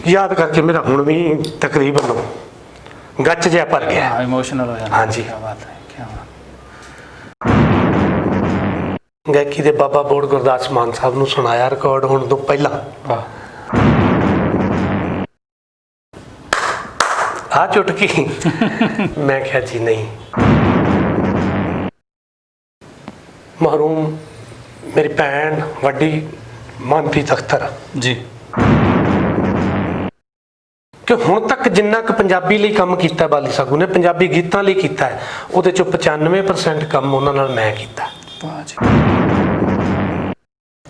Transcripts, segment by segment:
याद करके मेरा हुण भी तकरीबन गच जिहा भर गया। इमोशनल हो जाता। हाँ जी। क्या बात है, क्या बात। गायकी दे बाबा बोड़ गुरदास मान साहब नूं सुनाया रिकॉर्ड होण तो पहला। वाह। आ चुटकी मैं क्या जी नहीं। महरूम मेरी भैन वड्डी मनप्रीत अख्तर जी कि हुण तक जिन्ना क पंजाबी लई काम कीता बाली सागू ने पंजाबी गीतां लई कीता है ਉਹਦੇ ਚੋਂ 95% ਕੰਮ ਉਹਨਾਂ ਨਾਲ ਮੈਂ ਕੀਤਾ। वाह जी।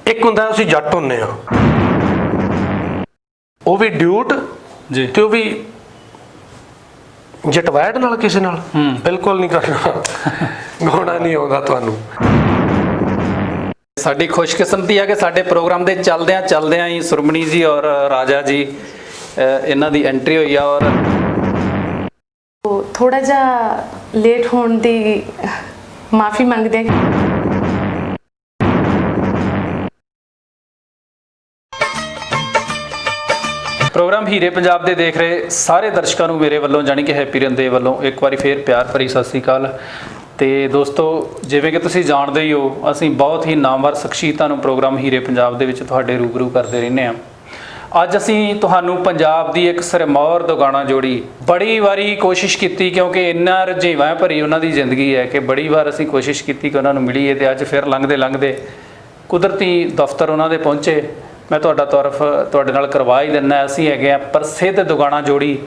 ਇੱਕ ਹੁੰਦਾ ਅਸੀਂ ਜੱਟ ਹੁੰਨੇ ਆ ਉਹ ਵੀ ਡਿਊਟ ਜੀ ਤੇ ਉਹ ਵੀ ਜਟਵੈਡ ਨਾਲ ਕਿਸੇ ਨਾਲ ਬਿਲਕੁਲ ਨਹੀਂ ਕਰਨਾ। ਗਾਉਣਾ ਨਹੀਂ ਆਉਂਦਾ ਤੁਹਾਨੂੰ। ਸਾਡੀ ਖੁਸ਼ਕਿਸਮਤੀ ਹੈ ਕਿ ਸਾਡੇ ਪ੍ਰੋਗਰਾਮ ਦੇ ਚੱਲਦਿਆਂ ਹੀ ਸੁਰਮਣੀ ਜੀ ਔਰ ਰਾਜਾ ਜੀ ਇਹਨਾਂ ਦੀ ਐਂਟਰੀ ਹੋਈ ਆ। ਔਰ ਥੋੜਾ ਜਿਹਾ ਲੇਟ ਹੋਣ ਦੀ ਮਾਫੀ ਮੰਗਦੇ ਹਾਂ। ਪ੍ਰੋਗਰਾਮ ਹੀਰੇ ਪੰਜਾਬ ਦੇ ਦੇਖ ਰਹੇ ਸਾਰੇ ਦਰਸ਼ਕਾਂ ਨੂੰ ਮੇਰੇ ਵੱਲੋਂ ਜਾਣੀ ਕਿ ਹੈਪੀ ਰੰਦੇ ਵੱਲੋਂ ਇੱਕ ਵਾਰੀ ਫੇਰ ਪਿਆਰ ਭਰੀ ਸਤਿ ਸ੍ਰੀ ਅਕਾਲ। ਤੇ ਦੋਸਤੋ, ਜਿਵੇਂ ਕਿ ਤੁਸੀਂ ਜਾਣਦੇ ਹੀ ਹੋ, ਅਸੀਂ ਬਹੁਤ ਹੀ ਨਾਮਵਰ ਸ਼ਖਸੀਅਤਾਂ ਨੂੰ ਪ੍ਰੋਗਰਾਮ ਹੀਰੇ ਪੰਜਾਬ ਦੇ ਵਿੱਚ ਤੁਹਾਡੇ ਰੂਬਰੂ ਕਰਦੇ ਰਹਿੰਦੇ ਹਾਂ। ਅੱਜ ਅਸੀਂ ਤੁਹਾਨੂੰ ਪੰਜਾਬ ਦੀ ਇੱਕ ਸਿਰਮੌਰ ਦੁਗਾਣਾ ਜੋੜੀ ਬੜੀ ਵਾਰੀ ਕੋਸ਼ਿਸ਼ ਕੀਤੀ, ਕਿਉਂਕਿ ਇੰਨਾ ਰੁਝੇਵਾਂ ਭਰੀ ਉਹਨਾਂ ਦੀ ਜ਼ਿੰਦਗੀ ਹੈ ਕਿ ਬੜੀ ਵਾਰ ਅਸੀਂ ਕੋਸ਼ਿਸ਼ ਕੀਤੀ ਕਿ ਉਹਨਾਂ ਨੂੰ ਮਿਲੀਏ, ਤੇ ਅੱਜ ਫਿਰ ਲੰਘਦੇ ਕੁਦਰਤੀ ਦਫ਼ਤਰ ਉਹਨਾਂ ਦੇ ਪਹੁੰਚੇ। ਮੈਂ ਤੁਹਾਡੇ ਨਾਲ ਕਰਵਾ ਹੀ ਦਿੰਦਾ। ਅਸੀਂ ਹੈਗੇ ਆ ਪ੍ਰਸਿੱਧ ਦੁਗਾਣਾ ਜੋੜੀ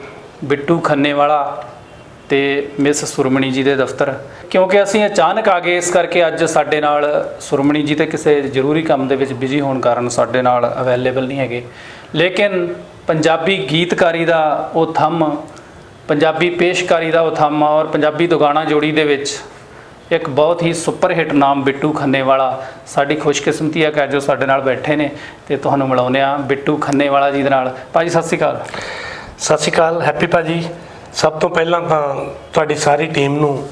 ਬਿੱਟੂ ਖੰਨੇਵਾਲਾ ਤੇ ਮਿਸ ਸੁਰਮਣੀ ਜੀ ਦੇ ਦਫ਼ਤਰ। ਕਿਉਂਕਿ ਅਸੀਂ ਅਚਾਨਕ ਆ ਗਏ, ਇਸ ਕਰਕੇ ਅੱਜ ਸਾਡੇ ਨਾਲ ਸੁਰਮਣੀ ਜੀ ਤੇ ਕਿਸੇ ਜ਼ਰੂਰੀ ਕੰਮ ਦੇ ਵਿੱਚ ਬਿਜ਼ੀ ਹੋਣ ਕਾਰਨ ਸਾਡੇ ਨਾਲ ਅਵੇਲੇਬਲ ਨਹੀਂ ਹੈਗੇ। ਲੇਕਿਨ ਪੰਜਾਬੀ ਗੀਤਕਾਰੀ ਦਾ ਉਹ ਥੰਮ, ਪੰਜਾਬੀ ਪੇਸ਼ਕਾਰੀ ਦਾ ਉਹ ਥੰਮ ਔਰ ਪੰਜਾਬੀ ਦੁਗਾਣਾ ਜੋੜੀ ਦੇ ਵਿੱਚ ਇੱਕ ਬਹੁਤ ਹੀ ਸੁਪਰ ਹਿੱਟ ਨਾਮ ਬਿੱਟੂ ਖੰਨੇਵਾਲਾ। ਸਾਡੀ ਖੁਸ਼ਕਿਸਮਤੀ ਹੈ ਕਿ ਅੱਜ ਉਹ ਸਾਡੇ ਨਾਲ ਬੈਠੇ ਨੇ ਤੇ ਤੁਹਾਨੂੰ ਮਿਲਾਉਂਦੇ ਆ ਬਿੱਟੂ ਖੰਨੇਵਾਲਾ ਜੀ ਦੇ ਨਾਲ। ਭਾਜੀ ਸਤਿ ਸ਼੍ਰੀ ਅਕਾਲ। ਸਤਿ ਸ਼੍ਰੀ ਅਕਾਲ ਹੈਪੀ ਭਾਜੀ। ਸਭ ਤੋਂ ਪਹਿਲਾਂ ਤਾਂ ਤੁਹਾਡੀ ਸਾਰੀ ਟੀਮ ਨੂੰ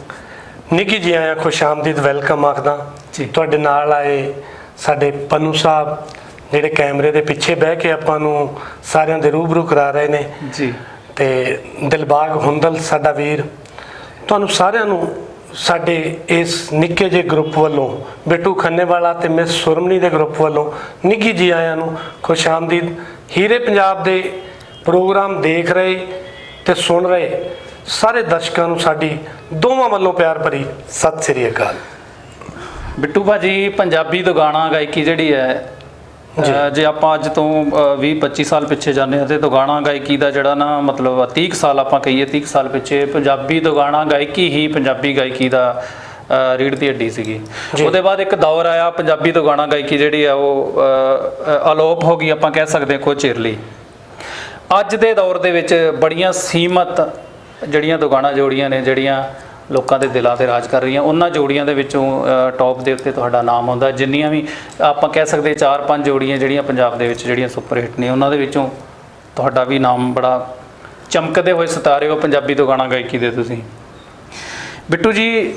ਨਿੱਘੀ ਜੀ ਆਇਆਂ ਖੁਸ਼ ਆਮਦੀਦ ਵੈਲਕਮ ਆਖਦਾ ਜੀ। ਤੁਹਾਡੇ ਨਾਲ ਆਏ ਸਾਡੇ ਪੰਨੂ ਸਾਹਿਬ ਜਿਹੜੇ ਕੈਮਰੇ ਦੇ ਪਿੱਛੇ ਬਹਿ ਕੇ ਆਪਾਂ ਨੂੰ ਸਾਰਿਆਂ ਦੇ ਰੂਬਰੂ ਕਰਾ ਰਹੇ ਨੇ ਜੀ, ਤੇ ਦਿਲਬਾਗ ਹੁੰਦਲ ਸਾਡਾ ਵੀਰ, ਤੁਹਾਨੂੰ ਸਾਰਿਆਂ ਨੂੰ ਸਾਡੇ ਇਸ ਨਿੱਕੇ ਜਿਹੇ ਗਰੁੱਪ ਵੱਲੋਂ ਬਿੱਟੂ ਖੰਨੇਵਾਲਾ ਤੇ ਮਿਸ ਸੁਰਮਣੀ ਦੇ ਗਰੁੱਪ ਵੱਲੋਂ ਨਿੱਘੀ ਜੀ ਆਇਆਂ ਨੂੰ ਖੁਸ਼ ਆਮਦੀਦ। ਹੀਰੇ ਪੰਜਾਬ ਦੇ ਪ੍ਰੋਗਰਾਮ ਦੇਖ ਰਹੇ ਤੇ ਸੁਣ ਰਹੇ ਸਾਰੇ ਦਰਸ਼ਕਾਂ ਨੂੰ ਸਾਡੀ ਦੋਵਾਂ ਵੱਲੋਂ ਪਿਆਰ ਭਰੀ ਸਤਿ ਸ੍ਰੀ ਅਕਾਲ। ਬਿੱਟੂ ਭਾਜੀ, ਪੰਜਾਬੀ ਦੁਗਾਣਾ ਗਾਇਕੀ ਜਿਹੜੀ ਹੈ, ਜੇ ਆਪਾਂ ਅੱਜ ਤੋਂ 20-25 ਸਾਲ ਪਿੱਛੇ ਜਾਂਦੇ ਹਾਂ ਤੇ ਦੁਗਾਣਾ ਗਾਇਕੀ ਦਾ ਜਿਹੜਾ ਨਾ ਮਤਲਬ 30 ਸਾਲ ਆਪਾਂ ਕਹੀਏ 30 ਸਾਲ ਪਿੱਛੇ ਪੰਜਾਬੀ ਦੁਗਾਣਾ ਗਾਇਕੀ ਹੀ ਪੰਜਾਬੀ ਗਾਇਕੀ ਦਾ ਰੀੜ੍ਹ ਦੀ ਹੱਡੀ ਸੀਗੀ। ਉਹਦੇ ਬਾਅਦ ਇੱਕ ਦੌਰ ਆਇਆ, ਪੰਜਾਬੀ ਦੁਗਾਣਾ ਗਾਇਕੀ ਜਿਹੜੀ ਆ ਉਹ ਅਲੋਪ ਹੋ ਗਈ, ਆਪਾਂ ਕਹਿ ਸਕਦੇ ਹਾਂ ਕੁਝ ਚਿਰ ਲਈ। ਅੱਜ ਦੇ ਦੌਰ ਦੇ ਵਿੱਚ ਬੜੀਆਂ ਸੀਮਤ ਜਿਹੜੀਆਂ ਦੁਗਾਣਾ ਜੋੜੀਆਂ ਨੇ, ਜਿਹੜੀਆਂ ਲੋਕਾਂ ਦੇ ਦਿਲਾਂ 'ਤੇ ਰਾਜ ਕਰ ਰਹੀਆਂ, ਉਹਨਾਂ ਜੋੜੀਆਂ ਦੇ ਵਿੱਚੋਂ ਟੌਪ ਦੇ ਉੱਤੇ ਤੁਹਾਡਾ ਨਾਮ ਆਉਂਦਾ। ਜਿੰਨੀਆਂ ਵੀ ਆਪਾਂ ਕਹਿ ਸਕਦੇ 4-5 ਜੋੜੀਆਂ ਜਿਹੜੀਆਂ ਪੰਜਾਬ ਦੇ ਵਿੱਚ ਜਿਹੜੀਆਂ ਸੁਪਰ ਹਿੱਟ ਨੇ, ਉਹਨਾਂ ਦੇ ਵਿੱਚੋਂ ਤੁਹਾਡਾ ਵੀ ਨਾਮ ਬੜਾ ਚਮਕਦੇ ਹੋਏ ਸਿਤਾਰੇ ਹੋ ਪੰਜਾਬੀ ਦੁਗਾਣਾ ਗਾਇਕੀ ਦੇ ਤੁਸੀਂ। ਬਿੱਟੂ ਜੀ,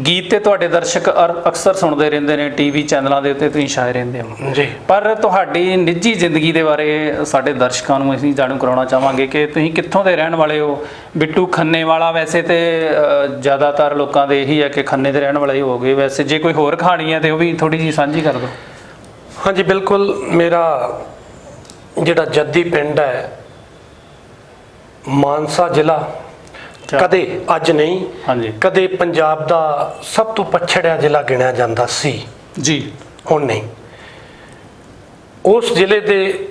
ਗੀਤ ਤੇ ਤੁਹਾਡੇ ਦਰਸ਼ਕ ਅਕਸਰ ਸੁਣਦੇ ਰਹਿੰਦੇ ਨੇ, ਟੀਵੀ ਚੈਨਲਾਂ ਦੇ ਉੱਤੇ ਤੁਸੀਂ ਛਾਏ ਰਹਿੰਦੇ ਹੋ ਜੀ, ਪਰ ਤੁਹਾਡੀ ਨਿੱਜੀ ਜ਼ਿੰਦਗੀ ਦੇ ਬਾਰੇ ਸਾਡੇ ਦਰਸ਼ਕਾਂ ਨੂੰ ਅਸੀਂ ਜਾਣੂ ਕਰਾਉਣਾ ਚਾਹਾਂਗੇ ਕਿ ਤੁਸੀਂ ਕਿੱਥੋਂ ਦੇ ਰਹਿਣ ਵਾਲੇ ਹੋ। ਬਿੱਟੂ ਖੰਨੇਵਾਲਾ ਵੈਸੇ ਤੇ ਜ਼ਿਆਦਾਤਰ ਲੋਕਾਂ ਦੇ ਇਹੀ ਹੈ ਕਿ ਖੰਨੇ ਦੇ ਰਹਿਣ ਵਾਲੇ ਹੀ ਹੋਗੇ, ਵੈਸੇ ਜੇ ਕੋਈ ਹੋਰ ਕਹਾਣੀ ਹੈ ਤੇ ਉਹ ਵੀ ਥੋੜੀ ਜਿਹੀ ਸਾਂਝੀ ਕਰ ਦਿਓ। ਹਾਂਜੀ ਬਿਲਕੁਲ, ਮੇਰਾ ਜਿਹੜਾ ਜੱਦੀ ਪਿੰਡ ਹੈ ਮਾਨਸਾ ਜ਼ਿਲ੍ਹਾ, ਕਦੇ ਅੱਜ ਨਹੀਂ, ਹਾਂਜੀ, ਕਦੇ ਪੰਜਾਬ ਦਾ ਸਭ ਤੋਂ ਪਛੜਿਆ ਜ਼ਿਲ੍ਹਾ ਗਿਣਿਆ ਜਾਂਦਾ ਸੀ ਜੀ, ਹੁਣ ਨਹੀਂ। ਉਸ ਜ਼ਿਲ੍ਹੇ ਦੇ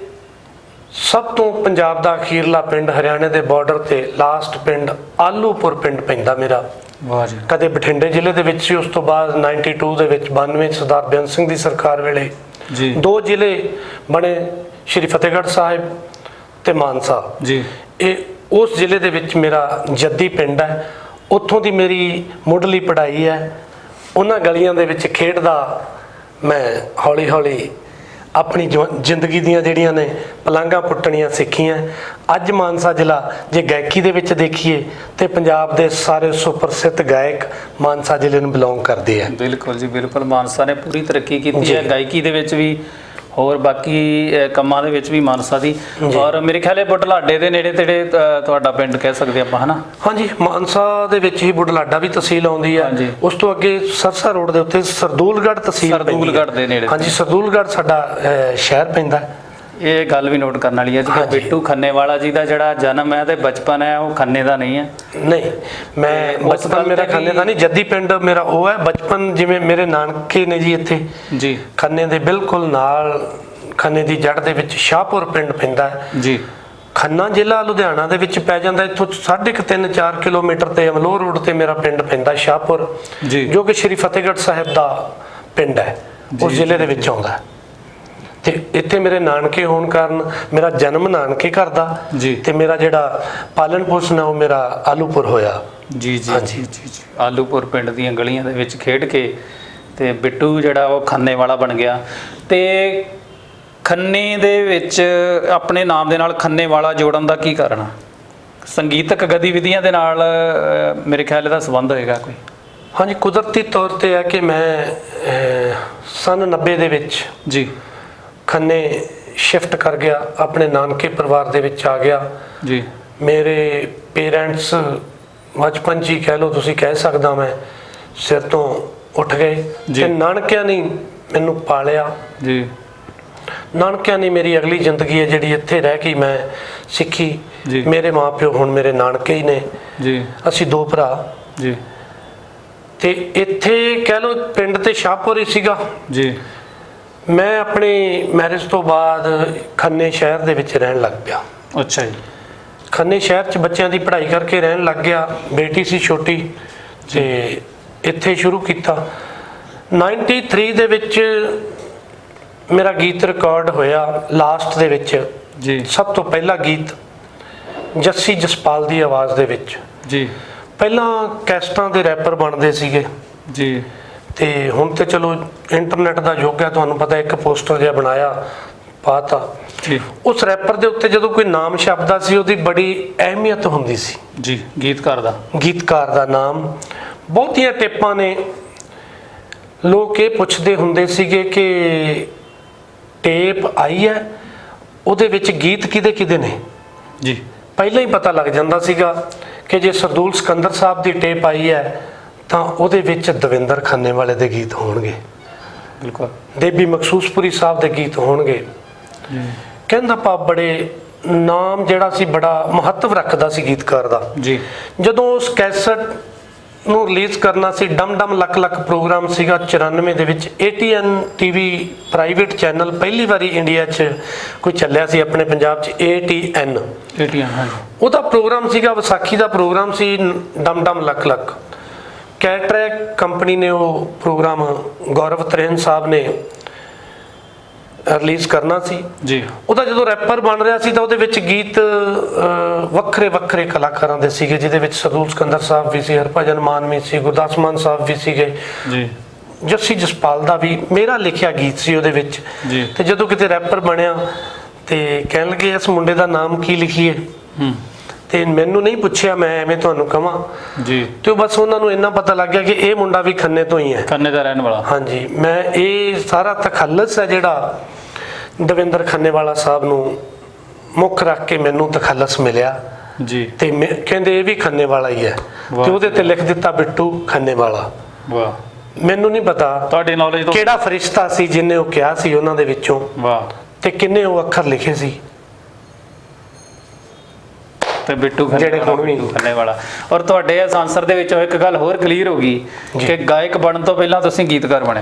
ਸਭ ਤੋਂ ਪੰਜਾਬ ਦਾ ਅਖੀਰਲਾ ਪਿੰਡ ਹਰਿਆਣੇ ਦੇ ਬਾਰਡਰ ਤੇ ਲਾਸਟ ਪਿੰਡ ਆਲੂਪੁਰ ਪਿੰਡ ਪੈਂਦਾ ਮੇਰਾ। ਵਾਹ ਜੀ। ਕਦੇ ਬਠਿੰਡੇ ਜ਼ਿਲ੍ਹੇ ਦੇ ਵਿੱਚ ਸੀ, ਉਸ ਤੋਂ ਬਾਅਦ 92 ਦੇ ਵਿੱਚ 92 ਸਰਦਾਰ ਬੇਅੰਤ ਸਿੰਘ ਦੀ ਸਰਕਾਰ ਵੇਲੇ ਜੀ 2 ਜ਼ਿਲ੍ਹੇ ਬਣੇ, ਸ਼੍ਰੀ ਫਤਿਹਗੜ੍ਹ ਸਾਹਿਬ ਤੇ ਮਾਨਸਾ ਜੀ। ਇਹ ਉਸ ਜ਼ਿਲ੍ਹੇ ਦੇ ਵਿੱਚ ਮੇਰਾ ਜੱਦੀ ਪਿੰਡ ਹੈ। ਉੱਥੋਂ ਦੀ ਮੇਰੀ ਮੁੱਢਲੀ ਪੜ੍ਹਾਈ ਹੈ। ਉਹਨਾਂ ਗਲੀਆਂ ਦੇ ਵਿੱਚ ਖੇਡਦਾ ਮੈਂ ਹੌਲੀ ਹੌਲੀ ਆਪਣੀ ਜ਼ਿੰਦਗੀ ਦੀਆਂ ਜਿਹੜੀਆਂ ਨੇ ਪਲਾਂਘਾਂ ਪੁੱਟਣੀਆਂ ਸਿੱਖੀਆਂ। ਅੱਜ ਮਾਨਸਾ ਜ਼ਿਲ੍ਹਾ ਜੇ ਗਾਇਕੀ ਦੇ ਵਿੱਚ ਦੇਖੀਏ ਤੇ ਪੰਜਾਬ ਦੇ ਸਾਰੇ ਸੁਪ੍ਰਸਿੱਧ ਗਾਇਕ ਮਾਨਸਾ ਜ਼ਿਲ੍ਹੇ ਨੂੰ ਬਿਲੋਂਗ ਕਰਦੇ ਆ। ਬਿਲਕੁਲ ਜੀ, ਬਿਲਕੁਲ। ਮਾਨਸਾ ਨੇ ਪੂਰੀ ਤਰੱਕੀ ਕੀਤੀ ਹੈ ਗਾਇਕੀ ਦੇ ਵਿੱਚ ਵੀ। ਹੋਰ ਬਾਕੀ ਕੰਮਾਂ ਦੇ ਵਿੱਚ ਵੀ ਮਾਨਸਾ ਦੀ। ਔਰ ਮੇਰੇ ਖਿਆਲ ਹੈ ਬੁਢਲਾਡੇ ਦੇ ਨੇੜੇ ਤੇੜੇ ਤੁਹਾਡਾ ਪਿੰਡ ਕਹਿ ਸਕਦੇ ਆਪਾਂ, ਹਨਾ? ਹਾਂਜੀ, ਮਾਨਸਾ ਦੇ ਵਿੱਚ ਹੀ ਬੁਢਲਾਡਾ ਵੀ ਤਹਿਸੀਲ ਆਉਂਦੀ ਹੈ। ਉਸ ਤੋਂ ਅੱਗੇ ਸਰਸਾ ਰੋਡ ਦੇ ਉੱਤੇ ਸਰਦੂਲਗੜ੍ਹ ਤਹਿਸੀਲ ਪੈਂਦੀ ਹੈ। ਸਰਦੂਲਗੜ੍ਹ ਦੇ ਨੇੜੇ। ਹਾਂਜੀ, ਸਰਦੂਲਗੜ੍ਹ ਸਾਡਾ ਸ਼ਹਿਰ ਪੈਂਦਾ। ਇਹ ਗੱਲ ਵੀ ਨੋਟ ਕਰਨ ਵਾਲੀ ਹੈ ਜੀ ਕਿ ਬਿੱਟੂ ਖੰਨੇਵਾਲਾ ਜੀ ਦਾ ਜਿਹੜਾ ਜਨਮ ਹੈ ਤੇ ਬਚਪਨ ਹੈ ਉਹ ਖੰਨੇ ਦਾ ਨਹੀਂ ਹੈ। ਨਹੀਂ, ਮੈਂ ਬਚਪਨ ਮੇਰਾ ਖੰਨੇ ਦਾ ਨਹੀਂ, ਜੱਦੀ ਪਿੰਡ ਮੇਰਾ ਉਹ ਹੈ। ਬਚਪਨ ਜਿਵੇਂ ਮੇਰੇ ਨਾਨਕੇ ਨੇ ਜੀ ਇੱਥੇ ਜੀ, ਖੰਨੇ ਦੇ ਬਿਲਕੁਲ ਨਾਲ, ਖੰਨੇ ਦੀ ਜੜ ਦੇ ਵਿੱਚ ਸ਼ਾਹਪੁਰ ਪਿੰਡ ਪੈਂਦਾ ਹੈ ਜੀ। ਖੰਨਾ ਜ਼ਿਲ੍ਹਾ ਲੁਧਿਆਣਾ ਦੇ ਵਿੱਚ ਪੈ ਜਾਂਦਾ। ਇੱਥੋਂ 3.5-4 ਕਿਲੋਮੀਟਰ ਤੇ ਅਮਲੋਹ ਰੋਡ ਤੇ ਮੇਰਾ ਪਿੰਡ ਪੈਂਦਾ ਸ਼ਾਹਪੁਰ, ਜੋ ਕਿ ਸ਼੍ਰੀ ਫਤਿਹਗੜ੍ਹ ਸਾਹਿਬ ਦਾ ਪਿੰਡ ਹੈ, ਉਸ ਜ਼ਿਲ੍ਹੇ ਦੇ ਵਿੱਚ ਆਉਂਦਾ ਹੈ। ਤੇ ਇੱਥੇ ਮੇਰੇ ਨਾਨਕੇ ਹੋਣ ਕਾਰਨ ਮੇਰਾ ਜਨਮ ਨਾਨਕੇ ਘਰ ਦਾ ਤੇ ਮੇਰਾ ਜਿਹੜਾ ਪਾਲਣ ਪੋਸ਼ਣ ਹੈ ਉਹ ਮੇਰਾ ਆਲੂਪੁਰ ਹੋਇਆ। ਜੀ ਜੀ ਜੀ ਜੀ। ਆਲੂਪੁਰ ਪਿੰਡ ਦੀਆਂ ਗਲੀਆਂ ਦੇ ਵਿੱਚ ਖੇਡ ਕੇ ਤੇ ਬਿੱਟੂ ਜਿਹੜਾ ਉਹ ਖੰਨੇ ਵਾਲਾ ਬਣ ਗਿਆ। ਤੇ ਖੰਨੇ ਦੇ ਵਿੱਚ ਆਪਣੇ ਨਾਮ ਦੇ ਨਾਲ ਖੰਨੇ ਵਾਲਾ ਜੋੜਨ ਦਾ ਕੀ ਕਾਰਨ ਆ? ਸੰਗੀਤਕ ਗਤੀਵਿਧੀਆਂ ਦੇ ਨਾਲ ਮੇਰੇ ਖਿਆਲ ਦਾ ਸੰਬੰਧ ਹੋਏਗਾ ਕੋਈ? ਹਾਂਜੀ, ਕੁਦਰਤੀ ਤੌਰ ਤੇ ਹੈ ਕਿ ਮੈਂ ਸਨ 90 ਦੇ ਵਿੱਚ ਜੀ ਖੰਨੇ ਸ਼ਿਫਟ ਕਰ ਗਿਆ, ਆਪਣੇ ਨਾਨਕੇ ਪਰਿਵਾਰ ਦੇ ਵਿੱਚ ਆ ਗਿਆ ਜੀ। ਮੇਰੇ ਪੇਰੈਂਟਸ ਬਚਪਨ 'ਚ ਹੀ ਕਹਿ ਲਓ, ਤੁਸੀਂ ਕਹਿ ਸਕਦਾ ਮੈਂ, ਸਿਰ ਤੋਂ ਉੱਠ ਗਏ ਤੇ ਨਾਨਕਿਆਂ ਨੇ ਮੈਨੂੰ ਪਾਲਿਆ ਜੀ। ਨਾਨਕਿਆਂ ਨੇ ਮੇਰੀ ਅਗਲੀ ਜ਼ਿੰਦਗੀ ਹੈ ਜਿਹੜੀ ਇੱਥੇ ਰਹਿ ਕੇ ਮੈਂ ਸਿੱਖੀ। ਮੇਰੇ ਮਾਪਿਓ ਹੁਣ ਮੇਰੇ ਨਾਨਕੇ ਹੀ ਨੇ ਜੀ। ਅਸੀਂ 2 ਭਰਾ ਜੀ। ਤੇ ਇੱਥੇ ਕਹਿ ਲਓ ਪਿੰਡ ਤੇ ਸ਼ਾਹਪੁਰ ਹੀ ਸੀਗਾ ਜੀ। ਮੈਂ ਆਪਣੀ ਮੈਰਿਜ ਤੋਂ ਬਾਅਦ ਖੰਨੇ ਸ਼ਹਿਰ ਦੇ ਵਿੱਚ ਰਹਿਣ ਲੱਗ ਪਿਆ। ਅੱਛਾ ਜੀ। ਖੰਨੇ ਸ਼ਹਿਰ 'ਚ ਬੱਚਿਆਂ ਦੀ ਪੜ੍ਹਾਈ ਕਰਕੇ ਰਹਿਣ ਲੱਗ ਗਿਆ। ਬੇਟੀ ਸੀ ਛੋਟੀ ਤੇ ਇੱਥੇ ਸ਼ੁਰੂ ਕੀਤਾ। 93 ਦੇ ਵਿੱਚ ਮੇਰਾ ਗੀਤ ਰਿਕਾਰਡ ਹੋਇਆ ਲਾਸਟ ਦੇ ਵਿੱਚ ਜੀ। ਸਭ ਤੋਂ ਪਹਿਲਾ ਗੀਤ ਜੱਸੀ ਜਸਪਾਲ ਦੀ ਆਵਾਜ਼ ਦੇ ਵਿੱਚ ਜੀ। ਪਹਿਲਾਂ ਕੈਸਟਾਂ ਦੇ ਰੈਪਰ ਬਣਦੇ ਸੀਗੇ ਜੀ। ਤੇ ਹੁਣ ਤੇ ਚਲੋ ਇੰਟਰਨੈਟ ਦਾ ਯੁੱਗ ਹੈ, ਤੁਹਾਨੂੰ ਪਤਾ, ਇੱਕ ਪੋਸਟਰ ਜਿਹਾ ਬਣਾਇਆ ਪਾਤਾ ਜੀ। ਉਸ ਰੈਪਰ ਦੇ ਉੱਤੇ ਜਦੋਂ ਕੋਈ ਨਾਮ ਛਪਦਾ ਸੀ ਉਹਦੀ ਬੜੀ ਅਹਿਮੀਅਤ ਹੁੰਦੀ ਸੀ ਜੀ। ਗੀਤਕਾਰ ਦਾ ਨਾਮ। ਬਹੁਤੀਆਂ ਟੇਪਾਂ ਨੇ ਲੋਕ ਇਹ ਪੁੱਛਦੇ ਹੁੰਦੇ ਸੀਗੇ ਕਿ ਟੇਪ ਆਈ ਹੈ, ਉਹਦੇ ਵਿੱਚ ਗੀਤ ਕਿਹਦੇ ਨੇ ਜੀ। ਪਹਿਲਾਂ ਹੀ ਪਤਾ ਲੱਗ ਜਾਂਦਾ ਸੀਗਾ ਕਿ ਜੇ ਸਰਦੂਲ ਸਿਕੰਦਰ ਸਾਹਿਬ ਦੀ ਟੇਪ ਆਈ ਹੈ ਤਾਂ ਉਹਦੇ ਵਿੱਚ ਦਵਿੰਦਰ ਖੰਨੇਵਾਲੇ ਦੇ ਗੀਤ ਹੋਣਗੇ, ਬਿਲਕੁਲ ਦੇਬੀ ਮਖਸੂਸਪੁਰੀ ਸਾਹਿਬ ਦੇ ਗੀਤ ਹੋਣਗੇ। ਕਹਿੰਦਾ ਭਾਵ ਬੜੇ ਨਾਮ ਜਿਹੜਾ ਸੀ ਬੜਾ ਮਹੱਤਵ ਰੱਖਦਾ ਸੀ ਗੀਤਕਾਰ ਦਾ ਜੀ। ਜਦੋਂ ਉਸ ਕੈਸਟ ਨੂੰ ਰਿਲੀਜ਼ ਕਰਨਾ ਸੀ, ਡਮ ਡਮ ਲੱਕ ਲੱਕ ਪ੍ਰੋਗਰਾਮ ਸੀਗਾ 94 ਦੇ ਵਿੱਚ। ATN TV ਪ੍ਰਾਈਵੇਟ ਚੈਨਲ ਪਹਿਲੀ ਵਾਰੀ ਇੰਡੀਆ 'ਚ ਕੋਈ ਚੱਲਿਆ ਸੀ ਆਪਣੇ ਪੰਜਾਬ 'ਚ, ATN। ਉਹਦਾ ਪ੍ਰੋਗਰਾਮ ਸੀਗਾ, ਵਿਸਾਖੀ ਦਾ ਪ੍ਰੋਗਰਾਮ ਸੀ, ਡਮ ਡਮ ਲੱਕ ਲੱਕ। ਕੈਟਰੈਕ ਕੰਪਨੀ ਨੇ ਉਹ ਪ੍ਰੋਗਰਾਮ ਗੌਰਵ ਤ੍ਰੇਨ ਸਾਹਿਬ ਨੇ ਰਿਲੀਜ਼ ਕਰਨਾ ਸੀ ਜੀ। ਉਹਦਾ ਜਦੋਂ ਰੈਪਰ ਬਣ ਰਿਹਾ ਸੀ ਤਾਂ ਉਹਦੇ ਵਿੱਚ ਗੀਤ ਵੱਖਰੇ ਵੱਖਰੇ ਕਲਾਕਾਰਾਂ ਦੇ ਸੀਗੇ, ਜਿਹਦੇ ਵਿੱਚ ਸਰਦੂਲ ਸਿਕੰਦਰ ਸਾਹਿਬ ਵੀ ਸੀ, ਹਰਭਜਨ ਮਾਨ ਵੀ ਸੀ, ਗੁਰਦਾਸ ਮਾਨ ਸਾਹਿਬ ਵੀ ਸੀਗੇ ਜੀ। ਜੱਸੀ ਜਸਪਾਲ ਦਾ ਵੀ ਮੇਰਾ ਲਿਖਿਆ ਗੀਤ ਸੀ ਉਹਦੇ ਵਿੱਚ ਜੀ। ਤੇ ਜਦੋਂ ਕਿਤੇ ਰੈਪਰ ਬਣਿਆ ਤੇ ਕਹਿਣ ਲੱਗੇ ਇਸ ਮੁੰਡੇ ਦਾ ਨਾਮ ਕੀ ਲਿਖੀਏ, ਤੇ ਮੈਨੂੰ ਨਹੀਂ ਪੁੱਛਿਆ, ਮੈਂ ਐਵੇਂ ਤੁਹਾਨੂੰ ਕਹਾਂ ਜੀ। ਤੇ ਬਸ ਉਹਨਾਂ ਨੂੰ ਇੰਨਾ ਪਤਾ ਲੱਗ ਗਿਆ ਕਿ ਇਹ ਮੁੰਡਾ ਵੀ ਖੰਨੇ ਤੋਂ ਹੀ ਹੈ, ਖੰਨੇ ਦਾ ਰਹਿਣ ਵਾਲਾ। ਹਾਂਜੀ, ਮੈਂ ਇਹ ਸਾਰਾ ਤਖੱਲਸ ਹੈ ਜਿਹੜਾ ਦਵਿੰਦਰ ਖੰਨੇਵਾਲਾ ਸਾਹਿਬ ਨੂੰ ਮੁੱਖ ਰੱਖ ਕੇ ਮੈਨੂੰ ਤਖੱਲਸ ਮਿਲਿਆ ਜੀ। ਤੇ ਕਹਿੰਦੇ ਇਹ ਵੀ ਖੰਨੇਵਾਲਾ ਹੀ ਹੈ ਤੇ ਉਹਦੇ ਤੇ ਲਿਖ ਦਿੱਤਾ ਬਿੱਟੂ ਖੰਨੇਵਾਲਾ। ਵਾਹ। ਮੈਨੂੰ ਨਹੀਂ ਪਤਾ ਤੁਹਾਡੇ ਨੌਲੇਜ ਤੋਂ ਕਿਹੜਾ ਫਰਿਸ਼ਤਾ ਸੀ ਜਿਹਨੇ ਉਹ ਕਿਹਾ ਸੀ ਉਹਨਾਂ ਦੇ ਵਿੱਚੋਂ। ਵਾਹ। ਤੇ ਕਿੰਨੇ ਉਹ ਅੱਖਰ ਲਿਖੇ ਸੀ ਤੇ ਬਿੱਟੂ ਖੰਨੇਵਾਲਾ। ਔਰ ਤੁਹਾਡੇ ਇਸ ਆਨਸਰ ਦੇ ਵਿੱਚੋਂ ਇੱਕ ਗੱਲ ਹੋਰ ਕਲੀਅਰ ਹੋ ਗਈ ਕਿ ਗਾਇਕ ਬਣਨ ਤੋਂ ਪਹਿਲਾਂ ਤੁਸੀਂ ਗੀਤਕਾਰ ਬਣੇ।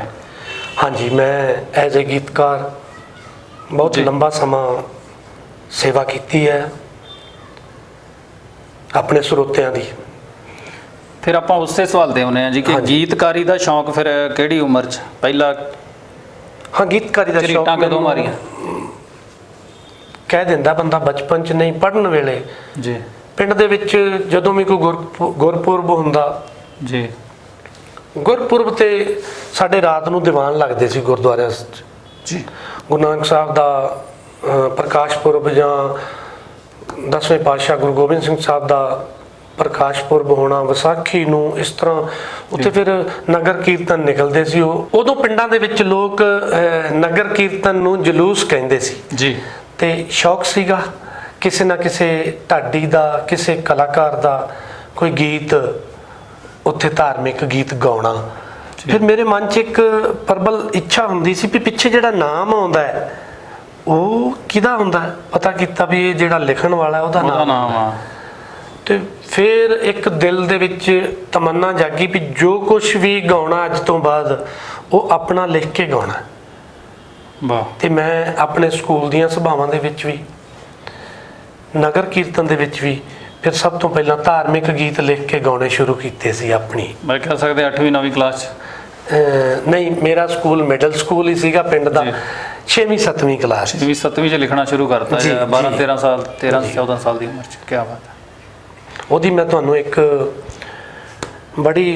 ਹਾਂਜੀ, ਮੈਂ ਐਜ਼ ਏ ਗੀਤਕਾਰ ਬਹੁਤ ਲੰਬਾ ਸਮਾਂ ਸੇਵਾ ਕੀਤੀ ਹੈ ਆਪਣੇ ਸਰੋਤਿਆਂ ਦੀ। ਫਿਰ ਆਪਾਂ ਉਸੇ ਸਵਾਲ ਤੇ ਆਉਂਦੇ ਹਾਂ ਜੀ ਕਿ ਗੀਤਕਾਰੀ ਦਾ ਸ਼ੌਂਕ ਫਿਰ ਕਿਹੜੀ ਉਮਰ 'ਚ ਪਹਿਲਾਂ? ਹਾਂ, ਗੀਤਕਾਰੀ ਦਾ ਸ਼ੌਂਕ ਕਦੋਂ ਮਾਰੀਆਂ? ਕਹਿ ਦਿੰਦਾ ਬੰਦਾ ਬਚਪਨ 'ਚ, ਨਹੀਂ ਪੜ੍ਹਨ ਵੇਲੇ ਜੀ। ਪਿੰਡ ਦੇ ਵਿੱਚ ਜਦੋਂ ਵੀ ਕੋਈ ਗੁਰਪੁਰਬ ਹੁੰਦਾ ਜੀ, ਗੁਰਪੁਰਬ ਤੇ ਸਾਡੇ ਰਾਤ ਨੂੰ ਦੀਵਾਨ ਲੱਗਦੇ ਸੀ ਗੁਰਦੁਆਰਿਆਂ 'ਚ ਜੀ। ਗੁਰੂ ਨਾਨਕ ਸਾਹਿਬ ਦਾ ਪ੍ਰਕਾਸ਼ ਪੁਰਬ ਜਾਂ 10ਵੇਂ ਪਾਤਸ਼ਾਹ ਗੁਰੂ ਗੋਬਿੰਦ ਸਿੰਘ ਸਾਹਿਬ ਦਾ ਪ੍ਰਕਾਸ਼ ਪੁਰਬ ਹੋਣਾ, ਵਿਸਾਖੀ ਨੂੰ, ਇਸ ਤਰ੍ਹਾਂ ਉੱਥੇ ਫਿਰ ਨਗਰ ਕੀਰਤਨ ਨਿਕਲਦੇ ਸੀ। ਉਹ ਉਦੋਂ ਪਿੰਡਾਂ ਦੇ ਵਿੱਚ ਲੋਕ ਨਗਰ ਕੀਰਤਨ ਨੂੰ ਜਲੂਸ ਕਹਿੰਦੇ ਸੀ ਜੀ। ਤੇ ਸ਼ੌਕ ਸੀਗਾ ਕਿਸੇ ਨਾ ਕਿਸੇ ਢਾਡੀ ਦਾ, ਕਿਸੇ ਕਲਾਕਾਰ ਦਾ ਕੋਈ ਗੀਤ, ਉੱਥੇ ਧਾਰਮਿਕ ਗੀਤ ਗਾਉਣਾ। ਫਿਰ ਮੇਰੇ ਮਨ 'ਚ ਇੱਕ ਪ੍ਰਬਲ ਇੱਛਾ ਹੁੰਦੀ ਸੀ ਵੀ ਪਿੱਛੇ ਜਿਹੜਾ ਨਾਮ ਆਉਂਦਾ ਹੈ ਉਹ ਕਿਹਦਾ ਹੁੰਦਾ ਹੈ। ਪਤਾ ਕੀਤਾ ਵੀ ਇਹ ਜਿਹੜਾ ਲਿਖਣ ਵਾਲਾ ਉਹਦਾ ਨਾਮ ਆ। ਤੇ ਫਿਰ ਇੱਕ ਦਿਲ ਦੇ ਵਿੱਚ ਤਮੰਨਾ ਜਾਗੀ ਵੀ ਜੋ ਕੁਝ ਵੀ ਗਾਉਣਾ ਅੱਜ ਤੋਂ ਬਾਅਦ ਉਹ ਆਪਣਾ ਲਿਖ ਕੇ ਗਾਉਣਾ। ਵਾਹ। ਤੇ ਮੈਂ ਆਪਣੇ ਸਕੂਲ ਦੀਆਂ ਸਭਾਵਾਂ ਦੇ ਵਿੱਚ ਵੀ, ਨਗਰ ਕੀਰਤਨ ਦੇ ਵਿੱਚ ਵੀ ਫਿਰ ਸਭ ਤੋਂ ਪਹਿਲਾਂ ਧਾਰਮਿਕ ਗੀਤ ਲਿਖ ਕੇ ਗਾਉਣੇ ਸ਼ੁਰੂ ਕੀਤੇ ਸੀ ਆਪਣੀ। ਮੈਂ ਕਹਿ ਸਕਦੇ 8ਵੀਂ 9ਵੀਂ ਕਲਾਸ 'ਚ? ਨਹੀਂ, ਮੇਰਾ ਸਕੂਲ ਮਿਡਲ ਸਕੂਲ ਹੀ ਸੀਗਾ ਪਿੰਡ ਦਾ। 6ਵੀਂ 7ਵੀਂ ਕਲਾਸ 6ਵੀਂ 7ਵੀਂ 'ਚ ਲਿਖਣਾ ਸ਼ੁਰੂ ਕਰਤਾ? 12 13 ਸਾਲ, 13 14 ਸਾਲ ਦੀ ਉਮਰ 'ਚ। ਕੀ ਬਾਤ ਹੈ। ਉਹਦੀ ਮੈਂ ਤੁਹਾਨੂੰ ਇੱਕ ਬੜੀ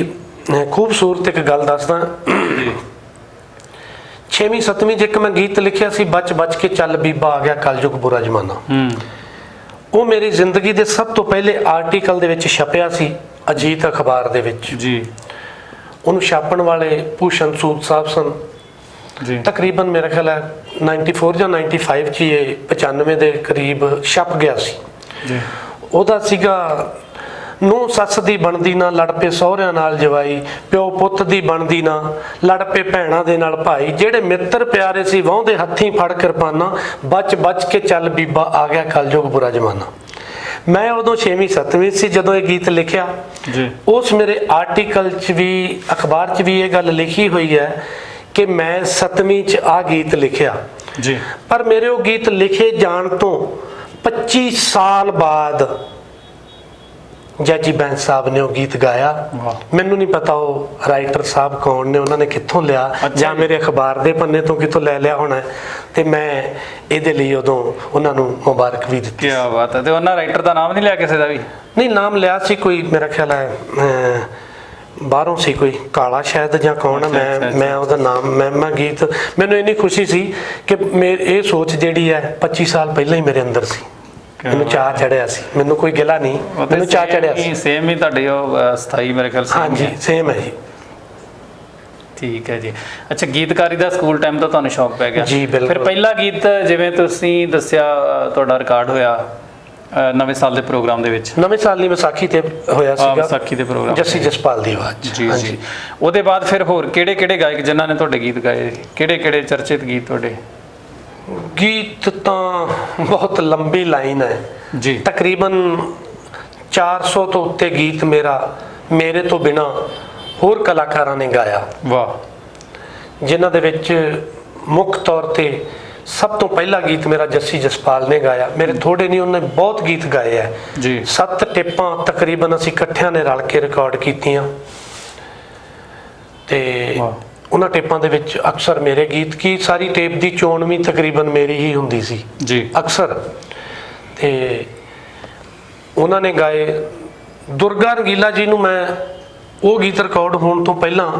ਖੂਬਸੂਰਤ ਇੱਕ ਗੱਲ ਦੱਸਦਾ। 6ਵੀਂ 7ਵੀਂ 'ਚ ਇੱਕ ਮੈਂ ਗੀਤ ਲਿਖਿਆ ਸੀ, ਬਚ ਬਚ ਕੇ ਚੱਲ ਬੀਬਾ ਆ ਗਿਆ ਕਲਯੁਗ ਬੁਰਾ ਜ਼ਮਾਨਾ। ਉਹ ਮੇਰੀ ਜ਼ਿੰਦਗੀ ਦੇ ਸਭ ਤੋਂ ਪਹਿਲੇ ਆਰਟੀਕਲ ਦੇ ਵਿੱਚ ਛਪਿਆ ਸੀ ਅਜੀਤ ਅਖਬਾਰ ਦੇ ਵਿੱਚ ਜੀ। ਉਹਨੂੰ ਛਾਪਣ ਵਾਲੇ ਭੂਸ਼ਣ ਸੂਦ ਸਾਹਿਬ ਸਨ ਜੀ। ਤਕਰੀਬਨ ਮੇਰਾ ਖਿਆਲ ਹੈ 94 ਜਾਂ 95 'ਚ ਇਹ 95 ਦੇ ਕਰੀਬ ਛਪ ਗਿਆ ਸੀ ਜੀ। ਉਹਦਾ ਸੀਗਾ, ਨੂੰਹ ਸੱਸ ਦੀ ਬਣਦੀ ਨਾ, ਲੜ ਪਏ ਸਹੁਰਿਆਂ ਨਾਲ ਜਵਾਈ, ਪਿਓ ਪੁੱਤ ਦੀ ਬਣਦੀ ਨਾ, ਲੜ ਪਏ ਭੈਣਾਂ ਦੇ ਨਾਲ ਭਾਈ, ਜਿਹੜੇ ਮਿੱਤਰ ਪਿਆਰੇ ਸੀ ਵਾਹੁੰਦੇ ਹੱਥੀਂ ਫੜ ਕਿਰਪਾਨਾਂ, ਬਚ ਬਚ ਕੇ ਚੱਲ ਬੀਬਾ ਆ ਗਿਆ ਕਲਯੁਗ ਬੁਰਾ ਜ਼ਮਾਨਾ। ਮੈਂ ਉਦੋਂ 6ਵੀਂ 7ਵੀਂ ਸੀ ਜਦੋਂ ਇਹ ਗੀਤ ਲਿਖਿਆ ਜੀ। ਉਸ ਮੇਰੇ ਆਰਟੀਕਲ 'ਚ ਵੀ, ਅਖਬਾਰ 'ਚ ਵੀ ਇਹ ਗੱਲ ਲਿਖੀ ਹੋਈ ਹੈ ਕਿ ਮੈਂ 7ਵੀਂ 'ਚ ਆ ਗੀਤ ਲਿਖਿਆ ਜੀ। ਪਰ ਮੇਰੇ ਉਹ ਗੀਤ ਲਿਖੇ ਜਾਣ ਤੋਂ 25 ਸਾਲ ਬਾਅਦ ਜੱਜੀ ਬੈਂਸ ਸਾਹਿਬ ਨੇ ਉਹ ਗੀਤ ਗਾਇਆ। ਮੈਨੂੰ ਨਹੀਂ ਪਤਾ ਉਹ ਰਾਈਟਰ ਸਾਹਿਬ ਕੌਣ ਨੇ, ਉਹਨਾਂ ਨੇ ਕਿੱਥੋਂ ਲਿਆ ਜਾਂ ਮੇਰੇ ਅਖਬਾਰ ਦੇ ਪੰਨੇ ਤੋਂ ਕਿੱਥੋਂ ਲੈ ਲਿਆ ਹੋਣਾ, ਤੇ ਮੈਂ ਇਹਦੇ ਲਈ ਉਦੋਂ ਉਹਨਾਂ ਨੂੰ ਮੁਬਾਰਕ ਵੀ ਦਿੱਤੀ। ਕੀ ਬਾਤ ਹੈ। ਤੇ ਉਹਨਾਂ ਰਾਈਟਰ ਦਾ ਨਾਮ ਨਹੀਂ ਲਿਆ ਕਿਸੇ ਦਾ ਵੀ? ਨਹੀਂ, ਨਾਮ ਲਿਆ ਸੀ ਕੋਈ, ਮੇਰਾ ਖਿਆਲ ਹੈ ਬਾਹਰੋਂ ਸੀ ਕੋਈ, ਕਾਲਾ ਸ਼ਾਇਦ ਜਾਂ ਕੌਣ। ਮੈਂ ਉਹਦਾ ਨਾਮ, ਮੈਂ ਗੀਤ, ਮੈਨੂੰ ਇੰਨੀ ਖੁਸ਼ੀ ਸੀ ਕਿ ਇਹ ਸੋਚ ਜਿਹੜੀ ਹੈ 25 ਸਾਲ ਪਹਿਲਾਂ ਹੀ ਮੇਰੇ ਅੰਦਰ ਸੀ। ਮੈਨੂੰ ਚਾਅ ਚੜਿਆ ਸੀ, ਮੈਨੂੰ ਕੋਈ ਗਿਲਾ ਨਹੀਂ, ਮੈਨੂੰ ਚਾਅ ਚੜਿਆ ਸੀ। ਸੇਮ ਹੀ ਤੁਹਾਡੀ ਉਹ ਸਥਾਈ ਮੇਰੇ ਖਿਆਲ? ਹਾਂਜੀ, ਸੇਮ ਹੈ ਜੀ। ਠੀਕ ਹੈ ਜੀ। ਅੱਛਾ, ਗੀਤਕਾਰੀ ਦਾ ਸਕੂਲ ਟਾਈਮ ਤੋਂ ਤੁਹਾਨੂੰ ਸ਼ੌਕ ਪੈ ਗਿਆ? ਜੀ ਬਿਲਕੁਲ। ਫਿਰ ਪਹਿਲਾ ਗੀਤ ਜਿਵੇਂ ਤੁਸੀਂ ਦੱਸਿਆ ਤੁਹਾਡਾ ਰਿਕਾਰਡ ਹੋਇਆ ਨਵੇਂ ਸਾਲ ਦੇ ਪ੍ਰੋਗਰਾਮ ਦੇ ਵਿੱਚ? ਨਵੇਂ ਸਾਲ ਨਹੀਂ, ਵਿਸਾਖੀ ਤੇ ਹੋਇਆ ਸੀਗਾ, ਵਿਸਾਖੀ ਦੇ ਪ੍ਰੋਗਰਾਮ, ਜੱਸੀ ਜਸਪਾਲ ਦੀ ਆਵਾਜ਼। ਜੀ ਜੀ। ਉਹਦੇ ਬਾਅਦ ਫਿਰ ਹੋਰ ਕਿਹੜੇ ਕਿਹੜੇ ਗਾਇਕ ਜਿਨ੍ਹਾਂ ਨੇ ਤੁਹਾਡੇ ਗੀਤ ਗਾਏ? ਕਿਹੜੇ ਕਿਹੜੇ ਚਰਚਿਤ ਗੀਤ ਤੁਹਾਡੇ? ਗੀਤ ਤਾਂ ਬਹੁਤ ਲੰਬੀ ਲਾਈਨ ਹੈ ਜੀ। ਤਕਰੀਬਨ 400 ਤੋਂ ਉੱਤੇ ਗੀਤ ਮੇਰੇ ਤੋਂ ਬਿਨਾ ਹੋਰ ਕਲਾਕਾਰਾਂ ਨੇ ਗਾਇਆ। ਵਾਹ। ਜਿਨ੍ਹਾਂ ਦੇ ਵਿੱਚ ਮੁੱਖ ਤੌਰ ਤੇ ਸਭ ਤੋਂ ਪਹਿਲਾ ਗੀਤ ਮੇਰਾ ਜੱਸੀ ਜਸਪਾਲ ਨੇ ਗਾਇਆ। ਮੇਰੇ ਥੋੜੇ ਨਹੀਂ, ਉਹਨੇ ਬਹੁਤ ਗੀਤ ਗਾਏ ਹੈ ਜੀ। 7 ਟੇਪਾਂ ਤਕਰੀਬਨ ਅਸੀਂ ਇਕੱਠਿਆਂ ਨੇ ਰਲ ਕੇ ਰਿਕਾਰਡ ਕੀਤੀਆਂ, ਤੇ ਉਹਨਾਂ ਟੇਪਾਂ ਦੇ ਵਿੱਚ ਅਕਸਰ ਮੇਰੇ ਗੀਤ, ਕੀ ਸਾਰੀ ਟੇਪ ਦੀ ਚੋਣ ਵੀ ਤਕਰੀਬਨ ਮੇਰੀ ਹੀ ਹੁੰਦੀ ਸੀ ਜੀ ਅਕਸਰ। ਤੇ ਉਹਨਾਂ ਨੇ ਗਾਏ। ਦੁਰਗਾ ਰੰਗੀਲਾ ਜੀ ਨੂੰ ਮੈਂ ਉਹ ਗੀਤ ਰਿਕਾਰਡ ਹੋਣ ਤੋਂ ਪਹਿਲਾਂ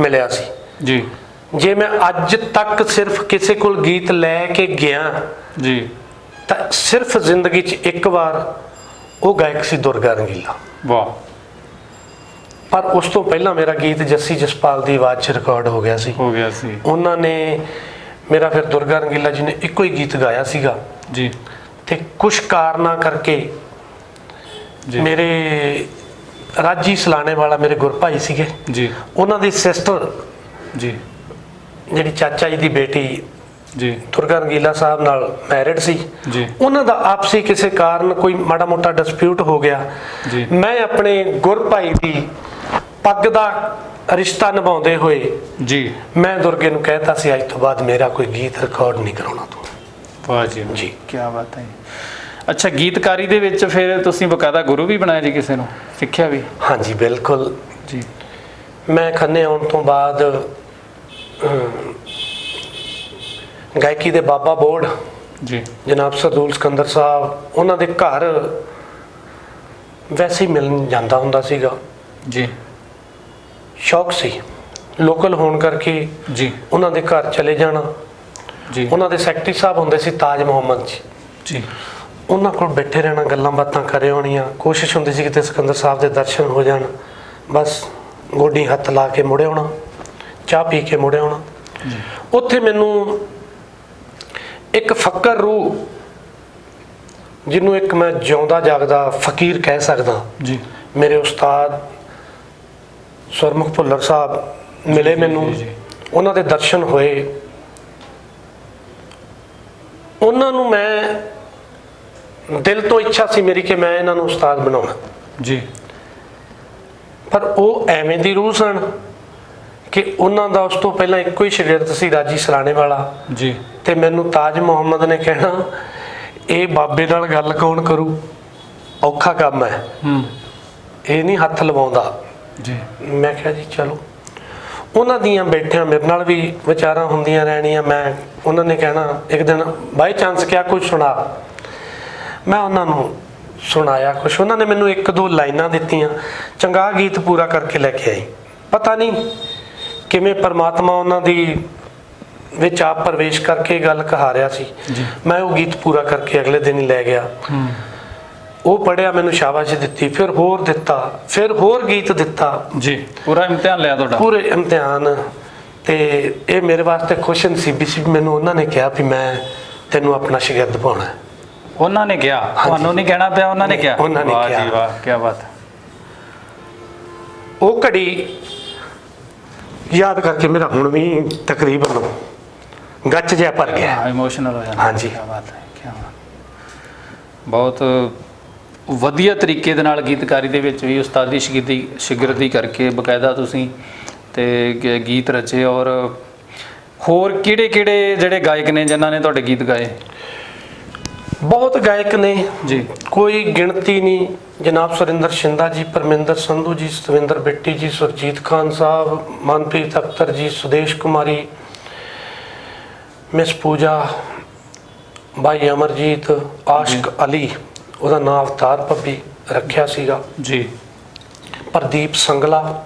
ਮਿਲਿਆ ਸੀ ਜੀ। ਜੇ ਮੈਂ ਅੱਜ ਤੱਕ ਸਿਰਫ ਕਿਸੇ ਕੋਲ ਗੀਤ ਲੈ ਕੇ ਗਿਆ ਜੀ ਤਾਂ ਸਿਰਫ ਜ਼ਿੰਦਗੀ 'ਚ ਇੱਕ ਵਾਰ ਉਹ ਗਾਇਕ ਸੀ ਦੁਰਗਾ ਰੰਗੀਲਾ। ਵਾਹ। ਪਰ ਉਸ ਤੋਂ ਪਹਿਲਾਂ ਮੇਰਾ ਗੀਤ ਜੱਸੀ ਜਸਪਾਲ ਦੀ ਆਵਾਜ਼ 'ਚ ਰਿਕਾਰਡ ਹੋ ਗਿਆ ਸੀ। ਉਹਨਾਂ ਨੇ ਮੇਰਾ, ਫਿਰ ਦੁਰਗਾ ਰੰਗੀਲਾ ਜੀ ਨੇ ਇੱਕੋ ਹੀ ਗੀਤ ਗਾਇਆ ਸੀਗਾ ਜੀ। ਤੇ ਕੁਝ ਕਾਰਨਾਂ ਕਰਕੇ ਮੇਰੇ ਰਾਜੀ ਸਲਾਣੇ ਵਾਲਾ ਮੇਰੇ ਗੁਰਭਾਈ ਸੀਗੇ ਜੀ, ਉਹਨਾਂ ਦੀ ਸਿਸਟਰ ਜੀ, ਜਿਹੜੀ ਚਾਚਾ ਜੀ ਦੀ ਬੇਟੀ ਜੀ, ਦੁਰਗਾ ਰੰਗੀਲਾ ਸਾਹਿਬ ਨਾਲ ਮੈਰਿਡ ਸੀ ਜੀ। ਉਹਨਾਂ ਦਾ ਆਪਸੀ ਕਿਸੇ ਕਾਰਨ ਕੋਈ ਮਾੜਾ ਮੋਟਾ ਡਿਸਪਿਊਟ ਹੋ ਗਿਆ ਜੀ। ਮੈਂ ਆਪਣੇ ਗੁਰਭਾਈ ਦੀ ਪੱਗ ਦਾ ਰਿਸ਼ਤਾ ਨਿਭਾਉਂਦੇ ਹੋਏ ਜੀ ਮੈਂ ਦੁਰਗੇ ਨੂੰ ਕਹਿਤਾ ਸੀ ਅੱਜ ਤੋਂ ਬਾਅਦ ਮੇਰਾ ਕੋਈ ਗੀਤ ਰਿਕਾਰਡ ਨਹੀਂ ਕਰਾਉਣਾ ਤੂੰ। ਵਾਹ ਜੀ ਜੀ, ਕੀ ਬਾਤ ਹੈ। ਅੱਛਾ, ਗੀਤਕਾਰੀ ਦੇ ਵਿੱਚ ਫਿਰ ਤੁਸੀਂ ਬਕਾਇਦਾ ਗੁਰੂ ਵੀ ਬਣਾਇਆ ਜੀ? ਕਿਸੇ ਨੂੰ ਸਿੱਖਿਆ ਵੀ? ਹਾਂਜੀ ਬਿਲਕੁਲ ਜੀ। ਮੈਂ ਖੰਨੇ ਆਉਣ ਤੋਂ ਬਾਅਦ ਗਾਇਕੀ ਦੇ ਬਾਬਾ ਬੋੜ ਜੀ, ਜਨਾਬ ਸਰਦੂਲ ਸਿਕੰਦਰ ਸਾਹਿਬ, ਉਹਨਾਂ ਦੇ ਘਰ ਵੈਸੇ ਹੀ ਮਿਲਣ ਜਾਂਦਾ ਹੁੰਦਾ ਸੀਗਾ ਜੀ। ਸ਼ੌਕ ਸੀ ਲੋਕਲ ਹੋਣ ਕਰਕੇ ਜੀ, ਉਹਨਾਂ ਦੇ ਘਰ ਚਲੇ ਜਾਣਾ ਜੀ। ਉਹਨਾਂ ਦੇ ਸੈਕਟਰੀ ਸਾਹਿਬ ਹੁੰਦੇ ਸੀ ਤਾਜ ਮੁਹੰਮਦ ਜੀ ਜੀ। ਉਹਨਾਂ ਕੋਲ ਬੈਠੇ ਰਹਿਣਾ, ਗੱਲਾਂ ਬਾਤਾਂ ਕਰੇ ਹੋਣੀਆਂ। ਕੋਸ਼ਿਸ਼ ਹੁੰਦੀ ਸੀ ਕਿਤੇ ਸਿਕੰਦਰ ਸਾਹਿਬ ਦੇ ਦਰਸ਼ਨ ਹੋ ਜਾਣ, ਬਸ ਗੋਡੀ ਹੱਥ ਲਾ ਕੇ ਮੁੜੇ ਆਉਣਾ, ਚਾਹ ਪੀ ਕੇ ਮੁੜੇ ਆਉਣਾ। ਉੱਥੇ ਮੈਨੂੰ ਇੱਕ ਫਕਰ ਰੂਹ, ਜਿਹਨੂੰ ਇੱਕ ਮੈਂ ਜਿਉਂਦਾ ਜਾਗਦਾ ਫਕੀਰ ਕਹਿ ਸਕਦਾ ਜੀ, ਮੇਰੇ ਮੇਰੇ ਉਸਤਾਦ ਸੁਰਮੁਖ ਭੁੱਲਰ ਸਾਹਿਬ ਮਿਲੇ ਮੈਨੂੰ। ਉਹਨਾਂ ਦੇ ਦਰਸ਼ਨ ਹੋਏ। ਉਹਨਾਂ ਨੂੰ ਮੈਂ ਦਿਲ ਤੋਂ ਇੱਛਾ ਸੀ ਮੇਰੀ ਕਿ ਮੈਂ ਇਹਨਾਂ ਨੂੰ ਉਸਤਾਦ ਬਣਾਉਣਾ ਜੀ, ਪਰ ਉਹ ਐਵੇਂ ਦੀ ਰੂਹ ਸਨ ਕਿ ਉਹਨਾਂ ਦਾ ਉਸ ਤੋਂ ਪਹਿਲਾਂ ਇੱਕੋ ਹੀ ਸ਼ਾਗਿਰਦ ਸੀ, ਰਾਜੀ ਸਲਾਣੇ ਵਾਲਾ ਜੀ, ਤੇ ਮੈਨੂੰ ਤਾਜ ਮੁਹੰਮਦ ਨੇ ਕਹਿਣਾ, ਇਹ ਬਾਬੇ ਨਾਲ ਗੱਲ ਕੌਣ ਕਰੂ, ਔਖਾ ਕੰਮ ਹੈ, ਇਹ ਨਹੀਂ ਹੱਥ ਲਵਾਉਂਦਾ ਜੀ। ਮੈਂ ਕਿਹਾ ਜੀ ਚਲੋ। ਉਹਨਾਂ ਦੀਆਂ ਬੈਠਿਆਂ ਮੇਰੇ ਨਾਲ ਵੀ ਵਿਚਾਰਾਂ ਹੁੰਦੀਆਂ ਰਹਿਣੀਆਂ। ਮੈਂ ਉਹਨਾਂ ਨੇ ਕਹਿਣਾ, ਇੱਕ ਦਿਨ ਬਾਈ ਚਾਂਸ ਕਿਹਾ ਕੁਝ ਸੁਣਾ। ਮੈਂ ਉਹਨਾਂ ਨੂੰ ਸੁਣਾਇਆ ਕੁਛ। ਉਹਨਾਂ ਨੇ ਮੈਨੂੰ 1-2 ਲਾਈਨਾਂ ਦਿੱਤੀਆਂ, ਚੰਗਾ ਗੀਤ ਪੂਰਾ ਕਰਕੇ ਲੈ ਕੇ ਆਈ। ਪਤਾ ਨਹੀਂ ਕਿਵੇਂ ਪਰਮਾਤਮਾ ਉਹਨਾਂ ਦੀ ਵਿੱਚ ਆਪ ਪ੍ਰਵੇਸ਼ ਕਰਕੇ ਗੱਲ ਕਹਾ ਰਿਹਾ ਸੀ। ਮੈਂ ਉਹ ਗੀਤ ਪੂਰਾ ਕਰਕੇ ਅਗਲੇ ਦਿਨ ਹੀ ਲੈ ਗਿਆ। ਉਹ ਪੜਿਆ, ਮੈਨੂੰ ਸ਼ਾਬਾਸ਼ ਦਿੱਤੀ, ਫਿਰ ਹੋਰ ਦਿੱਤਾ, ਫਿਰ ਹੋਰ ਗੀਤ ਦਿੱਤਾ ਜੀ। ਪੂਰਾ ਇਮਤਿਹਾਨ ਲਿਆ ਤੁਹਾਡਾ? ਪੂਰੇ ਇਮਤਿਹਾਨ। ਤੇ ਇਹ ਮੇਰੇ ਵਾਸਤੇ ਖੁਸ਼ ਨਸੀਬੀ ਸੀ। ਮੈਨੂੰ ਉਹਨਾਂ ਨੇ ਕਿਹਾ ਵੀ ਮੈਂ ਤੈਨੂੰ ਆਪਣਾ ਸ਼ਾਗਿਰਦ ਪਾਉਣਾ। ਉਹਨਾਂ ਨੇ ਕਿਹਾ, ਤੁਹਾਨੂੰ ਨਹੀਂ ਕਹਿਣਾ ਪਿਆ, ਉਹਨਾਂ ਨੇ ਕਿਹਾ? ਉਹਨਾਂ ਨੇ ਵਾਹ ਕਿਹਾ। ਜੀ ਵਾਹ, ਕੀ ਬਾਤ ਹੈ। ਉਹ ਘੜੀ ਯਾਦ ਕਰਕੇ ਮੇਰਾ ਹੁਣ ਵੀ ਤਕਰੀਬਨ ਗੱਚ ਜਿਹਾ ਭਰ ਗਿਆ। ਇਮੋਸ਼ਨਲ ਹੋ ਜਾਂਦਾ। ਹਾਂਜੀ। ਕੀ ਬਾਤ ਹੈ, ਕੀ ਬਾਤ। ਬਹੁਤ ਵਧੀਆ ਤਰੀਕੇ ਦੇ ਨਾਲ ਗੀਤਕਾਰੀ ਦੇ ਵਿੱਚ ਵੀ ਉਸਤਾਦੀ ਸ਼ਾਗਿਰਦੀ ਕਰਕੇ ਬਕਾਇਦਾ ਤੁਸੀਂ ਤੇ ਗੀਤ ਰਚੇ। ਔਰ ਹੋਰ ਕਿਹੜੇ ਜਿਹੜੇ ਗਾਇਕ ਨੇ ਜਿਨ੍ਹਾਂ ਨੇ ਤੁਹਾਡੇ ਗੀਤ ਗਾਏ? ਬਹੁਤ ਗਾਇਕ ਨੇ ਜੀ, ਕੋਈ ਗਿਣਤੀ ਨਹੀਂ। ਜਨਾਬ ਸੁਰਿੰਦਰ ਸ਼ਿੰਦਾ ਜੀ, ਪਰਮਿੰਦਰ ਸੰਧੂ ਜੀ, ਸਤਵਿੰਦਰ ਬਿੱਟੀ ਜੀ, ਸੁਰਜੀਤ ਖਾਨ ਸਾਹਿਬ, ਮਨਪ੍ਰੀਤ ਅਖਤਰ ਜੀ, ਸੁਦੇਸ਼ ਕੁਮਾਰੀ, ਮਿਸ ਪੂਜਾ, ਭਾਈ ਅਮਰਜੀਤ, ਆਸ਼ਕ ਅਲੀ, ਉਹਦਾ ਨਾਮ ਅਵਤਾਰ ਪੱਬੀ ਰੱਖਿਆ ਸੀਗਾ ਜੀ, ਪ੍ਰਦੀਪ ਸੰਗਲਾ,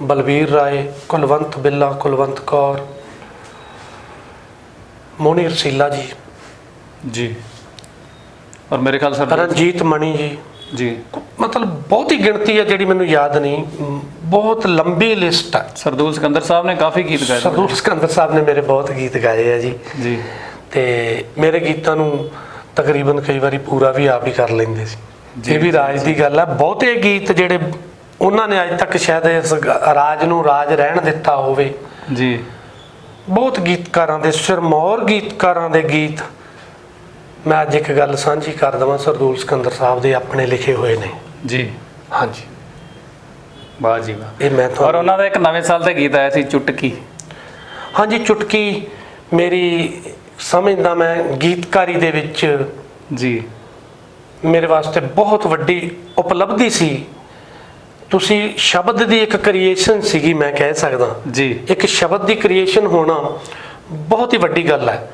ਬਲਵੀਰ ਰਾਏ, ਕੁਲਵੰਤ ਬਿੱਲਾ, ਕੁਲਵੰਤ ਕੌਰ, ਮੋਨੀ ਰਸੀਲਾ ਜੀ ਜੀ। ਔਰ ਮੇਰੇ ਖਿਆਲ ਸਰ ਰਣਜੀਤ ਮਣੀ ਜੀ ਜੀ, ਮਤਲਬ ਬਹੁਤੀ ਗਿਣਤੀ ਹੈ ਜਿਹੜੀ ਮੈਨੂੰ ਯਾਦ ਨਹੀਂ, ਬਹੁਤ ਲੰਬੀ ਲਿਸਟ ਹੈ। ਸਰਦੂਲ ਸਿਕੰਦਰ ਸਾਹਿਬ ਨੇ ਕਾਫੀ ਗੀਤ ਗਾਏ। ਸਰਦੂਲ ਸਿਕੰਦਰ ਸਾਹਿਬ ਨੇ ਮੇਰੇ ਬਹੁਤ ਗੀਤ ਗਾਏ ਆ ਜੀ। ਜੀ। ਤੇ ਮੇਰੇ ਗੀਤਾਂ ਨੂੰ ਤਕਰੀਬਨ ਕਈ ਵਾਰੀ ਪੂਰਾ ਵੀ ਆਪ ਹੀ ਕਰ ਲੈਂਦੇ ਸੀ। ਇਹ ਵੀ ਰਾਜ ਦੀ ਗੱਲ ਹੈ। ਬਹੁਤੇ ਗੀਤ ਜਿਹੜੇ ਉਹਨਾਂ ਨੇ ਅੱਜ ਤੱਕ ਸ਼ਾਇਦ ਇਸ ਰਾਜ ਨੂੰ ਰਾਜ ਰਹਿਣ ਦਿੱਤਾ ਹੋਵੇ। ਜੀ। ਬਹੁਤ ਗੀਤਕਾਰਾਂ ਦੇ, ਸਿਰਮੌਰ ਗੀਤਕਾਰਾਂ ਦੇ ਗੀਤ ਮੈਂ ਅੱਜ ਇੱਕ ਗੱਲ ਸਾਂਝੀ ਕਰ ਦੇਵਾਂ, ਸਰਦੂਲ ਸਿਕੰਦਰ ਸਾਹਿਬ ਦੇ ਆਪਣੇ ਲਿਖੇ ਹੋਏ ਨੇ ਜੀ। ਹਾਂਜੀ। ਵਾਹ ਜੀ ਵਾਹ। ਇਹ ਮੈਂ ਔਰ ਉਹਨਾਂ ਦਾ ਇੱਕ ਨਵੇਂ ਸਾਲ ਤੇ ਗੀਤ ਆਇਆ ਸੀ, ਚੁਟਕੀ। ਹਾਂਜੀ, ਚੁਟਕੀ ਮੇਰੀ ਸਮਝਦਾ ਮੈਂ ਗੀਤਕਾਰੀ ਦੇ ਵਿੱਚ ਜੀ, ਮੇਰੇ ਵਾਸਤੇ ਬਹੁਤ ਵੱਡੀ ਉਪਲਬਧੀ ਸੀ। ਤੁਸੀਂ ਸ਼ਬਦ ਦੀ ਇੱਕ ਕ੍ਰੀਏਸ਼ਨ ਸੀਗੀ, ਮੈਂ ਕਹਿ ਸਕਦਾ ਜੀ। ਇੱਕ ਸ਼ਬਦ ਦੀ ਕ੍ਰੀਏਸ਼ਨ ਹੋਣਾ ਬਹੁਤ ਹੀ ਵੱਡੀ ਗੱਲ ਹੈ।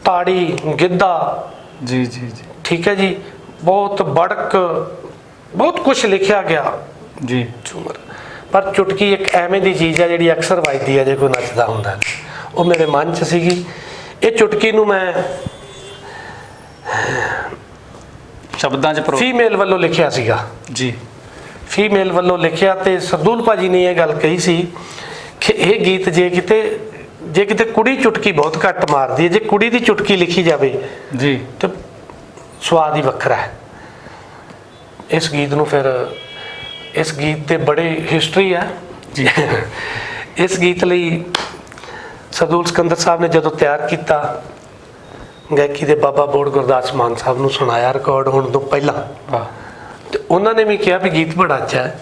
ਤਾੜੀ, ਗਿੱਧਾ, ਜੀ ਜੀ ਜੀ, ਠੀਕ ਹੈ ਜੀ, ਬਹੁਤ ਬੜਕ, ਬਹੁਤ ਕੁਝ ਲਿਖਿਆ ਗਿਆ ਜੀ। ਝੂਮਰ। ਪਰ ਚੁਟਕੀ ਇੱਕ ਐਵੇਂ ਦੀ ਚੀਜ਼ ਹੈ ਜਿਹੜੀ ਅਕਸਰ ਵੱਜਦੀ ਹੈ ਜੇ ਕੋਈ ਨੱਚਦਾ ਹੁੰਦਾ। ਉਹ ਮੇਰੇ ਮਨ 'ਚ ਸੀਗੀ। ਇਹ ਚੁਟਕੀ ਨੂੰ ਮੈਂ ਸ਼ਬਦਾਂ 'ਚ ਫੀਮੇਲ ਵੱਲੋਂ ਲਿਖਿਆ ਸੀਗਾ ਜੀ। ਫੀਮੇਲ ਵੱਲੋਂ ਲਿਖਿਆ। ਤੇ ਸਰਦੂਲ ਭਾਜੀ ਨੇ ਇਹ ਗੱਲ ਕਹੀ ਸੀ ਕਿ ਇਹ ਗੀਤ ਜੇ ਕਿਤੇ ਕੁੜੀ ਚੁਟਕੀ ਬਹੁਤ ਘੱਟ ਮਾਰਦੀ ਹੈ, ਜੇ ਕੁੜੀ ਦੀ ਚੁਟਕੀ ਲਿਖੀ ਜਾਵੇ ਜੀ, ਤੇ ਸਵਾਦ ਹੀ ਵੱਖਰਾ ਹੈ। ਇਸ ਗੀਤ ਨੂੰ ਫਿਰ ਇਸ ਗੀਤ ਤੇ ਬੜੀ ਹਿਸਟਰੀ ਹੈ ਜੀ। ਇਸ ਗੀਤ ਲਈ ਸਰਦੂਲ ਸਿਕੰਦਰ ਸਾਹਿਬ ਨੇ ਜਦੋਂ ਤਿਆਰ ਕੀਤਾ, ਗਾਇਕੀ ਦੇ ਬਾਬਾ ਬੋੜ ਗੁਰਦਾਸ ਮਾਨ ਸਾਹਿਬ ਨੂੰ ਸੁਣਾਇਆ ਰਿਕਾਰਡ ਹੋਣ ਤੋਂ ਪਹਿਲਾਂ। ਵਾਹ। ਤੇ ਉਹਨਾਂ ਨੇ ਵੀ ਕਿਹਾ ਵੀ ਗੀਤ ਬੜਾ ਅੱਛਾ ਹੈ,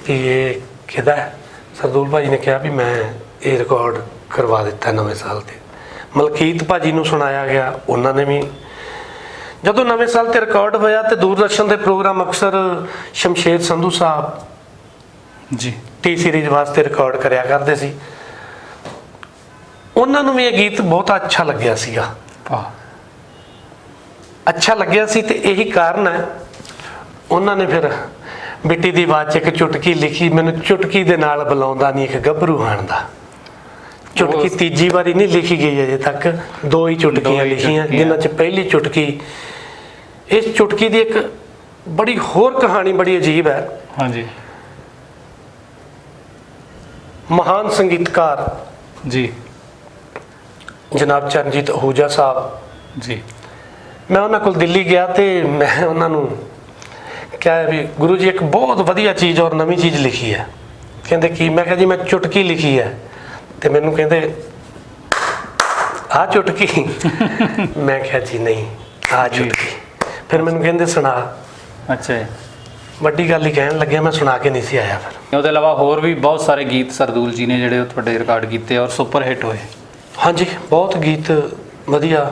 ਵੀ ਇਹ ਕਿਹਦਾ ਹੈ। ਸਰਦੂਲ ਭਾਜੀ ਨੇ ਕਿਹਾ ਵੀ ਮੈਂ ਇਹ ਰਿਕਾਰਡ ਕਰਵਾ ਦਿੱਤਾ ਨਵੇਂ ਸਾਲ ਤੇ। ਮਲਕੀਤ ਭਾਜੀ ਨੂੰ ਸੁਣਾਇਆ ਗਿਆ, ਉਹਨਾਂ ਨੇ ਵੀ। ਜਦੋਂ ਨਵੇਂ ਸਾਲ ਤੇ ਰਿਕਾਰਡ ਹੋਇਆ ਤੇ ਦੂਰਦਰਸ਼ਨ ਦੇ ਪ੍ਰੋਗਰਾਮ ਅਕਸਰ ਸ਼ਮਸ਼ੇਰ ਸੰਧੂ ਸਾਹਿਬ ਜੀ ਟੀ ਸੀਰੀਜ਼ ਵਾਸਤੇ ਰਿਕਾਰਡ ਕਰਿਆ ਕਰਦੇ ਸੀ। ਉਹਨਾਂ ਨੂੰ ਵੀ ਇਹ ਗੀਤ ਬਹੁਤ ਅੱਛਾ ਲੱਗਿਆ ਸੀਗਾ। ਵਾਹ। ਅੱਛਾ ਲੱਗਿਆ ਸੀ ਤੇ ਇਹੀ ਕਾਰਨ ਹੈ ਉਹਨਾਂ ਨੇ ਫਿਰ ਬਿੱਟੀ ਦੀ ਆਵਾਜ਼ 'ਚ ਇੱਕ ਚੁਟਕੀ ਲਿਖੀ, ਮੈਨੂੰ ਚੁਟਕੀ ਦੇ ਨਾਲ ਬੁਲਾਉਂਦਾ ਨਹੀਂ ਇੱਕ ਗੱਭਰੂ ਹਾਣ ਦਾ। ਚੁਟਕੀ ਤੀਜੀ ਵਾਰੀ ਨਹੀਂ ਲਿਖੀ ਗਈ ਅਜੇ ਤੱਕ, 2 ਹੀ ਚੁਟਕੀਆਂ ਲਿਖੀਆਂ, ਜਿਨ੍ਹਾਂ 'ਚ ਪਹਿਲੀ ਚੁਟਕੀ, ਇਸ ਚੁਟਕੀ ਦੀ ਇੱਕ ਬੜੀ ਹੋਰ ਕਹਾਣੀ ਬੜੀ ਅਜੀਬ ਹੈ। ਹਾਂਜੀ ਮਹਾਨ ਸੰਗੀਤਕਾਰ ਜੀ ਜਨਾਬ ਚਰਨਜੀਤ ਅਹੂਜਾ ਸਾਹਿਬ ਜੀ, ਮੈਂ ਉਹਨਾਂ ਕੋਲ ਦਿੱਲੀ ਗਿਆ ਤੇ ਮੈਂ ਉਹਨਾਂ ਨੂੰ ਕਿਹਾ ਵੀ ਗੁਰੂ ਜੀ ਇੱਕ ਬਹੁਤ ਵਧੀਆ ਚੀਜ਼ ਔਰ ਨਵੀਂ ਚੀਜ਼ ਲਿਖੀ ਹੈ। ਕਹਿੰਦੇ ਕੀ? ਮੈਂ ਕਿਹਾ ਜੀ ਮੈਂ ਚੁਟਕੀ ਲਿਖੀ ਹੈ। ਤੇ ਮੈਨੂੰ ਕਹਿੰਦੇ ਆਹ ਚੁਟਕੀ? ਮੈਂ ਕਿਹਾ ਜੀ ਨਹੀਂ, ਆਹ ਚੁਟਕੀ। ਫਿਰ ਮੈਨੂੰ ਕਹਿੰਦੇ ਸੁਣਾ। ਅੱਛਾ ਜੀ, ਵੱਡੀ ਗੱਲ ਹੀ ਕਹਿਣ ਲੱਗਿਆ, ਮੈਂ ਸੁਣਾ ਕੇ ਨਹੀਂ ਸੀ ਆਇਆ। ਫਿਰ ਉਹਦੇ ਇਲਾਵਾ ਹੋਰ ਵੀ ਬਹੁਤ ਸਾਰੇ ਗੀਤ ਸਰਦੂਲ ਜੀ ਨੇ ਜਿਹੜੇ ਉਹ ਤੁਹਾਡੇ ਰਿਕਾਰਡ ਕੀਤੇ ਔਰ ਸੁਪਰ ਹਿੱਟ ਹੋਏ। ਹਾਂਜੀ, ਬਹੁਤ ਗੀਤ ਵਧੀਆ,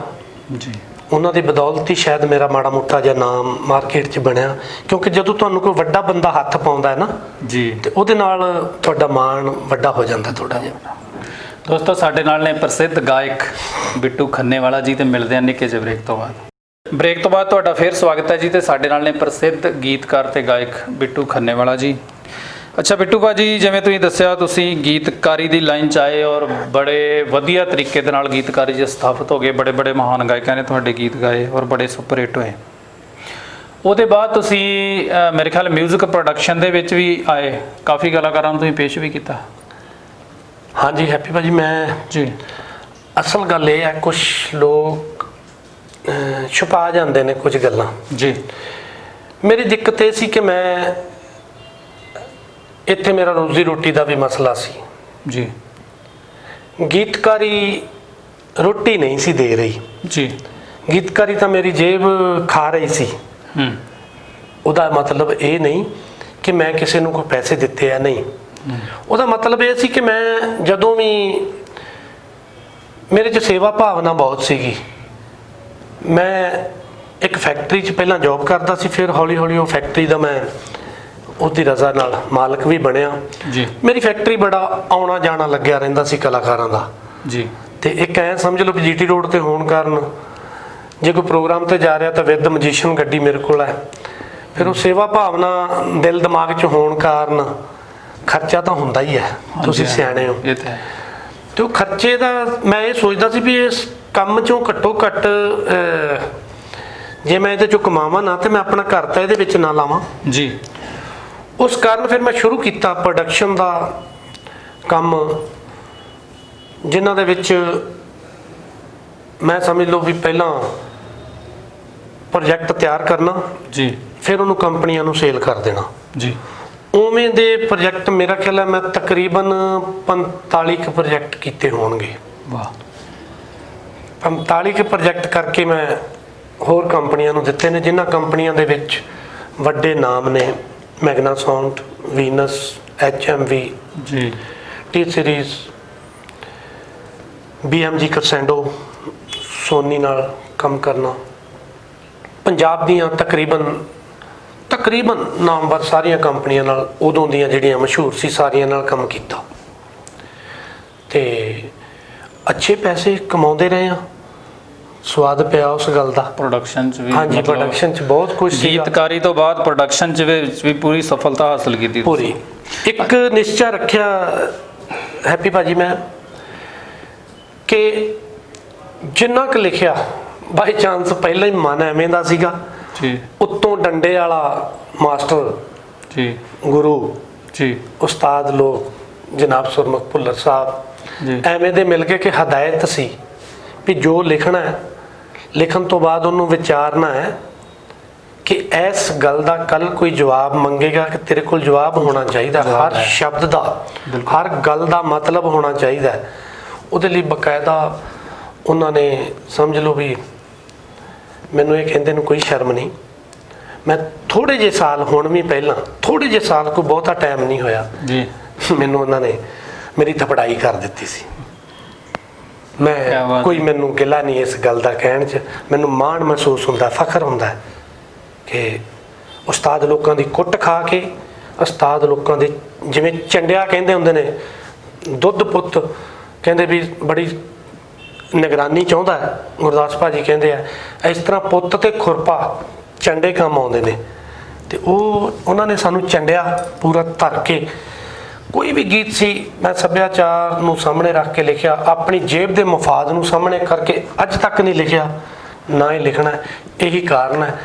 ਜੀ ਉਹਨਾਂ ਦੀ ਬਦੌਲਤ ਹੀ ਸ਼ਾਇਦ ਮੇਰਾ ਮਾੜਾ ਮੋਟਾ ਜਿਹਾ ਨਾਮ ਮਾਰਕੀਟ 'ਚ ਬਣਿਆ, ਕਿਉਂਕਿ ਜਦੋਂ ਤੁਹਾਨੂੰ ਕੋਈ ਵੱਡਾ ਬੰਦਾ ਹੱਥ ਪਾਉਂਦਾ ਹੈ ਨਾ ਜੀ, ਤੇ ਉਹਦੇ ਨਾਲ ਤੁਹਾਡਾ ਮਾਣ ਵੱਡਾ ਹੋ ਜਾਂਦਾ ਥੋੜਾ ਜਿਹਾ। ਦੋਸਤੋ ਸਾਡੇ ਨਾਲ ਨੇ ਪ੍ਰਸਿੱਧ ਗਾਇਕ ਬਿੱਟੂ ਖੰਨੇਵਾਲਾ ਜੀ, ਤੇ ਮਿਲਦੇ ਹਾਂ ਨਿੱਕੇ ਜਿਹੇ ਬ੍ਰੇਕ ਤੋਂ ਬਾਅਦ। ਬ੍ਰੇਕ ਤੋਂ ਬਾਅਦ ਤੁਹਾਡਾ ਫੇਰ ਸਵਾਗਤ ਹੈ ਜੀ, ਤੇ ਸਾਡੇ ਨਾਲ ਨੇ ਪ੍ਰਸਿੱਧ ਗੀਤਕਾਰ ਤੇ ਗਾਇਕ ਬਿੱਟੂ ਖੰਨੇਵਾਲਾ ਜੀ। ਅੱਛਾ ਬਿੱਟੂ ਭਾਜੀ, ਜਿਵੇਂ ਤੁਸੀਂ ਦੱਸਿਆ ਤੁਸੀਂ ਗੀਤਕਾਰੀ ਦੀ ਲਾਈਨ 'ਚ ਆਏ ਔਰ ਬੜੇ ਵਧੀਆ ਤਰੀਕੇ ਦੇ ਨਾਲ ਗੀਤਕਾਰੀ 'ਚ ਸਥਾਪਿਤ ਹੋ ਗਏ, ਬੜੇ ਬੜੇ ਮਹਾਨ ਗਾਇਕਾਂ ਨੇ ਤੁਹਾਡੇ ਗੀਤ ਗਾਏ ਔਰ ਬੜੇ ਸੁਪਰ ਹਿੱਟ ਹੋਏ। ਉਹਦੇ ਬਾਅਦ ਤੁਸੀਂ ਮੇਰੇ ਖਿਆਲ ਮਿਊਜ਼ਿਕ ਪ੍ਰੋਡਕਸ਼ਨ ਦੇ ਵਿੱਚ ਵੀ ਆਏ, ਕਾਫੀ ਕਲਾਕਾਰਾਂ ਨੂੰ ਤੁਸੀਂ ਪੇਸ਼ ਵੀ ਕੀਤਾ। ਹਾਂਜੀ ਹੈਪੀ ਭਾਜੀ, ਮੈਂ ਜੀ ਅਸਲ ਗੱਲ ਇਹ ਹੈ ਕੁਝ ਲੋਕ ਛੁਪਾ ਜਾਂਦੇ ਨੇ ਕੁਝ ਗੱਲਾਂ। ਜੀ ਮੇਰੀ ਦਿੱਕਤ ਇਹ ਸੀ ਕਿ ਮੈਂ ਇੱਥੇ ਮੇਰਾ ਰੋਜ਼ੀ ਰੋਟੀ ਦਾ ਵੀ ਮਸਲਾ ਸੀ। ਜੀ ਗੀਤਕਾਰੀ ਰੋਟੀ ਨਹੀਂ ਸੀ ਦੇ ਰਹੀ। ਜੀ ਗੀਤਕਾਰੀ ਤਾਂ ਮੇਰੀ ਜੇਬ ਖਾ ਰਹੀ ਸੀ। ਉਹਦਾ ਮਤਲਬ ਇਹ ਨਹੀਂ ਕਿ ਮੈਂ ਕਿਸੇ ਨੂੰ ਕੋਈ ਪੈਸੇ ਦਿੱਤੇ ਆ, ਨਹੀਂ। ਉਹਦਾ ਮਤਲਬ ਇਹ ਸੀ ਕਿ ਮੈਂ ਜਦੋਂ ਵੀ ਮੇਰੇ 'ਚ ਸੇਵਾ ਭਾਵਨਾ ਬਹੁਤ ਸੀਗੀ। ਮੈਂ ਇੱਕ ਫੈਕਟਰੀ 'ਚ ਪਹਿਲਾਂ ਜੌਬ ਕਰਦਾ ਸੀ, ਫਿਰ ਹੌਲੀ ਹੌਲੀ ਉਹ ਫੈਕਟਰੀ ਦਾ ਮੈਂ ਉਹਦੀ ਰਜ਼ਾ ਨਾਲ ਮਾਲਕ ਵੀ ਬਣਿਆ। ਜੀ ਮੇਰੀ ਫੈਕਟਰੀ ਬੜਾ ਆਉਣਾ ਜਾਣਾ ਲੱਗਿਆ ਰਹਿੰਦਾ ਸੀ ਕਲਾਕਾਰਾਂ ਦਾ। ਜੀ ਤੇ ਇੱਕ ਐਂ ਸਮਝ ਲਓ ਵੀ ਜੀਟੀ ਰੋਡ ਤੇ ਹੋਣ ਕਾਰਨ ਜੇ ਕੋਈ ਪ੍ਰੋਗਰਾਮ ਤੇ ਜਾ ਰਿਹਾ ਤਾਂ ਵਿਦ ਮਜੀਸ਼ੀਅਨ ਗੱਡੀ ਮੇਰੇ ਕੋਲ ਹੈ। ਫਿਰ ਉਹ ਸੇਵਾ ਭਾਵਨਾ ਦਿਲ ਦਿਮਾਗ 'ਚ ਹੋਣ ਕਾਰਨ ਖਰਚਾ ਤਾਂ ਹੁੰਦਾ ਹੀ ਹੈ, ਤੁਸੀਂ ਸਿਆਣੇ ਹੋ। ਇਹ ਤਾਂ ਹੈ। ਤੇ ਉਹ ਖਰਚੇ ਦਾ ਮੈਂ ਇਹ ਸੋਚਦਾ ਸੀ ਵੀ ਇਸ ਕੰਮ 'ਚੋਂ ਘੱਟੋ ਘੱਟ ਜੇ ਮੈਂ ਇਹਦੇ 'ਚੋਂ ਕਮਾਵਾਂ ਨਾ ਤੇ ਮੈਂ ਆਪਣਾ ਘਰ ਤਾਂ ਇਹਦੇ ਵਿੱਚ ਨਾ ਲਾਵਾਂ। ਜੀ ਉਸ ਕਾਰਨ ਫਿਰ ਮੈਂ ਸ਼ੁਰੂ ਕੀਤਾ ਪ੍ਰੋਡਕਸ਼ਨ ਦਾ ਕੰਮ, ਜਿਨ੍ਹਾਂ ਦੇ ਵਿੱਚ ਮੈਂ ਸਮਝ ਲਓ ਵੀ ਪਹਿਲਾਂ ਪ੍ਰੋਜੈਕਟ ਤਿਆਰ ਕਰਨਾ, ਜੀ ਫਿਰ ਉਹਨੂੰ ਕੰਪਨੀਆਂ ਨੂੰ ਸੇਲ ਕਰ ਦੇਣਾ। ਜੀ ਉਵੇਂ ਦੇ ਪ੍ਰੋਜੈਕਟ ਮੇਰਾ ਖਿਆਲ ਹੈ ਮੈਂ ਤਕਰੀਬਨ 45 ਕੁ ਪ੍ਰੋਜੈਕਟ ਕੀਤੇ ਹੋਣਗੇ। ਵਾਹ। 45 ਕੁ ਪ੍ਰੋਜੈਕਟ ਕਰਕੇ ਮੈਂ ਹੋਰ ਕੰਪਨੀਆਂ ਨੂੰ ਦਿੱਤੇ ਨੇ, ਜਿਨ੍ਹਾਂ ਕੰਪਨੀਆਂ ਦੇ ਵਿੱਚ ਵੱਡੇ ਨਾਮ ਨੇ ਮੈਗਨਾਸਾਊਂਡ, ਵੀਨਸ, HMV, ਜੀ T series, BMG Crescendo, Sony ਨਾਲ ਕੰਮ ਕਰਨਾ। ਪੰਜਾਬ ਦੀਆਂ ਤਕਰੀਬਨ ਨਾਮਵਰ ਸਾਰੀਆਂ ਕੰਪਨੀਆਂ ਨਾਲ, ਉਦੋਂ ਦੀਆਂ ਜਿਹੜੀਆਂ ਮਸ਼ਹੂਰ ਸੀ ਸਾਰੀਆਂ ਨਾਲ ਕੰਮ ਕੀਤਾ ਤੇ ਅੱਛੇ ਪੈਸੇ ਕਮਾਉਂਦੇ ਰਹੇ ਆ। ਸਵਾਦ ਪਿਆ ਉਸ ਗੱਲ ਦਾ। ਪ੍ਰੋਡਕਸ਼ਨ 'ਚ ਵੀ ਹਾਂਜੀ, ਪ੍ਰੋਡਕਸ਼ਨ 'ਚ ਬਹੁਤ ਕੁਝ ਸੀ। ਗੀਤਕਾਰੀ ਤੋਂ ਬਾਅਦ ਪ੍ਰੋਡਕਸ਼ਨ 'ਚ ਵੀ ਪੂਰੀ ਸਫਲਤਾ ਹਾਸਲ ਕੀਤੀ ਪੂਰੀ। ਇੱਕ ਨਿਸ਼ਚਾ ਰੱਖਿਆ ਹੈਪੀ ਭਾਜੀ ਮੈਂ ਕਿ ਜਿੰਨਾ ਕੁ ਲਿਖਿਆ ਬਾਈ ਚਾਂਸ ਪਹਿਲਾਂ ਹੀ ਮਨ ਐਵੇਂ ਦਾ ਸੀਗਾ, ਜੀ ਉੱਤੋਂ ਡੰਡੇ ਵਾਲਾ ਮਾਸਟਰ, ਜੀ ਗੁਰੂ, ਜੀ ਉਸਤਾਦ ਲੋਕ ਜਨਾਬ ਸੁਰਮੁਖ ਭੁੱਲਰ ਸਾਹਿਬ, ਜੀ ਐਵੇਂ ਦੇ ਮਿਲ ਕੇ ਕਿ ਹਦਾਇਤ ਸੀ ਵੀ ਜੋ ਲਿਖਣਾ ਹੈ, ਲਿਖਣ ਤੋਂ ਬਾਅਦ ਉਹਨੂੰ ਵਿਚਾਰਨਾ ਹੈ ਕਿ ਇਸ ਗੱਲ ਦਾ ਕੱਲ ਕੋਈ ਜਵਾਬ ਮੰਗੇਗਾ ਕਿ ਤੇਰੇ ਕੋਲ ਜਵਾਬ ਹੋਣਾ ਚਾਹੀਦਾ, ਹਰ ਸ਼ਬਦ ਦਾ, ਹਰ ਗੱਲ ਦਾ ਮਤਲਬ ਹੋਣਾ ਚਾਹੀਦਾ। ਉਹਦੇ ਲਈ ਬਕਾਇਦਾ ਉਹਨਾਂ ਨੇ ਸਮਝ ਲਓ ਵੀ ਮੈਨੂੰ ਇਹ ਕਹਿੰਦੇ ਨੂੰ ਕੋਈ ਸ਼ਰਮ ਨਹੀਂ। ਮੈਂ ਥੋੜੇ ਜਿਹੇ ਸਾਲ, ਹੁਣ ਵੀ ਪਹਿਲਾਂ ਥੋੜੇ ਜਿਹੇ ਸਾਲ, ਕੋਈ ਬਹੁਤਾ ਟਾਈਮ ਨਹੀਂ ਹੋਇਆ, ਜੀ ਮੈਨੂੰ ਉਹਨਾਂ ਨੇ ਮੇਰੀ ਥਪੜਾਈ ਕਰ ਦਿੱਤੀ ਸੀ। ਮੈਂ ਕੋਈ ਮੈਨੂੰ ਗਿਲਾ ਨਹੀਂ ਇਸ ਗੱਲ ਦਾ ਕਹਿਣ 'ਚ, ਮੈਨੂੰ ਮਾਣ ਮਹਿਸੂਸ ਹੁੰਦਾ, ਫਖਰ ਹੁੰਦਾ ਕਿ ਉਸਤਾਦ ਲੋਕਾਂ ਦੀ ਕੁੱਟ ਖਾ ਕੇ, ਉਸਤਾਦ ਲੋਕਾਂ ਦੇ ਜਿਵੇਂ ਚੰਡਿਆ ਕਹਿੰਦੇ ਹੁੰਦੇ ਨੇ, ਦੁੱਧ ਪੁੱਤ ਕਹਿੰਦੇ ਵੀ ਬੜੀ ਨਿਗਰਾਨੀ ਚਾਹੁੰਦਾ ਹੈ, ਗੁਰਦਾਸ ਭਾਜੀ ਕਹਿੰਦੇ ਆ, ਇਸ ਤਰ੍ਹਾਂ ਪੁੱਤ ਤੇ ਖੁਰਪਾ ਚੰਡੇ ਕੰਮ ਆਉਂਦੇ ਨੇ। ਤੇ ਉਹਨਾਂ ਨੇ ਸਾਨੂੰ ਚੰਡਿਆ ਪੂਰਾ ਧਰ ਕੇ, ਕੋਈ ਵੀ ਗੀਤ ਸੀ ਮੈਂ ਸੱਭਿਆਚਾਰ ਨੂੰ ਸਾਹਮਣੇ ਰੱਖ ਕੇ ਲਿਖਿਆ, ਆਪਣੀ ਜੇਬ ਦੇ ਮਫਾਦ ਨੂੰ ਸਾਹਮਣੇ ਕਰਕੇ ਅੱਜ ਤੱਕ ਨਹੀਂ ਲਿਖਿਆ, ਨਾ ਹੀ ਲਿਖਣਾ। ਇਹੀ ਕਾਰਨ ਹੈ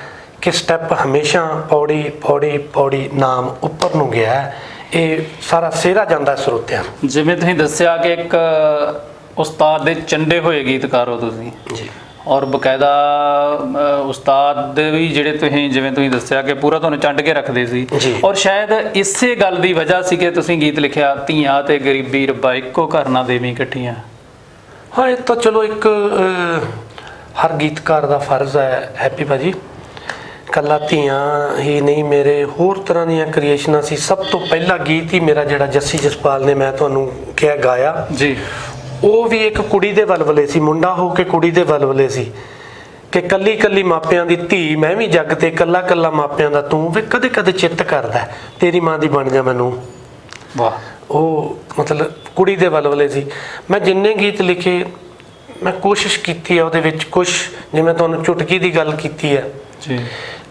ਕਿ ਸਟੈਪ ਹਮੇਸ਼ਾ ਪੌੜੀ ਪੌੜੀ ਪੌੜੀ ਨਾਮ ਉੱਪਰ ਨੂੰ ਗਿਆ ਹੈ। ਇਹ ਸਾਰਾ ਸਿਹਰਾ ਜਾਂਦਾ ਸਰੋਤਿਆਂ ਨੂੰ। ਜਿਵੇਂ ਤੁਸੀਂ ਦੱਸਿਆ ਕਿ ਇੱਕ ਉਸਤਾਦ ਦੇ ਚੰਡੇ ਹੋਏ ਗੀਤਕਾਰ ਹੋ ਤੁਸੀਂ ਜੀ, ਔਰ ਬਕਾਇਦਾ ਉਸਤਾਦ ਦੇ ਵੀ ਜਿਹੜੇ ਤੁਸੀਂ ਜਿਵੇਂ ਤੁਸੀਂ ਦੱਸਿਆ ਕਿ ਪੂਰਾ ਤੁਹਾਨੂੰ ਚੰਡ ਕੇ ਰੱਖਦੇ ਸੀ, ਜੀ। ਔਰ ਸ਼ਾਇਦ ਇਸੇ ਗੱਲ ਦੀ ਵਜ੍ਹਾ ਸੀ ਕਿ ਤੁਸੀਂ ਗੀਤ ਲਿਖਿਆ ਧੀਆਂ ਤੇ ਗਰੀਬੀ ਰੱਬਾ ਇੱਕੋ ਘਰ ਨਾ ਦੇਵੀਂ ਇਕੱਠੀਆਂ। ਹਾਂ, ਇਹ ਤਾਂ ਚਲੋ ਇੱਕ ਹਰ ਗੀਤਕਾਰ ਦਾ ਫਰਜ਼ ਹੈ ਹੈਪੀ ਭਾਜੀ। ਕੱਲਾ ਧੀਆਂ ਹੀ ਨਹੀਂ, ਮੇਰੇ ਹੋਰ ਤਰ੍ਹਾਂ ਦੀਆਂ ਕ੍ਰੀਏਸ਼ਨਾਂ ਸੀ। ਸਭ ਤੋਂ ਪਹਿਲਾ ਗੀਤ ਹੀ ਮੇਰਾ ਜਿਹੜਾ ਜੱਸੀ ਜਸਪਾਲ ਨੇ ਮੈਂ ਤੁਹਾਨੂੰ ਕਿਹਾ ਗਾਇਆ ਜੀ, ਉਹ ਵੀ ਇੱਕ ਕੁੜੀ ਦੇ ਵਲਵਲੇ ਸੀ, ਮੁੰਡਾ ਹੋ ਕੇ ਕੁੜੀ ਦੇ ਵਲਵਲੇ ਸੀ ਕਿ ਕੱਲੀ ਕੱਲੀ ਮਾਪਿਆਂ ਦੀ ਧੀ ਮੈਂ ਵੀ ਜੱਗ ਤੇ, ਕੱਲਾ ਕੱਲਾ ਮਾਪਿਆਂ ਦਾ ਤੂੰ ਵੀ ਕਦੇ ਕਦੇ ਚਿੱਤ ਕਰਦਾ ਤੇਰੀ ਮਾਂ ਦੀ ਬਣ ਜਾ ਮੈਨੂੰ। ਵਾਹ, ਉਹ ਮਤਲਬ ਕੁੜੀ ਦੇ ਵਲਵਲੇ ਸੀ। ਮੈਂ ਜਿੰਨੇ ਗੀਤ ਲਿਖੇ ਮੈਂ ਕੋਸ਼ਿਸ਼ ਕੀਤੀ ਹੈ ਉਹਦੇ ਵਿੱਚ ਕੁਛ, ਜਿਵੇਂ ਤੁਹਾਨੂੰ ਚੁਟਕੀ ਦੀ ਗੱਲ ਕੀਤੀ ਹੈ ਜੀ,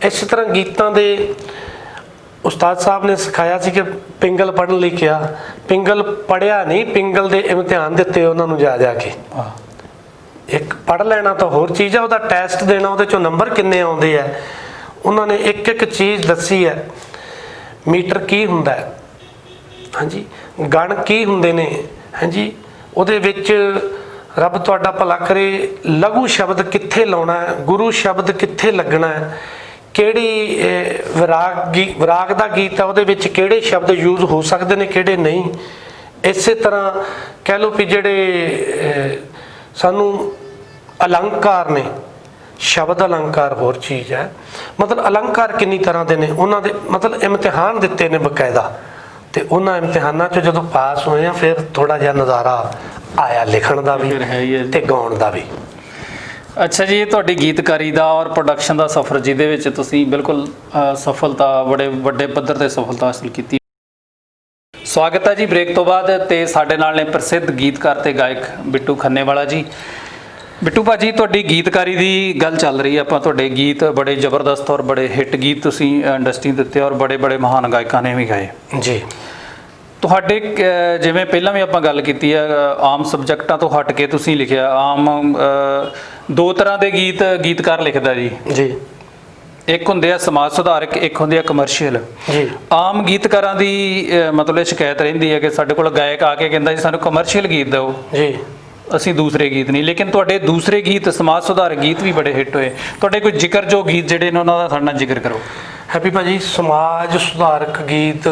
ਇਸ ਤਰ੍ਹਾਂ ਗੀਤਾਂ ਦੇ ਉਸਤਾਦ ਸਾਹਿਬ ਨੇ ਸਿਖਾਇਆ ਸੀ ਕਿ ਪਿੰਗਲ ਪੜ੍ਹਨ ਲਈ ਕਿਹਾ, ਪਿੰਗਲ ਪੜ੍ਹਿਆ ਨਹੀਂ, ਪਿੰਗਲ ਦੇ ਇਮਤਿਹਾਨ ਦਿੱਤੇ ਉਹਨਾਂ ਨੂੰ ਜਾ ਜਾ ਕੇ। ਇੱਕ ਪੜ੍ਹ ਲੈਣਾ ਤਾਂ ਹੋਰ ਚੀਜ਼ ਆ, ਉਹਦਾ ਟੈਸਟ ਦੇਣਾ, ਉਹਦੇ ਚੋਂ ਨੰਬਰ ਕਿੰਨੇ ਆਉਂਦੇ ਆ। ਉਹਨਾਂ ਨੇ ਇੱਕ ਇੱਕ ਚੀਜ਼ ਦੱਸੀ ਹੈ। ਮੀਟਰ ਕੀ ਹੁੰਦਾ ਹੈ, ਹਾਂਜੀ, ਗਣ ਕੀ ਹੁੰਦੇ ਨੇ, ਹਾਂਜੀ, ਉਹਦੇ ਵਿੱਚ ਰੱਬ ਤੁਹਾਡਾ ਭਲਾ ਕਰੇ, ਲਘੂ ਸ਼ਬਦ ਕਿੱਥੇ ਲਾਉਣਾ ਹੈ, ਗੁਰੂ ਸ਼ਬਦ ਕਿੱਥੇ ਲੱਗਣਾ ਹੈ, ਕਿਹੜੀ ਵਿਰਾਗ ਦਾ ਗੀਤ ਹੈ ਉਹਦੇ ਵਿੱਚ ਕਿਹੜੇ ਸ਼ਬਦ ਯੂਜ਼ ਹੋ ਸਕਦੇ ਨੇ ਕਿਹੜੇ ਨਹੀਂ। ਇਸੇ ਤਰ੍ਹਾਂ ਕਹਿ ਲਓ ਵੀ ਜਿਹੜੇ ਸਾਨੂੰ ਅਲੰਕਾਰ ਨੇ, ਸ਼ਬਦ ਅਲੰਕਾਰ ਹੋਰ ਚੀਜ਼ ਹੈ, ਮਤਲਬ ਅਲੰਕਾਰ ਕਿੰਨੀ ਤਰ੍ਹਾਂ ਦੇ ਨੇ, ਉਹਨਾਂ ਦੇ ਮਤਲਬ ਇਮਤਿਹਾਨ ਦਿੱਤੇ ਨੇ ਬਕਾਇਦਾ। ਤੇ ਉਹਨਾਂ ਇਮਤਿਹਾਨਾਂ 'ਚ ਜਦੋਂ ਪਾਸ ਹੋਏ ਆ ਫਿਰ ਥੋੜਾ ਜਿਹਾ ਨਜ਼ਾਰਾ ਆਇਆ ਲਿਖਣ ਦਾ ਵੀ ਤੇ ਗਾਉਣ ਦਾ ਵੀ। ਅੱਛਾ ਜੀ, ਇਹ ਤੁਹਾਡੀ ਗੀਤਕਾਰੀ ਦਾ ਔਰ ਪ੍ਰੋਡਕਸ਼ਨ ਦਾ ਸਫ਼ਰ ਜਿਹਦੇ ਵਿੱਚ ਤੁਸੀਂ ਬਿਲਕੁਲ ਸਫਲਤਾ, ਬੜੇ ਵੱਡੇ ਪੱਧਰ ਤੇ ਸਫਲਤਾ ਹਾਸਲ ਕੀਤੀ। ਸਵਾਗਤ ਹੈ ਜੀ ਬ੍ਰੇਕ ਤੋਂ ਬਾਅਦ, ਤੇ ਸਾਡੇ ਨਾਲ ਨੇ ਪ੍ਰਸਿੱਧ ਗੀਤਕਾਰ ਤੇ ਗਾਇਕ ਬਿੱਟੂ ਖੰਨੇਵਾਲਾ ਜੀ। ਬਿੱਟੂ ਭਾਜੀ, ਤੁਹਾਡੀ ਗੀਤਕਾਰੀ ਦੀ ਗੱਲ ਚੱਲ ਰਹੀ ਹੈ, ਆਪਾਂ ਤੁਹਾਡੇ ਗੀਤ ਬੜੇ ਜ਼ਬਰਦਸਤ ਔਰ ਬੜੇ ਹਿੱਟ ਗੀਤ ਤੁਸੀਂ ਇੰਡਸਟਰੀ ਦਿੱਤੇ ਔਰ ਬੜੇ ਬੜੇ ਮਹਾਨ ਗਾਇਕਾਂ ਨੇ ਵੀ ਗਾਏ ਜੀ। ਤੁਹਾਡੇ ਜਿਵੇਂ ਪਹਿਲਾਂ ਵੀ ਆਪਾਂ ਗੱਲ ਕੀਤੀ ਹੈ, ਆਮ ਸਬਜੈਕਟਾਂ ਤੋਂ ਹਟ ਕੇ ਤੁਸੀਂ ਲਿਖਿਆ। ਆਮ ਦੋ ਤਰ੍ਹਾਂ ਦੇ ਗੀਤਕਾਰ ਲਿਖਦਾ ਜੀ। ਜੀ, ਇੱਕ ਹੁੰਦੇ ਆ ਸਮਾਜ ਸੁਧਾਰਕ, ਇੱਕ ਹੁੰਦੇ ਆ ਕਮਰਸ਼ੀਅਲ। ਜੀ, ਆਮ ਗੀਤਕਾਰਾਂ ਦੀ ਮਤਲਬ ਸ਼ਿਕਾਇਤ ਰਹਿੰਦੀ ਹੈ ਕਿ ਸਾਡੇ ਕੋਲ ਗਾਇਕ ਆ ਕੇ ਕਹਿੰਦਾ ਜੀ ਸਾਨੂੰ ਕਮਰਸ਼ੀਅਲ ਗੀਤ ਦਿਓ, ਜੀ, ਅਸੀਂ ਦੂਸਰੇ ਗੀਤ ਨਹੀਂ। ਲੇਕਿਨ ਤੁਹਾਡੇ ਦੂਸਰੇ ਗੀਤ, ਸਮਾਜ ਸੁਧਾਰਕ ਗੀਤ ਵੀ ਬੜੇ ਹਿੱਟ ਹੋਏ। ਤੁਹਾਡੇ ਕੋਈ ਜ਼ਿਕਰਯੋਗ ਗੀਤ ਜਿਹੜੇ ਨੇ ਉਹਨਾਂ ਦਾ ਸਾਡੇ ਨਾਲ ਜ਼ਿਕਰ ਕਰੋ। ਹੈਪੀ ਭਾਜੀ, ਸਮਾਜ ਸੁਧਾਰਕ ਗੀਤ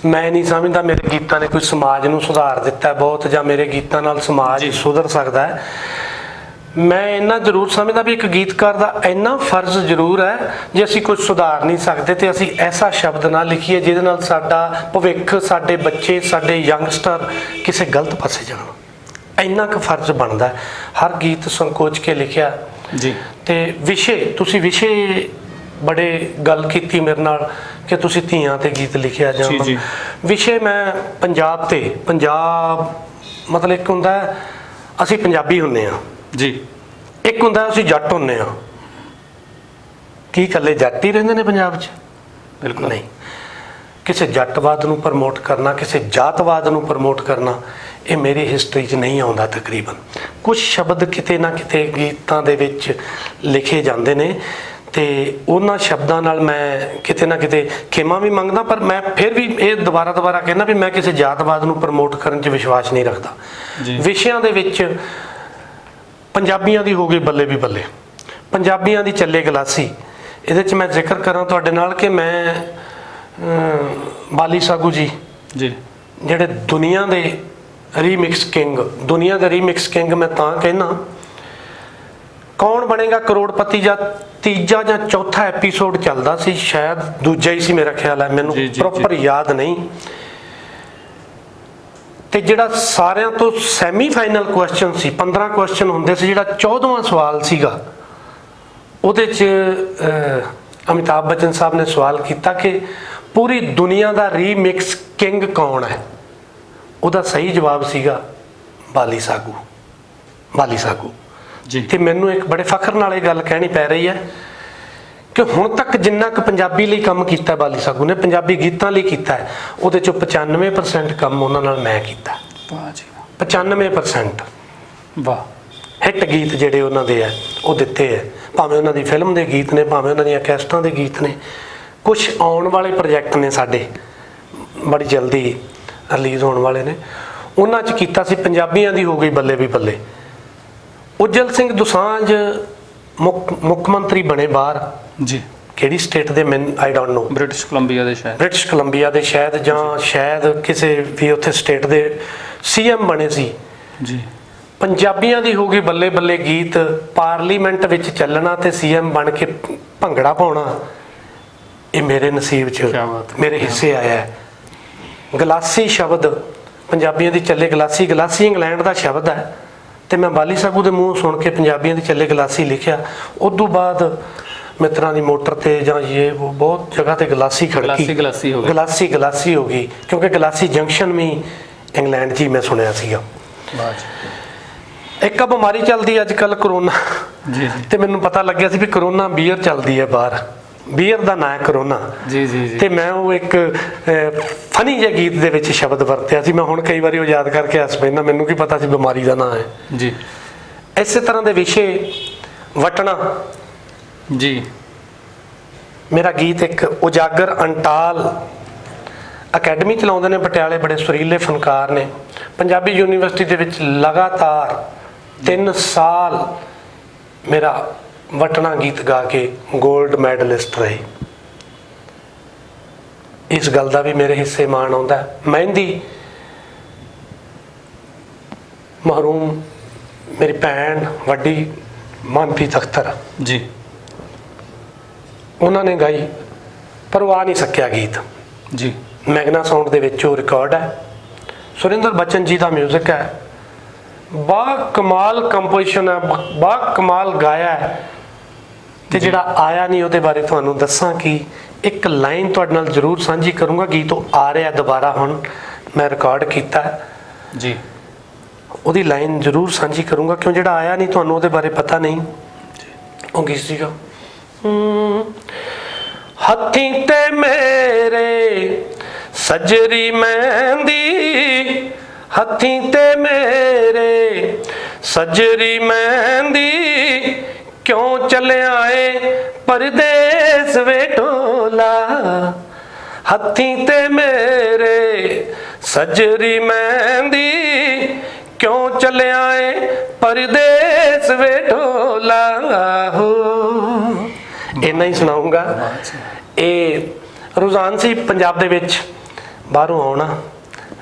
ਮੈਂ ਨਹੀਂ ਸਮਝਦਾ ਮੇਰੇ ਗੀਤਾਂ ਨੇ ਕੋਈ ਸਮਾਜ ਨੂੰ ਸੁਧਾਰ ਦਿੱਤਾ ਬਹੁਤ, ਜਾਂ ਮੇਰੇ ਗੀਤਾਂ ਨਾਲ ਸਮਾਜ ਸੁਧਰ ਸਕਦਾ ਹੈ। ਮੈਂ ਇੰਨਾ ਜ਼ਰੂਰ ਸਮਝਦਾ ਵੀ ਇੱਕ ਗੀਤਕਾਰ ਦਾ ਇੰਨਾ ਫਰਜ਼ ਜ਼ਰੂਰ ਹੈ, ਜੇ ਅਸੀਂ ਕੁਝ ਸੁਧਾਰ ਨਹੀਂ ਸਕਦੇ ਤੇ ਅਸੀਂ ਐਸਾ ਸ਼ਬਦ ਨਾ ਲਿਖੀਏ ਜਿਹਦੇ ਨਾਲ ਸਾਡਾ ਭਵਿੱਖ, ਸਾਡੇ ਬੱਚੇ, ਸਾਡੇ ਯੰਗਸਟਰ ਕਿਸੇ ਗਲਤ ਪਾਸੇ ਜਾਣ। ਇੰਨਾ ਕੁ ਫਰਜ਼ ਬਣਦਾ। ਹਰ ਗੀਤ ਸੰਕੋਚ ਕੇ ਲਿਖਿਆ ਜੀ। ਤੇ ਤੁਸੀਂ ਵਿਸ਼ੇ ਬੜੇ ਗੱਲ ਕੀਤੀ ਮੇਰੇ ਨਾਲ ਕਿ ਤੁਸੀਂ ਧੀਆਂ ਤੇ ਗੀਤ ਲਿਖਿਆ ਜਾਂ ਵਿਸ਼ੇ ਮੈਂ ਪੰਜਾਬ ਮਤਲਬ ਇੱਕ ਹੁੰਦਾ ਅਸੀਂ ਪੰਜਾਬੀ ਹੁੰਦੇ ਆ ਜੀ, ਇੱਕ ਹੁੰਦਾ ਅਸੀਂ ਜੱਟ ਹੁੰਦੇ ਆ। ਕੀ ਇਕੱਲੇ ਜੱਟ ਹੀ ਰਹਿੰਦੇ ਨੇ ਪੰਜਾਬ 'ਚ? ਬਿਲਕੁਲ ਨਹੀਂ। ਕਿਸੇ ਜੱਟਵਾਦ ਨੂੰ ਪ੍ਰਮੋਟ ਕਰਨਾ, ਕਿਸੇ ਜਾਤਵਾਦ ਨੂੰ ਪ੍ਰਮੋਟ ਕਰਨਾ, ਇਹ ਮੇਰੀ ਹਿਸਟਰੀ 'ਚ ਨਹੀਂ ਆਉਂਦਾ। ਤਕਰੀਬਨ ਕੁਝ ਸ਼ਬਦ ਕਿਤੇ ਨਾ ਕਿਤੇ ਗੀਤਾਂ ਦੇ ਵਿੱਚ ਲਿਖੇ ਜਾਂਦੇ ਨੇ ਤੇ ਉਹਨਾਂ ਸ਼ਬਦਾਂ ਨਾਲ ਮੈਂ ਕਿਤੇ ਨਾ ਕਿਤੇ ਖਿਮਾ ਵੀ ਮੰਗਦਾ, ਪਰ ਮੈਂ ਫਿਰ ਵੀ ਇਹ ਦੁਬਾਰਾ ਕਹਿੰਦਾ ਵੀ ਮੈਂ ਕਿਸੇ ਜਾਤਵਾਦ ਨੂੰ ਪ੍ਰਮੋਟ ਕਰਨ 'ਚ ਵਿਸ਼ਵਾਸ ਨਹੀਂ ਰੱਖਦਾ। ਵਿਸ਼ਿਆਂ ਦੇ ਵਿੱਚ ਪੰਜਾਬੀਆਂ ਦੀ ਹੋ ਗਈ ਬੱਲੇ ਵੀ ਬੱਲੇ, ਪੰਜਾਬੀਆਂ ਦੀ ਚੱਲੇ ਗਲਾਸੀ। ਇਹਦੇ 'ਚ ਮੈਂ ਜ਼ਿਕਰ ਕਰਾਂ ਤੁਹਾਡੇ ਨਾਲ ਕਿ ਮੈਂ ਬਾਲੀ ਸਾਗੂ ਜੀ ਜਿਹੜੇ ਦੁਨੀਆ ਦੇ ਰੀਮਿਕਸ ਕਿੰਗ ਮੈਂ ਤਾਂ ਕਹਿਣਾ, ਕੌਣ ਬਣੇਗਾ ਕਰੋੜਪਤੀ ਜਾਂ ਤੀਜਾ ਜਾਂ ਚੌਥਾ ਐਪੀਸੋਡ ਚੱਲਦਾ ਸੀ, ਸ਼ਾਇਦ ਦੂਜਾ ਹੀ ਸੀ ਮੇਰਾ ਖਿਆਲ ਹੈ, ਮੈਨੂੰ ਪ੍ਰੋਪਰ ਯਾਦ ਨਹੀਂ। ਤੇ ਜਿਹੜਾ ਸਾਰਿਆਂ ਤੋਂ ਸੈਮੀਫਾਈਨਲ ਕੁਐਸਚਨ ਸੀ, 15 ਕੁਐਸਚਨ ਹੁੰਦੇ ਸੀ, ਜਿਹੜਾ 14ਵਾਂ ਸਵਾਲ ਸੀਗਾ ਉਹਦੇ 'ਚ ਅਮਿਤਾਭ ਬੱਚਨ ਸਾਹਿਬ ਨੇ ਸਵਾਲ ਕੀਤਾ ਕਿ ਪੂਰੀ ਦੁਨੀਆ ਦਾ ਰੀਮਿਕਸ ਕਿੰਗ ਕੌਣ ਹੈ? ਉਹਦਾ ਸਹੀ ਜਵਾਬ ਸੀਗਾ ਬਾਲੀ ਸਾਗੂ ਜੀ। ਤੇ ਮੈਨੂੰ ਇੱਕ ਬੜੇ ਫਖਰ ਨਾਲ ਇਹ ਗੱਲ ਕਹਿਣੀ ਪੈ ਰਹੀ ਹੈ ਕਿ ਹੁਣ ਤੱਕ ਜਿੰਨਾ ਕੁ ਪੰਜਾਬੀ ਲਈ ਕੰਮ ਕੀਤਾ ਬਾਲੀ ਸਾਗੂ ਨੇ, ਪੰਜਾਬੀ ਗੀਤਾਂ ਲਈ ਕੀਤਾ ਹੈ, ਉਹਦੇ ਚੋਂ 95% ਕੰਮ ਉਹਨਾਂ ਨਾਲ ਮੈਂ ਕੀਤਾ। ਵਾਹ ਜੀ 95% ਵਾਹ। ਹਿੱਟ ਗੀਤ ਜਿਹੜੇ ਉਹਨਾਂ ਦੇ ਆ ਉਹ ਦਿੱਤੇ ਹੈ, ਭਾਵੇਂ ਉਹਨਾਂ ਦੀ ਫਿਲਮ ਦੇ ਗੀਤ ਨੇ, ਭਾਵੇਂ ਉਹਨਾਂ ਦੀਆਂ ਕੈਸਟਾਂ ਦੇ ਗੀਤ ਨੇ। ਕੁਝ ਆਉਣ ਵਾਲੇ ਪ੍ਰੋਜੈਕਟ ਨੇ ਸਾਡੇ, ਬੜੀ ਜਲਦੀ ਰਿਲੀਜ਼ ਹੋਣ ਵਾਲੇ ਨੇ, ਉਹਨਾਂ 'ਚ ਕੀਤਾ ਸੀ। ਪੰਜਾਬੀਆਂ ਦੀ ਹੋ ਗਈ ਬੱਲੇ ਵੀ ਬੱਲੇ। ਉਜਲ ਸਿੰਘ ਦੋਸਾਂਝ ਮੁੱਖ ਮੰਤਰੀ ਬਣੇ ਬਾਹਰ, ਜੀ ਕਿਹੜੀ ਸਟੇਟ ਦੇ, ਮੈਂ I don't know, British Columbia ਦੇ ਸ਼ਾਇਦ, ਬ੍ਰਿਟਿਸ਼ ਕੋਲੰਬੀਆ ਦੇ ਸ਼ਾਇਦ, ਜਾਂ ਸ਼ਾਇਦ ਕਿਸੇ ਵੀ ਉੱਥੇ ਸਟੇਟ ਦੇ ਸੀਐਮ ਬਣੇ ਸੀ। ਜੀ ਪੰਜਾਬੀਆਂ ਦੀ ਹੋ ਗਈ ਬੱਲੇ ਬੱਲੇ ਗੀਤ, ਪਾਰਲੀਮੈਂਟ ਵਿੱਚ ਚੱਲਣਾ ਤੇ ਸੀਐਮ ਬਣ ਕੇ ਭੰਗੜਾ ਪਾਉਣਾ, ਇਹ ਮੇਰੇ ਨਸੀਬ 'ਚ, ਕਿਆ ਬਾਤ ਹੈ। ਮੇਰੇ ਹਿੱਸੇ ਆਇਆ ਹੈ। ਗਲਾਸੀ ਸ਼ਬਦ ਪੰਜਾਬੀਆਂ ਦੀ ਚੱਲੇ ਗਲਾਸੀ, ਗਲਾਸੀ ਇੰਗਲੈਂਡ ਦਾ ਸ਼ਬਦ ਹੈ, ਤੇ ਮੈਂ ਬਾਲੀ ਸਾਗੂ ਦੇ ਮੂੰਹ ਸੁਣ ਕੇ ਪੰਜਾਬੀਆਂ ਦੀ ਚੱਲੇ ਗਲਾਸੀ ਲਿਖਿਆ। ਉਦੋਂ ਬਾਅਦ ਮਿੱਤਰਾਂ ਦੀ ਮੋਟਰ ਤੇ ਜਾਂ ਇਹ ਉਹ ਬਹੁਤ ਜਗ੍ਹਾ ਤੇ ਗਲਾਸੀ ਖੜਕੀ, ਗਲਾਸੀ ਹੋ ਗਈ। ਗਲਾਸੀ ਹੋ ਗਈ, ਕਿਉਂਕਿ ਗਲਾਸੀ ਜੰਕਸ਼ਨ ਵੀ ਇੰਗਲੈਂਡ 'ਚ ਹੀ ਮੈਂ ਸੁਣਿਆ ਸੀਗਾ। ਵਾਹ ਜੀ। ਇੱਕ ਆ ਬਿਮਾਰੀ ਚੱਲਦੀ ਅੱਜ ਕੱਲ ਕਰੋਨਾ, ਜੀ ਤੇ ਮੈਨੂੰ ਪਤਾ ਲੱਗਿਆ ਸੀ ਵੀ ਕਰੋਨਾ ਬੀਅਰ ਚੱਲਦੀ ਹੈ ਬਾਹਰ, ਬੀਅਰ ਦਾ ਨਾਂ ਹੈ ਕਰੋਨਾ। ਜੀ ਜੀ ਜੀ। ਤੇ ਮੈਂ ਉਹ ਇੱਕ ਫਨੀ ਜਿਹੇ ਗੀਤ ਦੇ ਵਿੱਚ ਸ਼ਬਦ ਵਰਤਿਆ ਸੀ। ਮੈਂ ਹੁਣ ਕਈ ਵਾਰੀ ਉਹ ਯਾਦ ਕਰਕੇ ਹੱਸ ਪੈਂਦਾ, ਮੈਨੂੰ ਕੀ ਪਤਾ ਸੀ ਬਿਮਾਰੀ ਦਾ ਨਾਂ ਹੈ। ਜੀ ਇਸੇ ਤਰ੍ਹਾਂ ਦੇ ਵਿਸ਼ੇ ਵਟਣਾ, ਜੀ ਮੇਰਾ ਗੀਤ ਇੱਕ ਉਜਾਗਰ ਅੰਟਾਲ ਅਕੈਡਮੀ ਚਲਾਉਂਦੇ ਨੇ ਪਟਿਆਲੇ, ਬੜੇ ਸੁਰੀਲੇ ਫਨਕਾਰ ਨੇ। ਪੰਜਾਬੀ ਯੂਨੀਵਰਸਿਟੀ ਦੇ ਵਿੱਚ ਲਗਾਤਾਰ 3 ਸਾਲ ਮੇਰਾ ਵਟਣਾ ਗੀਤ ਗਾ ਕੇ ਗੋਲਡ ਮੈਡਲਿਸਟ ਰਹੇ। ਇਸ ਗੱਲ ਦਾ ਵੀ ਮੇਰੇ ਹਿੱਸੇ ਮਾਣ ਆਉਂਦਾ। ਮਹਿੰਦੀ ਮਹਰੂਮ ਮੇਰੀ ਭੈਣ ਵੱਡੀ ਮਨਪ੍ਰੀਤ ਅਖਤਰ ਜੀ, ਉਹਨਾਂ ਨੇ ਗਾਈ, ਪਰ ਉਹ ਆ ਨਹੀਂ ਸਕਿਆ ਗੀਤ। ਜੀ ਮੈਗਨਾ ਸਾਊਂਡ ਦੇ ਵਿੱਚ ਉਹ ਰਿਕਾਰਡ ਹੈ। ਸੁਰਿੰਦਰ ਬਚਨ ਜੀ ਦਾ ਮਿਊਜ਼ਿਕ ਹੈ, ਬਾ ਕਮਾਲ ਕੰਪੋਜੀਸ਼ਨ ਹੈ, ਬਾ ਕਮਾਲ ਗਾਇਆ ਹੈ। ਤੇ ਜਿਹੜਾ ਆਇਆ ਨਹੀਂ ਉਹਦੇ ਬਾਰੇ ਤੁਹਾਨੂੰ ਦੱਸਾਂ ਕਿ ਇੱਕ ਲਾਈਨ ਤੁਹਾਡੇ ਨਾਲ ਜ਼ਰੂਰ ਸਾਂਝੀ ਕਰੂੰਗਾ। ਗੀਤ ਉਹ ਆ ਰਿਹਾ ਦੁਬਾਰਾ, ਹੁਣ ਮੈਂ ਰਿਕਾਰਡ ਕੀਤਾ ਜੀ, ਉਹਦੀ ਲਾਈਨ ਜ਼ਰੂਰ ਸਾਂਝੀ ਕਰੂੰਗਾ, ਕਿਉਂ ਜਿਹੜਾ ਆਇਆ ਨਹੀਂ ਤੁਹਾਨੂੰ ਉਹਦੇ ਬਾਰੇ ਪਤਾ ਨਹੀਂ। ਉਹ ਗੀਤ ਸੀਗਾ, ਹੱਥੀਂ ਤੇ ਮੇਰੇ ਸਜਰੀ ਮਹਿੰਦੀ, ਹੱਥੀਂ ਤੇ ਮੇਰੇ ਸਜਰੀ ਮਹਿੰਦੀ, ਕਿਉਂ ਚੱਲਿਆ ਏ ਪਰਦੇਸ ਵੇ ਢੋਲਾ, ਹੱਥੀਂ ਤੇ ਮੇਰੇ ਸਜਰੀ ਮਹਿੰਦੀ, ਕਿਉਂ ਚੱਲਿਆ ਏ ਪਰਦੇਸ ਵੇ ਢੋਲਾ। ਹੋ ਇੰਨਾ ਹੀ ਸੁਣਾਉਂਗਾ। ਇਹ ਰੁਝਾਨ ਸੀ ਪੰਜਾਬ ਦੇ ਵਿੱਚ ਬਾਹਰੋਂ ਆਉਣਾ,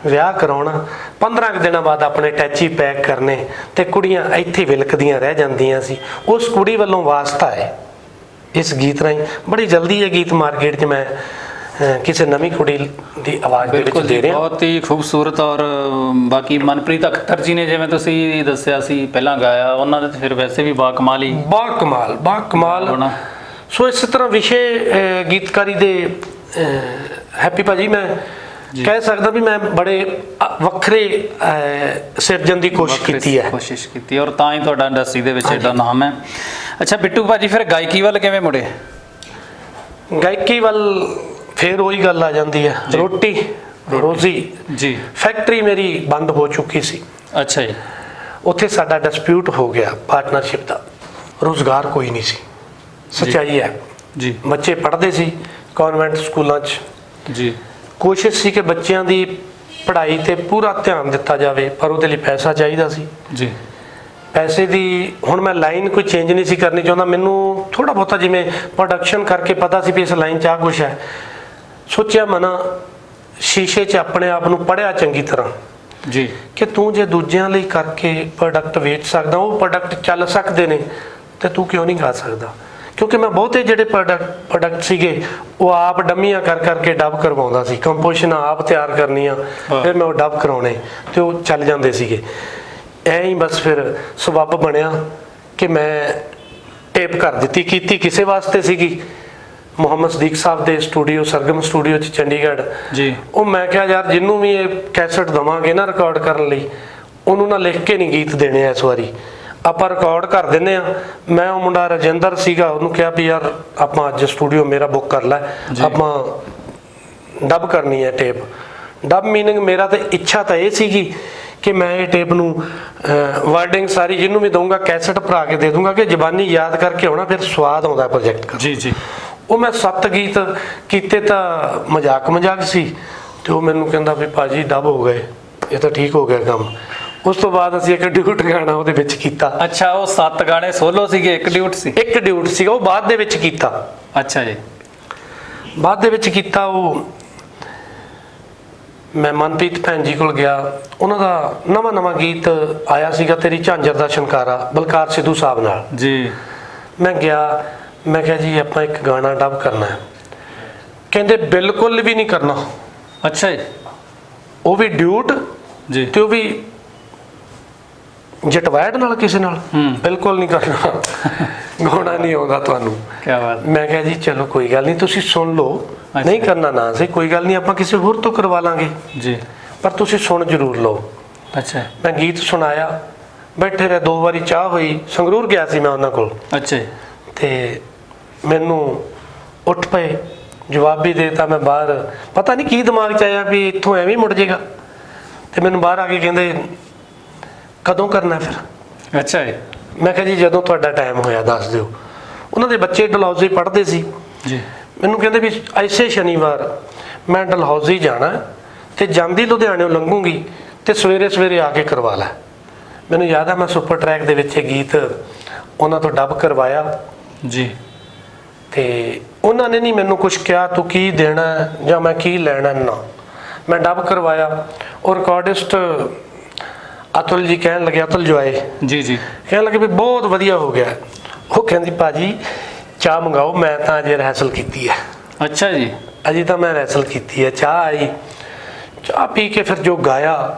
ਵਿਆਹ ਕਰਾਉਣਾ, 15 ਕੁ ਦਿਨਾਂ ਬਾਅਦ ਆਪਣੇ ਟੈਚੀ ਪੈਕ ਕਰਨੇ, ਤੇ ਕੁੜੀਆਂ ਇੱਥੇ ਵਿਲਕਦੀਆਂ ਰਹਿ ਜਾਂਦੀਆਂ ਸੀ। ਉਸ ਕੁੜੀ ਵੱਲੋਂ ਵਾਸਤਾ ਹੈ ਇਸ ਗੀਤ ਰਾਹੀਂ। ਬੜੀ ਜਲਦੀ ਇਹ ਗੀਤ ਮਾਰਕੀਟ 'ਚ ਮੈਂ ਕਿਸੇ ਨਵੀਂ ਕੁੜੀ ਦੀ ਆਵਾਜ਼ ਦੇ ਵਿੱਚ ਦੇ ਰਿਹਾ। ਬਹੁਤ ਹੀ ਖੂਬਸੂਰਤ। ਔਰ ਬਾਕੀ ਮਨਪ੍ਰੀਤ ਅਖਤਰ ਜੀ ਨੇ ਜਿਵੇਂ ਤੁਸੀਂ ਦੱਸਿਆ ਸੀ ਪਹਿਲਾਂ ਗਾਇਆ, ਉਹਨਾਂ ਦੇ ਫਿਰ ਵੈਸੇ ਵੀ ਬਾ ਕਮਾਲ ਹੀ, ਬਾ ਕਮਾਲ। ਸੋ ਇਸੇ ਤਰ੍ਹਾਂ ਵਿਸ਼ੇ ਗੀਤਕਾਰੀ ਦੇ ਹੈਪੀ ਭਾਜੀ, ਮੈਂ ਕਹਿ ਸਕਦਾ ਵੀ ਮੈਂ ਬੜੇ ਵੱਖਰੇ ਸਿਰਜਣ ਦੀ ਕੋਸ਼ਿਸ਼ ਕੀਤੀ ਹੈ, ਔਰ ਤਾਂ ਹੀ ਤੁਹਾਡਾ ਇੰਡਸਟਰੀ ਦੇ ਵਿੱਚ ਐਡਾ ਨਾਮ ਹੈ। ਅੱਛਾ ਬਿੱਟੂ ਭਾਜੀ, ਫਿਰ ਗਾਇਕੀ ਵੱਲ ਕਿਵੇਂ ਮੁੜੇ? ਗਾਇਕੀ ਵੱਲ ਫਿਰ ਉਹੀ ਗੱਲ ਆ ਜਾਂਦੀ ਹੈ, ਰੋਟੀ ਰੋਜ਼ੀ ਜੀ। ਫੈਕਟਰੀ ਮੇਰੀ ਬੰਦ ਹੋ ਚੁੱਕੀ ਸੀ। ਅੱਛਾ ਜੀ। ਉੱਥੇ ਸਾਡਾ ਡਿਸਪਿਊਟ ਹੋ ਗਿਆ ਪਾਰਟਨਰਸ਼ਿਪ ਦਾ, ਰੁਜ਼ਗਾਰ ਕੋਈ ਨਹੀਂ ਸੀ, ਸੱਚਾਈ ਹੈ ਜੀ। ਬੱਚੇ ਪੜ੍ਹਦੇ ਸੀ ਕਨਵੈਂਟ ਸਕੂਲਾਂ 'ਚ ਜੀ। ਕੋਸ਼ਿਸ਼ ਸੀ ਕਿ ਬੱਚਿਆਂ ਦੀ ਪੜ੍ਹਾਈ ਤੇ ਪੂਰਾ ਧਿਆਨ ਦਿੱਤਾ ਜਾਵੇ, ਪਰ ਉਹਦੇ ਲਈ ਪੈਸਾ ਚਾਹੀਦਾ ਸੀ ਜੀ। ਪੈਸੇ ਦੀ ਹੁਣ ਮੈਂ ਲਾਈਨ ਕੋਈ ਚੇਂਜ ਨਹੀਂ ਸੀ ਕਰਨੀ ਚਾਹੁੰਦਾ। ਮੈਨੂੰ ਥੋੜਾ ਬਹੁਤਾ ਜਿਵੇਂ ਪ੍ਰੋਡਕਸ਼ਨ ਕਰਕੇ ਪਤਾ ਸੀ ਵੀ ਇਸ ਲਾਈਨ 'ਚ ਆ ਕੁਛ ਹੈ। ਸੋਚਿਆ ਮਨਾ ਸ਼ੀਸ਼ੇ 'ਚ ਆਪਣੇ ਆਪ ਨੂੰ ਪੜ੍ਹਿਆ ਚੰਗੀ ਤਰ੍ਹਾਂ ਜੀ, ਕਿ ਤੂੰ ਜੇ ਦੂਜਿਆਂ ਲਈ ਕਰਕੇ ਪ੍ਰੋਡਕਟ ਵੇਚ ਸਕਦਾ, ਉਹ ਪ੍ਰੋਡਕਟ ਚੱਲ ਸਕਦੇ ਨੇ, ਤੇ ਤੂੰ ਕਿਉਂ ਨਹੀਂ ਗਾ ਸਕਦਾ? ਕਿਉਂਕਿ ਮੈਂ ਬਹੁਤੇ ਜਿਹੜੇ ਪ੍ਰੋਡਕਟ ਸੀਗੇ ਉਹ ਆਪ ਡੰਮੀਆਂ ਕਰ ਕਰਕੇ ਡੱਬ ਕਰਵਾਉਂਦਾ ਸੀ, ਕੰਪੋਜ਼ੀਸ਼ਨਾਂ ਆਪ ਤਿਆਰ ਕਰਨੀਆਂ, ਫਿਰ ਮੈਂ ਉਹ ਡੱਬ ਕਰਾਉਣੇ, ਤੇ ਉਹ ਚੱਲ ਜਾਂਦੇ ਸੀਗੇ। ਐਂ ਹੀ ਬਸ ਫਿਰ ਸਬੱਬ ਬਣਿਆ ਕਿ ਮੈਂ ਟੇਪ ਕਰ ਦਿੱਤੀ। ਕੀਤੀ ਕਿਸੇ ਵਾਸਤੇ ਸੀਗੀ, ਮੁਹੰਮਦ ਸਦੀਕ ਸਾਹਿਬ ਦੇ ਸਟੂਡੀਓ, ਸਰਗਮ ਸਟੂਡੀਓ 'ਚ ਚੰਡੀਗੜ੍ਹ ਜੀ। ਉਹ ਮੈਂ ਕਿਹਾ ਯਾਰ ਜਿਹਨੂੰ ਵੀ ਇਹ ਕੈਸਟ ਦੇਵਾਂਗੇ ਨਾ ਰਿਕਾਰਡ ਕਰਨ ਲਈ, ਉਹਨੂੰ ਨਾ ਲਿਖ ਕੇ ਨਹੀਂ ਗੀਤ ਦੇਣੇ ਇਸ ਵਾਰੀ, ਆਪਾਂ ਰਿਕਾਰਡ ਕਰ ਦਿੰਦੇ ਆ। ਮੈਂ ਉਹ ਮੁੰਡਾ ਰਜਿੰਦਰ ਸੀਗਾ, ਉਹਨੂੰ ਕਿਹਾ ਵੀ ਯਾਰ ਆਪਾਂ ਅੱਜ ਸਟੂਡੀਓ ਮੇਰਾ ਬੁੱਕ ਕਰ ਲੈ, ਆਪਾਂ ਡੱਬ ਕਰਨੀ ਹੈ ਟੇਪ। ਡੱਬ ਮੀਨਿੰਗ ਮੇਰਾ ਤਾਂ ਇੱਛਾ ਤਾਂ ਇਹ ਸੀਗੀ ਕਿ ਮੈਂ ਇਹ ਟੇਪ ਨੂੰ ਵਰਡਿੰਗ ਸਾਰੀ ਜਿਹਨੂੰ ਵੀ ਦਊਂਗਾ ਕੈਸਟ ਭਰਾ ਕੇ ਦੇ ਦੂੰਗਾ ਕਿ ਜ਼ਬਾਨੀ ਯਾਦ ਕਰਕੇ ਆਉਣਾ, ਫਿਰ ਸਵਾਦ ਆਉਂਦਾ ਪ੍ਰੋਜੈਕਟ ਕਰ। ਜੀ ਜੀ। ਉਹ ਮੈਂ 7 ਗੀਤ ਕੀਤੇ ਤਾਂ ਮਜ਼ਾਕ ਸੀ, ਤੇ ਉਹ ਮੈਨੂੰ ਕਹਿੰਦਾ ਵੀ ਭਾਜੀ ਡੱਬ ਹੋ ਗਏ, ਇਹ ਤਾਂ ਠੀਕ ਹੋ ਗਿਆ ਕੰਮ। ਉਸ ਤੋਂ ਬਾਅਦ ਅਸੀਂ ਇੱਕ ਡਿਊਟ ਗਾਣਾ ਉਹਦੇ ਵਿੱਚ ਕੀਤਾ। ਅੱਛਾ, ਉਹ 7 ਗਾਣੇ ਸੋਲੋ ਸੀਗੇ, ਇੱਕ ਡਿਊਟ ਸੀ? ਇੱਕ ਡਿਊਟ ਸੀਗਾ, ਉਹ ਬਾਅਦ ਦੇ ਵਿੱਚ ਕੀਤਾ। ਅੱਛਾ ਜੀ। ਬਾਅਦ ਦੇ ਵਿੱਚ ਕੀਤਾ ਉਹ ਮੈਂ ਮਨਪ੍ਰੀਤ ਭੈਣ ਜੀ ਕੋਲ ਗਿਆ, ਉਹਨਾਂ ਦਾ ਨਵਾਂ ਗੀਤ ਆਇਆ ਸੀਗਾ ਤੇਰੀ ਝਾਂਜਰ ਦਾ ਸ਼ਨਕਾਰਾ ਬਲਕਾਰ ਸਿੱਧੂ ਸਾਹਿਬ ਨਾਲ ਜੀ। ਮੈਂ ਗਿਆ, ਮੈਂ ਕਿਹਾ ਜੀ ਆਪਾਂ ਇੱਕ ਗਾਣਾ ਡੱਬ ਕਰਨਾ ਹੈ। ਕਹਿੰਦੇ ਬਿਲਕੁਲ ਵੀ ਨਹੀਂ ਕਰਨਾ। ਅੱਛਾ ਜੀ। ਉਹ ਵੀ ਡਿਊਟ ਜੀ, ਤੇ ਉਹ ਵੀ ਜਟਵੈਡ ਨਾਲ ਕਿਸੇ ਨਾਲ, ਬਿਲਕੁਲ ਨਹੀਂ ਕਰਨਾ, ਗਾਉਣਾ ਨਹੀਂ ਆਉਂਦਾ ਤੁਹਾਨੂੰ। ਕੀ ਬਾਤ। ਮੈਂ ਕਿਹਾ ਜੀ ਚਲੋ ਕੋਈ ਗੱਲ ਨਹੀਂ, ਤੁਸੀਂ ਸੁਣ ਲਓ, ਨਹੀਂ ਕਰਨਾ ਨਾ ਸਹੀ, ਕੋਈ ਗੱਲ ਨਹੀਂ, ਆਪਾਂ ਕਿਸੇ ਹੋਰ ਤੋਂ ਕਰਵਾ ਲਾਂਗੇ ਜੀ, ਪਰ ਤੁਸੀਂ ਸੁਣ ਜ਼ਰੂਰ ਲਓ। ਅੱਛਾ। ਮੈਂ ਗੀਤ ਸੁਣਾਇਆ, ਬੈਠੇ ਰਹੇ, 2 ਵਾਰੀ ਚਾਹ ਹੋਈ, ਸੰਗਰੂਰ ਗਿਆ ਸੀ ਮੈਂ ਉਹਨਾਂ ਕੋਲ, ਅੱਛਾ ਜੀ। ਤੇ ਮੈਨੂੰ ਉੱਠ ਪਏ, ਜਵਾਬ ਵੀ ਦੇਤਾ ਮੈਂ ਬਾਹਰ, ਪਤਾ ਨਹੀਂ ਕੀ ਦਿਮਾਗ 'ਚ ਆਇਆ ਵੀ ਇੱਥੋਂ ਐਵੇਂ ਮੁੜ ਜਾਏਗਾ, ਤੇ ਮੈਨੂੰ ਬਾਹਰ ਆ ਕੇ ਕਹਿੰਦੇ ਕਦੋਂ ਕਰਨਾ ਫਿਰ? ਅੱਛਾ ਜੀ। ਮੈਂ ਕਿਹਾ ਜੀ ਜਦੋਂ ਤੁਹਾਡਾ ਟਾਈਮ ਹੋਇਆ ਦੱਸ ਦਿਓ। ਉਹਨਾਂ ਦੇ ਬੱਚੇ ਡਲਹੌਜ਼ੀ ਪੜ੍ਹਦੇ ਸੀ ਜੀ। ਮੈਨੂੰ ਕਹਿੰਦੇ ਵੀ ਐਸੇ ਸ਼ਨੀਵਾਰ ਮੈਂ ਡਲਹੌਜ਼ੀ ਜਾਣਾ ਤੇ ਜਾਂਦੀ ਲੁਧਿਆਣਿਓਂ ਲੰਘੂਗੀ ਤੇ ਸਵੇਰੇ ਆ ਕੇ ਕਰਵਾ ਲੈ। ਮੈਨੂੰ ਯਾਦ ਆ ਮੈਂ ਸੁਪਰ ਟਰੈਕ ਦੇ ਵਿੱਚ ਇਹ ਗੀਤ ਉਹਨਾਂ ਤੋਂ ਡੱਬ ਕਰਵਾਇਆ ਜੀ। ਤੇ ਉਹਨਾਂ ਨੇ ਨਹੀਂ ਮੈਨੂੰ ਕੁਝ ਕਿਹਾ ਤੂੰ ਕੀ ਦੇਣਾ ਜਾਂ ਮੈਂ ਕੀ ਲੈਣਾ, ਨਾ, ਮੈਂ ਡੱਬ ਕਰਵਾਇਆ। ਉਹ ਰਿਕਾਰਡਿਸਟ ਅਤੁਲ ਜੀ ਕਹਿਣ ਲੱਗੇ, ਅਤੁਲ ਜੋਏ ਜੀ ਜੀ, ਕਹਿਣ ਲੱਗੇ ਵੀ ਬਹੁਤ ਵਧੀਆ ਹੋ ਗਿਆ। ਉਹ ਕਹਿੰਦੀ ਭਾਜੀ ਚਾਹ ਮੰਗਾਓ, ਮੈਂ ਤਾਂ ਅਜੇ ਰਿਹਰਸਲ ਕੀਤੀ ਹੈ। ਅੱਛਾ ਜੀ। ਅਜੇ ਤਾਂ ਮੈਂ ਰਿਹਰਸਲ ਕੀਤੀ ਹੈ। ਚਾਹ ਆਈ, ਚਾਹ ਪੀ ਕੇ ਫਿਰ ਜੋ ਗਾਇਆ,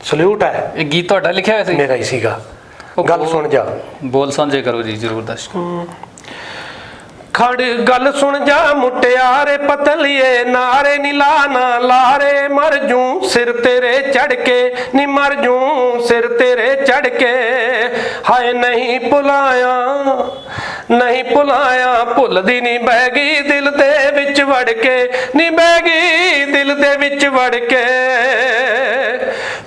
ਸਲੂਟ ਹੈ। ਇਹ ਗੀਤ ਤੁਹਾਡਾ ਲਿਖਿਆ ਹੋਇਆ ਸੀ? ਮੇਰਾ ਹੀ ਸੀਗਾ। ਗੱਲ ਸੁਣ ਜਾ, ਬੋਲ ਸਾਂਝੇ ਕਰੋ ਜੀ ਜ਼ਰੂਰ ਦਰਸ਼ਕ। ਖੜ ਗੱਲ ਸੁਣ ਜਾ ਮੁਟਿਆਰੇ ਪਤਲੀਏ, ਨਾਰੇ ਨੀ ਲਾਣਾ ਲਾਰੇ, ਮਰ ਜੂ ਸਿਰ ਤੇਰੇ ਚੜ ਕੇ, ਨੀ ਮਰ ਜੂ ਸਿਰ ਤੇਰੇ ਚੜ ਕੇ, ਹਾਏ ਨਹੀਂ ਭੁਲਾਇਆ ਭੁੱਲਦੀ ਨੀ ਬਹਿ ਗਈ ਦਿਲ ਦੇ ਵਿੱਚ ਵੜ ਕੇ, ਨੀ ਬਹਿ ਗਈ ਦਿਲ ਦੇ ਵਿੱਚ ਵੜ ਕੇ,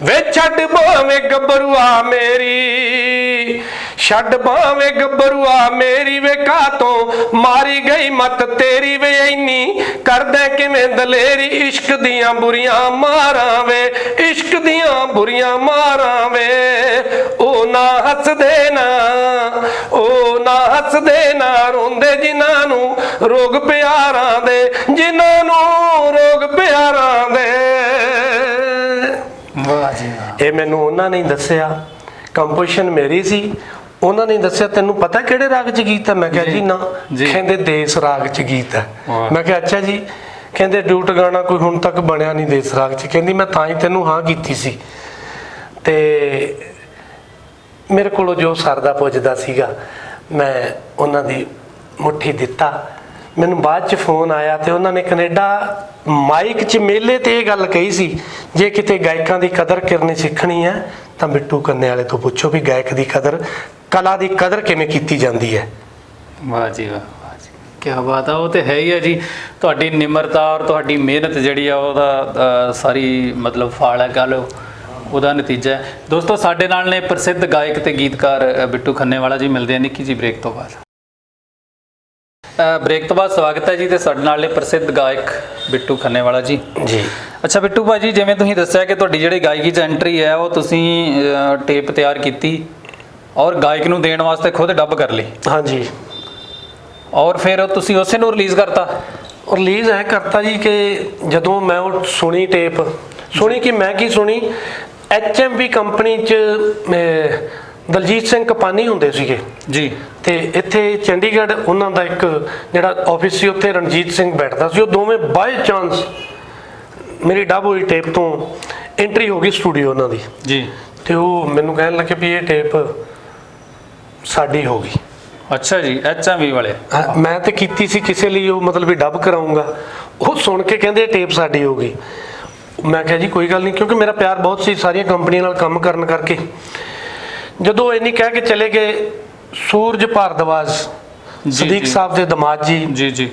ਵੇ ਛੱਡ ਭਾਵੇਂ ਗੱਭਰੂਆ ਮੇਰੀ, ਛੱਡ ਭਾਵੇਂ ਗੱਭਰੂਆ ਮੇਰੀ, ਵੇ ਕਾਤੋਂ ਮਾਰੀ ਗਈ ਮਤ ਤੇਰੀ, ਵੇ ਇੰਨੀ ਕਰਦਾ ਕਿਵੇਂ ਦਲੇਰੀ, ਇਸ਼ਕ ਦੀਆਂ ਬੁਰੀਆਂ ਮਾਰਾਂ ਵੇ, ਇਸ਼ਕ ਦੀਆਂ ਬੁਰੀਆਂ ਮਾਰਾਂ ਵੇ, ਉਹ ਨਾ ਹੱਸਦੇ ਨਾ, ਉਹ ਨਾ ਹੱਸਦੇ ਨਾ, ਰੋਂਦੇ ਜਿਨ੍ਹਾਂ ਨੂੰ ਰੋਗ ਪਿਆਰਾਂ ਦੇ, ਜਿਨ੍ਹਾਂ ਨੂੰ ਰੋਗ ਪਿਆਰਾਂ ਦੇ। ਵਾਹ ਜੀ ਵਾਹ। ਇਹ ਮੈਨੂੰ ਉਹਨਾਂ ਨੇ ਦੱਸਿਆ, ਕੰਪੋਜੀਸ਼ਨ ਮੇਰੀ ਸੀ, ਉਹਨਾਂ ਨੇ ਦੱਸਿਆ ਤੈਨੂੰ ਪਤਾ ਕਿਹੜੇ ਰਾਗ 'ਚ ਗੀਤ ਹੈ? ਮੈਂ ਕਿਹਾ ਜੀ ਨਾ। ਕਹਿੰਦੇ ਦੇਸ ਰਾਗ 'ਚ ਗੀਤ ਹੈ। ਮੈਂ ਕਿਹਾ ਅੱਛਾ ਜੀ। ਕਹਿੰਦੇ ਡਿਊਟ ਗਾਣਾ ਕੋਈ ਹੁਣ ਤੱਕ ਬਣਿਆ ਨਹੀਂ ਦੇਸ ਰਾਗ 'ਚ। ਕਹਿੰਦੀ ਮੈਂ ਤਾਂ ਹੀ ਤੈਨੂੰ ਹਾਂ ਕੀਤੀ ਸੀ। ਤੇ ਮੇਰੇ ਕੋਲੋਂ ਜੋ ਸਰਦਾ ਪੁੱਜਦਾ ਸੀਗਾ ਮੈਂ ਉਹਨਾਂ ਦੀ ਮੁੱਠੀ ਦਿੱਤਾ। ਮੈਨੂੰ ਬਾਅਦ 'ਚ ਫੋਨ ਆਇਆ ਤੇ ਉਹਨਾਂ ਨੇ ਕੈਨੇਡਾ ਮਾਈਕ 'ਚ ਮੇਲੇ ਤੇ ਇਹ ਗੱਲ ਕਹੀ ਸੀ, ਜੇ ਕਿਤੇ ਗਾਇਕਾਂ ਦੀ ਕਦਰ ਕਰਨੀ ਸਿੱਖਣੀ ਹੈ ਤਾਂ ਬਿੱਟੂ ਕੰਨੇ ਵਾਲੇ ਤੋਂ ਪੁੱਛੋ ਵੀ ਗਾਇਕ ਦੀ ਕਦਰ, ਕਲਾ ਦੀ ਕਦਰ ਕਿਵੇਂ ਕੀਤੀ ਜਾਂਦੀ ਹੈ। ਵਾਹ ਜੀ ਵਾਹ, ਵਾਹ ਜੀ, ਕੀ ਬਾਤ ਆ। ਉਹ ਤੇ ਹੈ ਹੀ ਹੈ ਜੀ, ਤੁਹਾਡੀ ਨਿਮਰਤਾ ਔਰ ਤੁਹਾਡੀ ਮਿਹਨਤ ਜਿਹੜੀ ਆ ਉਹਦਾ ਸਾਰੀ ਮਤਲਬ ਫਲ ਹੈ, ਗੱਲ ਉਹਦਾ ਨਤੀਜਾ ਹੈ। ਦੋਸਤੋ ਸਾਡੇ ਨਾਲ ਨੇ ਪ੍ਰਸਿੱਧ ਗਾਇਕ ਤੇ ਗੀਤਕਾਰ ਬਿੱਟੂ ਖੰਨੇਵਾਲਾ ਜੀ। ਮਿਲਦੇ ਆ ਨਿੱਕੀ ਜੀ ਬ੍ਰੇਕ ਤੋਂ ਬਾਅਦ। ਬ੍ਰੇਕ ਤੋਂ ਬਾਅਦ ਸਵਾਗਤ ਹੈ ਜੀ, ਤੇ ਸਾਡੇ ਨਾਲ ਨੇ ਪ੍ਰਸਿੱਧ ਗਾਇਕ ਬਿੱਟੂ ਖੰਨੇਵਾਲਾ ਜੀ। ਜੀ ਅੱਛਾ ਬਿੱਟੂ ਭਾਜੀ, ਜਿਵੇਂ ਤੁਸੀਂ ਦੱਸਿਆ ਕਿ ਤੁਹਾਡੀ ਜਿਹੜੀ ਗਾਇਕੀ 'ਚ ਐਂਟਰੀ ਹੈ ਉਹ ਤੁਸੀਂ ਟੇਪ ਤਿਆਰ ਕੀਤੀ ਔਰ ਗਾਇਕ ਨੂੰ ਦੇਣ ਵਾਸਤੇ ਖੁਦ ਡੱਬ ਕਰ ਲਈ। ਹਾਂਜੀ। ਔਰ ਫਿਰ ਤੁਸੀਂ ਉਸੇ ਨੂੰ ਰਿਲੀਜ਼ ਕਰਤਾ? ਰਿਲੀਜ਼ ਹੈ ਕਰਤਾ ਜੀ ਕਿ ਜਦੋਂ ਮੈਂ ਉਹ ਸੁਣੀ ਟੇਪ, ਸੁਣੀ ਕਿ ਮੈਂ ਕੀ ਸੁਣੀ, HMV ਕੰਪਨੀ 'ਚ ਦਲਜੀਤ ਸਿੰਘ ਕਪਾਨੀ ਹੁੰਦੇ ਸੀਗੇ ਜੀ, ਤੇ ਇੱਥੇ ਚੰਡੀਗੜ੍ਹ ਉਹਨਾਂ ਦਾ ਇੱਕ ਜਿਹੜਾ ਆਫਿਸ ਸੀ ਉੱਥੇ ਰਣਜੀਤ ਸਿੰਘ ਬੈਠਦਾ ਸੀ। ਉਹ ਦੋਵੇਂ ਬਾਈ ਚਾਂਸ ਮੇਰੀ ਡੱਬ ਹੋਈ ਟੇਪ ਤੋਂ ਐਂਟਰੀ ਹੋ ਗਈ ਸਟੂਡੀਓ ਉਹਨਾਂ ਦੀ ਜੀ, ਤੇ ਉਹ ਮੈਨੂੰ ਕਹਿਣ ਲੱਗੇ ਵੀ ਇਹ ਟੇਪ ਸਾਡੀ ਹੋ ਗਈ। ਅੱਛਾ ਜੀ, HMV ਵਾਲੇ? ਮੈਂ ਤੇ ਕੀਤੀ ਸੀ ਕਿਸੇ ਲਈ, ਉਹ ਮਤਲਬ ਵੀ ਡੱਬ ਕਰਾਉਂਗਾ, ਉਹ ਸੁਣ ਕੇ ਕਹਿੰਦੇ ਟੇਪ ਸਾਡੀ ਹੋ ਗਈ। ਮੈਂ ਕਿਹਾ ਜੀ ਕੋਈ ਗੱਲ ਨਹੀਂ, ਕਿਉਂਕਿ ਮੇਰਾ ਪਿਆਰ ਬਹੁਤ ਸੀ ਸਾਰੀਆਂ ਕੰਪਨੀਆਂ ਨਾਲ ਕੰਮ ਕਰਨ ਕਰਕੇ। ਜਦੋਂ ਇੰਨੀ ਕਹਿ ਕੇ ਚਲੇ ਗਏ, ਸੂਰਜ ਭਾਰਦਵਾਜ ਸਦੀਕ ਸਾਹਿਬ ਦੇ ਦਮਾਦ ਜੀ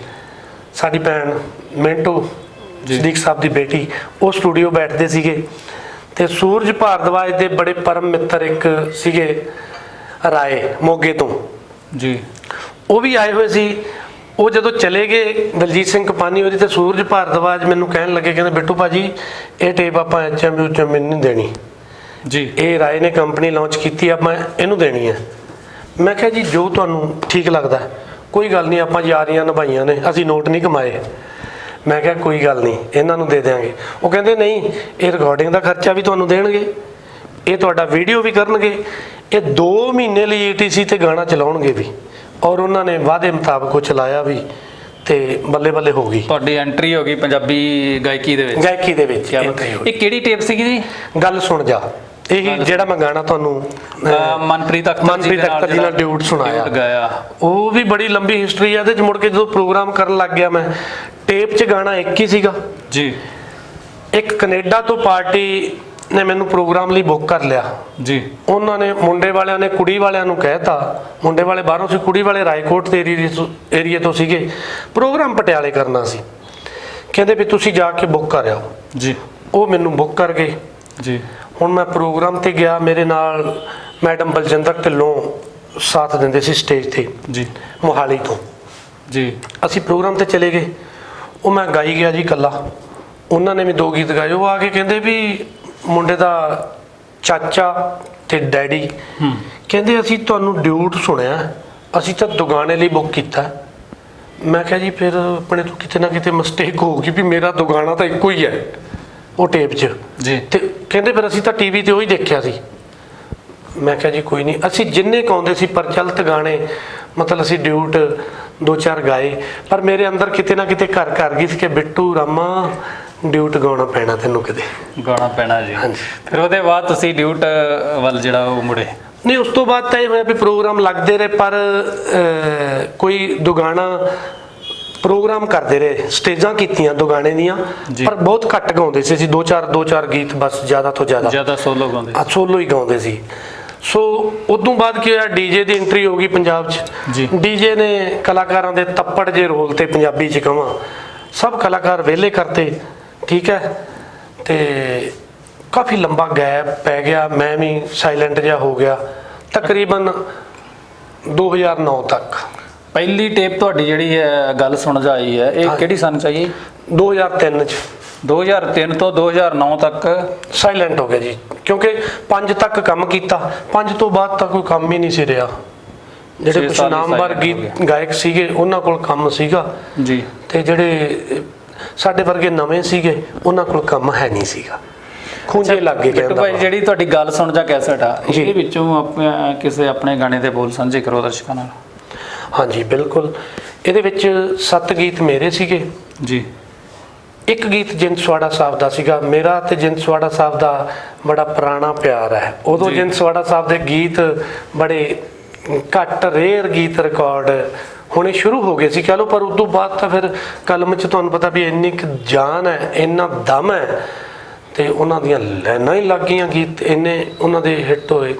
ਸਾਡੀ ਭੈਣ ਮਿੰਟੂ ਸਦੀਕ ਸਾਹਿਬ ਦੀ ਬੇਟੀ, ਉਹ ਸਟੂਡੀਓ ਬੈਠਦੇ ਸੀਗੇ ਤੇ ਸੂਰਜ ਭਾਰਦਵਾਜ ਦੇ ਬੜੇ ਪਰਮ ਮਿੱਤਰ ਇੱਕ ਸੀਗੇ ਰਾਏ ਮੋਗੇ ਤੋਂ ਜੀ, ਉਹ ਵੀ ਆਏ ਹੋਏ ਸੀ। ਉਹ ਜਦੋਂ ਚਲੇ ਗਏ ਦਲਜੀਤ ਸਿੰਘ ਕਪਾਨੀ ਹੋਰੀ ਤੇ ਸੂਰਜ ਭਾਰਦਵਾਜ ਮੈਨੂੰ ਕਹਿਣ ਲੱਗੇ, ਕਹਿੰਦੇ ਬਿੱਟੂ ਭਾਜੀ ਇਹ ਟੇਪ ਆਪਾਂ HMV ਨਹੀਂ ਦੇਣੀ ਜੀ, ਇਹ ਰਾਏ ਨੇ ਕੰਪਨੀ ਲਾਂਚ ਕੀਤੀ, ਆਪਾਂ ਇਹਨੂੰ ਦੇਣੀ ਹੈ। ਮੈਂ ਕਿਹਾ ਜੀ ਜੋ ਤੁਹਾਨੂੰ ਠੀਕ ਲੱਗਦਾ, ਕੋਈ ਗੱਲ ਨਹੀਂ, ਆਪਾਂ ਯਾਰੀਆਂ ਨਿਭਾਈਆਂ ਨੇ, ਅਸੀਂ ਨੋਟ ਨਹੀਂ ਕਮਾਏ। ਮੈਂ ਕਿਹਾ ਕੋਈ ਗੱਲ ਨਹੀਂ, ਇਹਨਾਂ ਨੂੰ ਦੇ ਦਿਆਂਗੇ। ਉਹ ਕਹਿੰਦੇ ਨਹੀਂ, ਇਹ ਰਿਕਾਰਡਿੰਗ ਦਾ ਖਰਚਾ ਵੀ ਤੁਹਾਨੂੰ ਦੇਣਗੇ, ਇਹ ਤੁਹਾਡਾ ਵੀਡੀਓ ਵੀ ਕਰਨਗੇ, ਇਹ 2 ਮਹੀਨੇ ਲਈ ETC ਤੇ ਗਾਣਾ ਚਲਾਉਣਗੇ ਵੀ, ਔਰ ਉਹਨਾਂ ਨੇ ਵਾਅਦੇ ਮੁਤਾਬਕ ਉਹ ਚਲਾਇਆ ਵੀ ਤੇ ਬੱਲੇ ਬੱਲੇ ਹੋ ਗਈ, ਤੁਹਾਡੀ ਐਂਟਰੀ ਹੋ ਗਈ ਪੰਜਾਬੀ ਗਾਇਕੀ ਦੇ ਵਿੱਚ। ਇਹ ਕਿਹੜੀ ਟੇਪ ਸੀਗੀ ਜੀ? ਗੱਲ ਸੁਣ ਜਾ, ਇਹੀ ਜਿਹੜਾ ਮੈਂ ਗਾਣਾ ਤੁਹਾਨੂੰ ਮਨਪ੍ਰੀਤ ਅਖਤਰ ਜੀ ਨਾਲ ਡਿਊਟ ਸੁਣਾਇਆ, ਉਹ ਵੀ ਬੜੀ ਲੰਬੀ ਹਿਸਟਰੀ ਹੈ। ਇਹਦੇ ਚ ਮੁੜ ਕੇ ਜਦੋਂ ਪ੍ਰੋਗਰਾਮ ਕਰਨ ਲੱਗ ਗਿਆ, ਮੈਂ ਟੇਪ 'ਚ ਗਾਣਾ ਇੱਕ ਹੀ ਸੀਗਾ ਜੀ। ਇੱਕ ਕੈਨੇਡਾ ਤੋਂ ਪਾਰਟੀ ਨੇ ਮੈਨੂੰ ਪ੍ਰੋਗਰਾਮ ਲਈ ਬੁੱਕ ਕਰ ਲਿਆ ਜੀ। ਉਹਨਾਂ ਨੇ ਮੁੰਡੇ ਵਾਲਿਆਂ ਨੇ ਕੁੜੀ ਵਾਲਿਆਂ ਨੂੰ ਕਹਿਤਾ, ਮੁੰਡੇ ਵਾਲੇ ਬਾਹਰੋਂ ਸੀ, ਕੁੜੀ ਵਾਲੇ ਰਾਏਕੋਟ ਦੇ ਏਰੀਏ ਤੋਂ ਸੀਗੇ, ਪ੍ਰੋਗਰਾਮ ਪਟਿਆਲੇ ਕਰਨਾ ਸੀ। ਕਹਿੰਦੇ ਵੀ ਤੁਸੀਂ ਜਾ ਕੇ ਬੁੱਕ ਕਰ ਆਓ ਜੀ। ਉਹ ਮੈਨੂੰ ਬੁੱਕ ਕਰ ਗਏ ਜੀ। ਹੁਣ ਮੈਂ ਪ੍ਰੋਗਰਾਮ ਤੇ ਗਿਆ, ਮੇਰੇ ਨਾਲ ਮੈਡਮ ਬਲਜਿੰਦਰ ਢਿੱਲੋਂ ਸਾਥ ਦਿੰਦੇ ਸੀ ਸਟੇਜ ਤੇ ਜੀ, ਮੋਹਾਲੀ ਤੋਂ ਜੀ। ਅਸੀਂ ਪ੍ਰੋਗਰਾਮ ਤੇ ਚਲੇ ਗਏ, ਉਹ ਮੈਂ ਗਾਈ ਗਿਆ ਜੀ ਇਕੱਲਾ, ਉਹਨਾਂ ਨੇ ਵੀ 2 ਗੀਤ ਗਾਏ। ਉਹ ਆ ਕੇ ਕਹਿੰਦੇ ਵੀ ਮੁੰਡੇ ਦਾ ਚਾਚਾ ਤੇ ਡੈਡੀ ਕਹਿੰਦੇ ਅਸੀਂ ਤੁਹਾਨੂੰ ਡਿਊਟ ਸੁਣਿਆ, ਅਸੀਂ ਤਾਂ ਦੁਗਾਣੇ ਲਈ ਬੁੱਕ ਕੀਤਾ। ਮੈਂ ਕਿਹਾ ਜੀ ਫਿਰ ਆਪਣੇ ਤੋਂ ਕਿਤੇ ਨਾ ਕਿਤੇ ਮਿਸਟੇਕ ਹੋ ਗਈ ਵੀ ਮੇਰਾ ਦੁਗਾਣਾ ਤਾਂ ਇੱਕੋ ਹੀ ਹੈ ਉਹ ਟੇਪ 'ਚ ਜੀ। ਤੇ ਕਹਿੰਦੇ ਫਿਰ ਅਸੀਂ ਤਾਂ TV ਤੇ ਉਹੀ ਦੇਖਿਆ ਸੀ। ਮੈਂ ਕਿਹਾ ਜੀ ਕੋਈ ਨਹੀਂ, ਅਸੀਂ ਜਿੰਨੇ ਗਾਉਂਦੇ ਸੀ ਪ੍ਰਚਲਿਤ ਗਾਣੇ, ਮਤਲਬ ਅਸੀਂ ਡਿਊਟ 2-4 ਗਾਏ, ਪਰ ਮੇਰੇ ਅੰਦਰ ਕਿਤੇ ਨਾ ਕਿਤੇ ਘਰ ਗਈ ਸੀ ਕਿ ਬਿੱਟੂ ਰਾਮਾ ਡਿਊਟ ਗਾਉਣਾ ਪੈਣਾ, ਤੈਨੂੰ ਕਿਤੇ ਗਾਉਣਾ ਪੈਣਾ ਜੀ। ਫਿਰ ਉਹਦੇ ਬਾਅਦ ਤੁਸੀਂ ਡਿਊਟ ਵੱਲ ਜਿਹੜਾ ਉਹ ਮੁੜੇ? ਨਹੀਂ, ਉਸ ਤੋਂ ਬਾਅਦ ਤਾਂ ਇਹ ਹੋਇਆ ਵੀ ਪ੍ਰੋਗਰਾਮ ਲੱਗਦੇ ਰਹੇ, ਪਰ ਕੋਈ ਦੁਗਾਣਾ ਪ੍ਰੋਗਰਾਮ ਕਰਦੇ ਰਹੇ, ਸਟੇਜਾਂ ਕੀਤੀਆਂ ਦੁਗਾਣੇ ਦੀਆਂ, ਪਰ ਬਹੁਤ ਘੱਟ ਗਾਉਂਦੇ ਸੀ ਅਸੀਂ, 2-4 ਗੀਤ ਬਸ, ਜ਼ਿਆਦਾ ਤੋਂ ਜ਼ਿਆਦਾ ਸੋਲੋ ਗਾਉਂਦੇ, ਸੋਲੋ ਹੀ ਗਾਉਂਦੇ ਸੀ। ਸੋ ਉਦੋਂ ਬਾਅਦ ਕੀ ਹੋਇਆ, DJ ਦੀ ਐਂਟਰੀ ਹੋ ਗਈ ਪੰਜਾਬ 'ਚ ਜੀ। DJ ਨੇ ਕਲਾਕਾਰਾਂ ਦੇ ਤੱਪੜ ਜੇ ਰੋਲ ਤੇ, ਪੰਜਾਬੀ 'ਚ ਕਹਾਂ, ਸਭ ਕਲਾਕਾਰ ਵਿਹਲੇ ਕਰਤੇ, ਠੀਕ ਹੈ, ਤੇ ਕਾਫੀ ਲੰਬਾ ਗੈਪ ਪੈ ਗਿਆ, ਮੈਂ ਵੀ ਸਾਇਲੈਂਟ ਜਿਹਾ ਹੋ ਗਿਆ ਤਕਰੀਬਨ 2009 ਤੱਕ। ਪਹਿਲੀ ਟੇਪ ਤੁਹਾਡੀ ਜਿਹੜੀ ਹੈ ਗੱਲ ਸੁਣ ਜਾਈ ਹੈ, ਇਹ ਕਿਹੜੀ ਸਨ 'ਚ ਆਈ? 2003 'ਚ। 2003 ਤੋਂ 2009 ਤੱਕ ਸਾਇਲੈਂਟ ਹੋ ਗਿਆ ਜੀ, ਕਿਉਂਕਿ 5 ਤੱਕ ਕੰਮ ਕੀਤਾ, 5 ਤੋਂ ਬਾਅਦ ਤਾਂ ਕੋਈ ਕੰਮ ਹੀ ਨਹੀਂ ਸੀ ਰਿਹਾ। ਜਿਹੜੇ ਕੁਝ ਨਾਮਵਰ ਗੀਤ ਗਾਇਕ ਸੀਗੇ ਉਹਨਾਂ ਕੋਲ ਕੰਮ ਸੀਗਾ ਜੀ, ਤੇ ਜਿਹੜੇ ਸਾਡੇ ਵਰਗੇ ਨਵੇਂ ਸੀਗੇ ਉਹਨਾਂ ਕੋਲ ਕੰਮ ਹੈ ਨਹੀਂ ਸੀਗਾ, ਖੂੰਜੇ ਲੱਗ ਗਏ। ਬਿੱਟੂ ਭਾਈ, ਜਿਹੜੀ ਤੁਹਾਡੀ ਗੱਲ ਸੁਣ ਜਾ ਕੈਸਟ ਆ, ਇਹਦੇ ਵਿੱਚੋਂ ਕਿਸੇ ਆਪਣੇ ਗਾਣੇ ਦੇ ਬੋਲ ਸਾਂਝੇ ਕਰੋ ਦਰਸ਼ਕਾਂ ਨਾਲ। ਹਾਂਜੀ ਬਿਲਕੁਲ, ਇਹਦੇ ਵਿੱਚ 7 ਗੀਤ ਮੇਰੇ ਸੀਗੇ ਜੀ। ਇੱਕ ਗੀਤ ਜਿੰਦਸਵਾੜਾ ਸਾਹਿਬ ਦਾ ਸੀਗਾ, ਮੇਰਾ ਤੇ ਜਿੰਦਸਵਾੜਾ ਸਾਹਿਬ ਦਾ ਬੜਾ ਪੁਰਾਣਾ ਪਿਆਰ ਹੈ। ਉਦੋਂ ਜਿੰਦਸਵਾੜਾ ਸਾਹਿਬ ਦੇ ਗੀਤ ਬੜੇ ਘੱਟ, ਰੇਅਰ ਗੀਤ ਰਿਕਾਰਡ ਹੋਣੇ ਸ਼ੁਰੂ ਹੋ ਗਏ ਸੀ ਕਹਿ ਲਓ, ਪਰ ਉਦੋਂ ਬਾਅਦ ਤਾਂ ਫਿਰ ਕਲਮ 'ਚ ਤੁਹਾਨੂੰ ਪਤਾ ਵੀ ਇੰਨੀ ਕੁ ਜਾਨ ਹੈ, ਇੰਨਾ ਦਮ ਹੈ, ਤੇ ਉਹਨਾਂ ਦੀਆਂ ਲਾਈਨਾਂ ਹੀ ਲੱਗ ਗਈਆਂ, ਗੀਤ ਇੰਨੇ ਉਹਨਾਂ ਦੇ ਹਿੱਟ ਹੋਏ।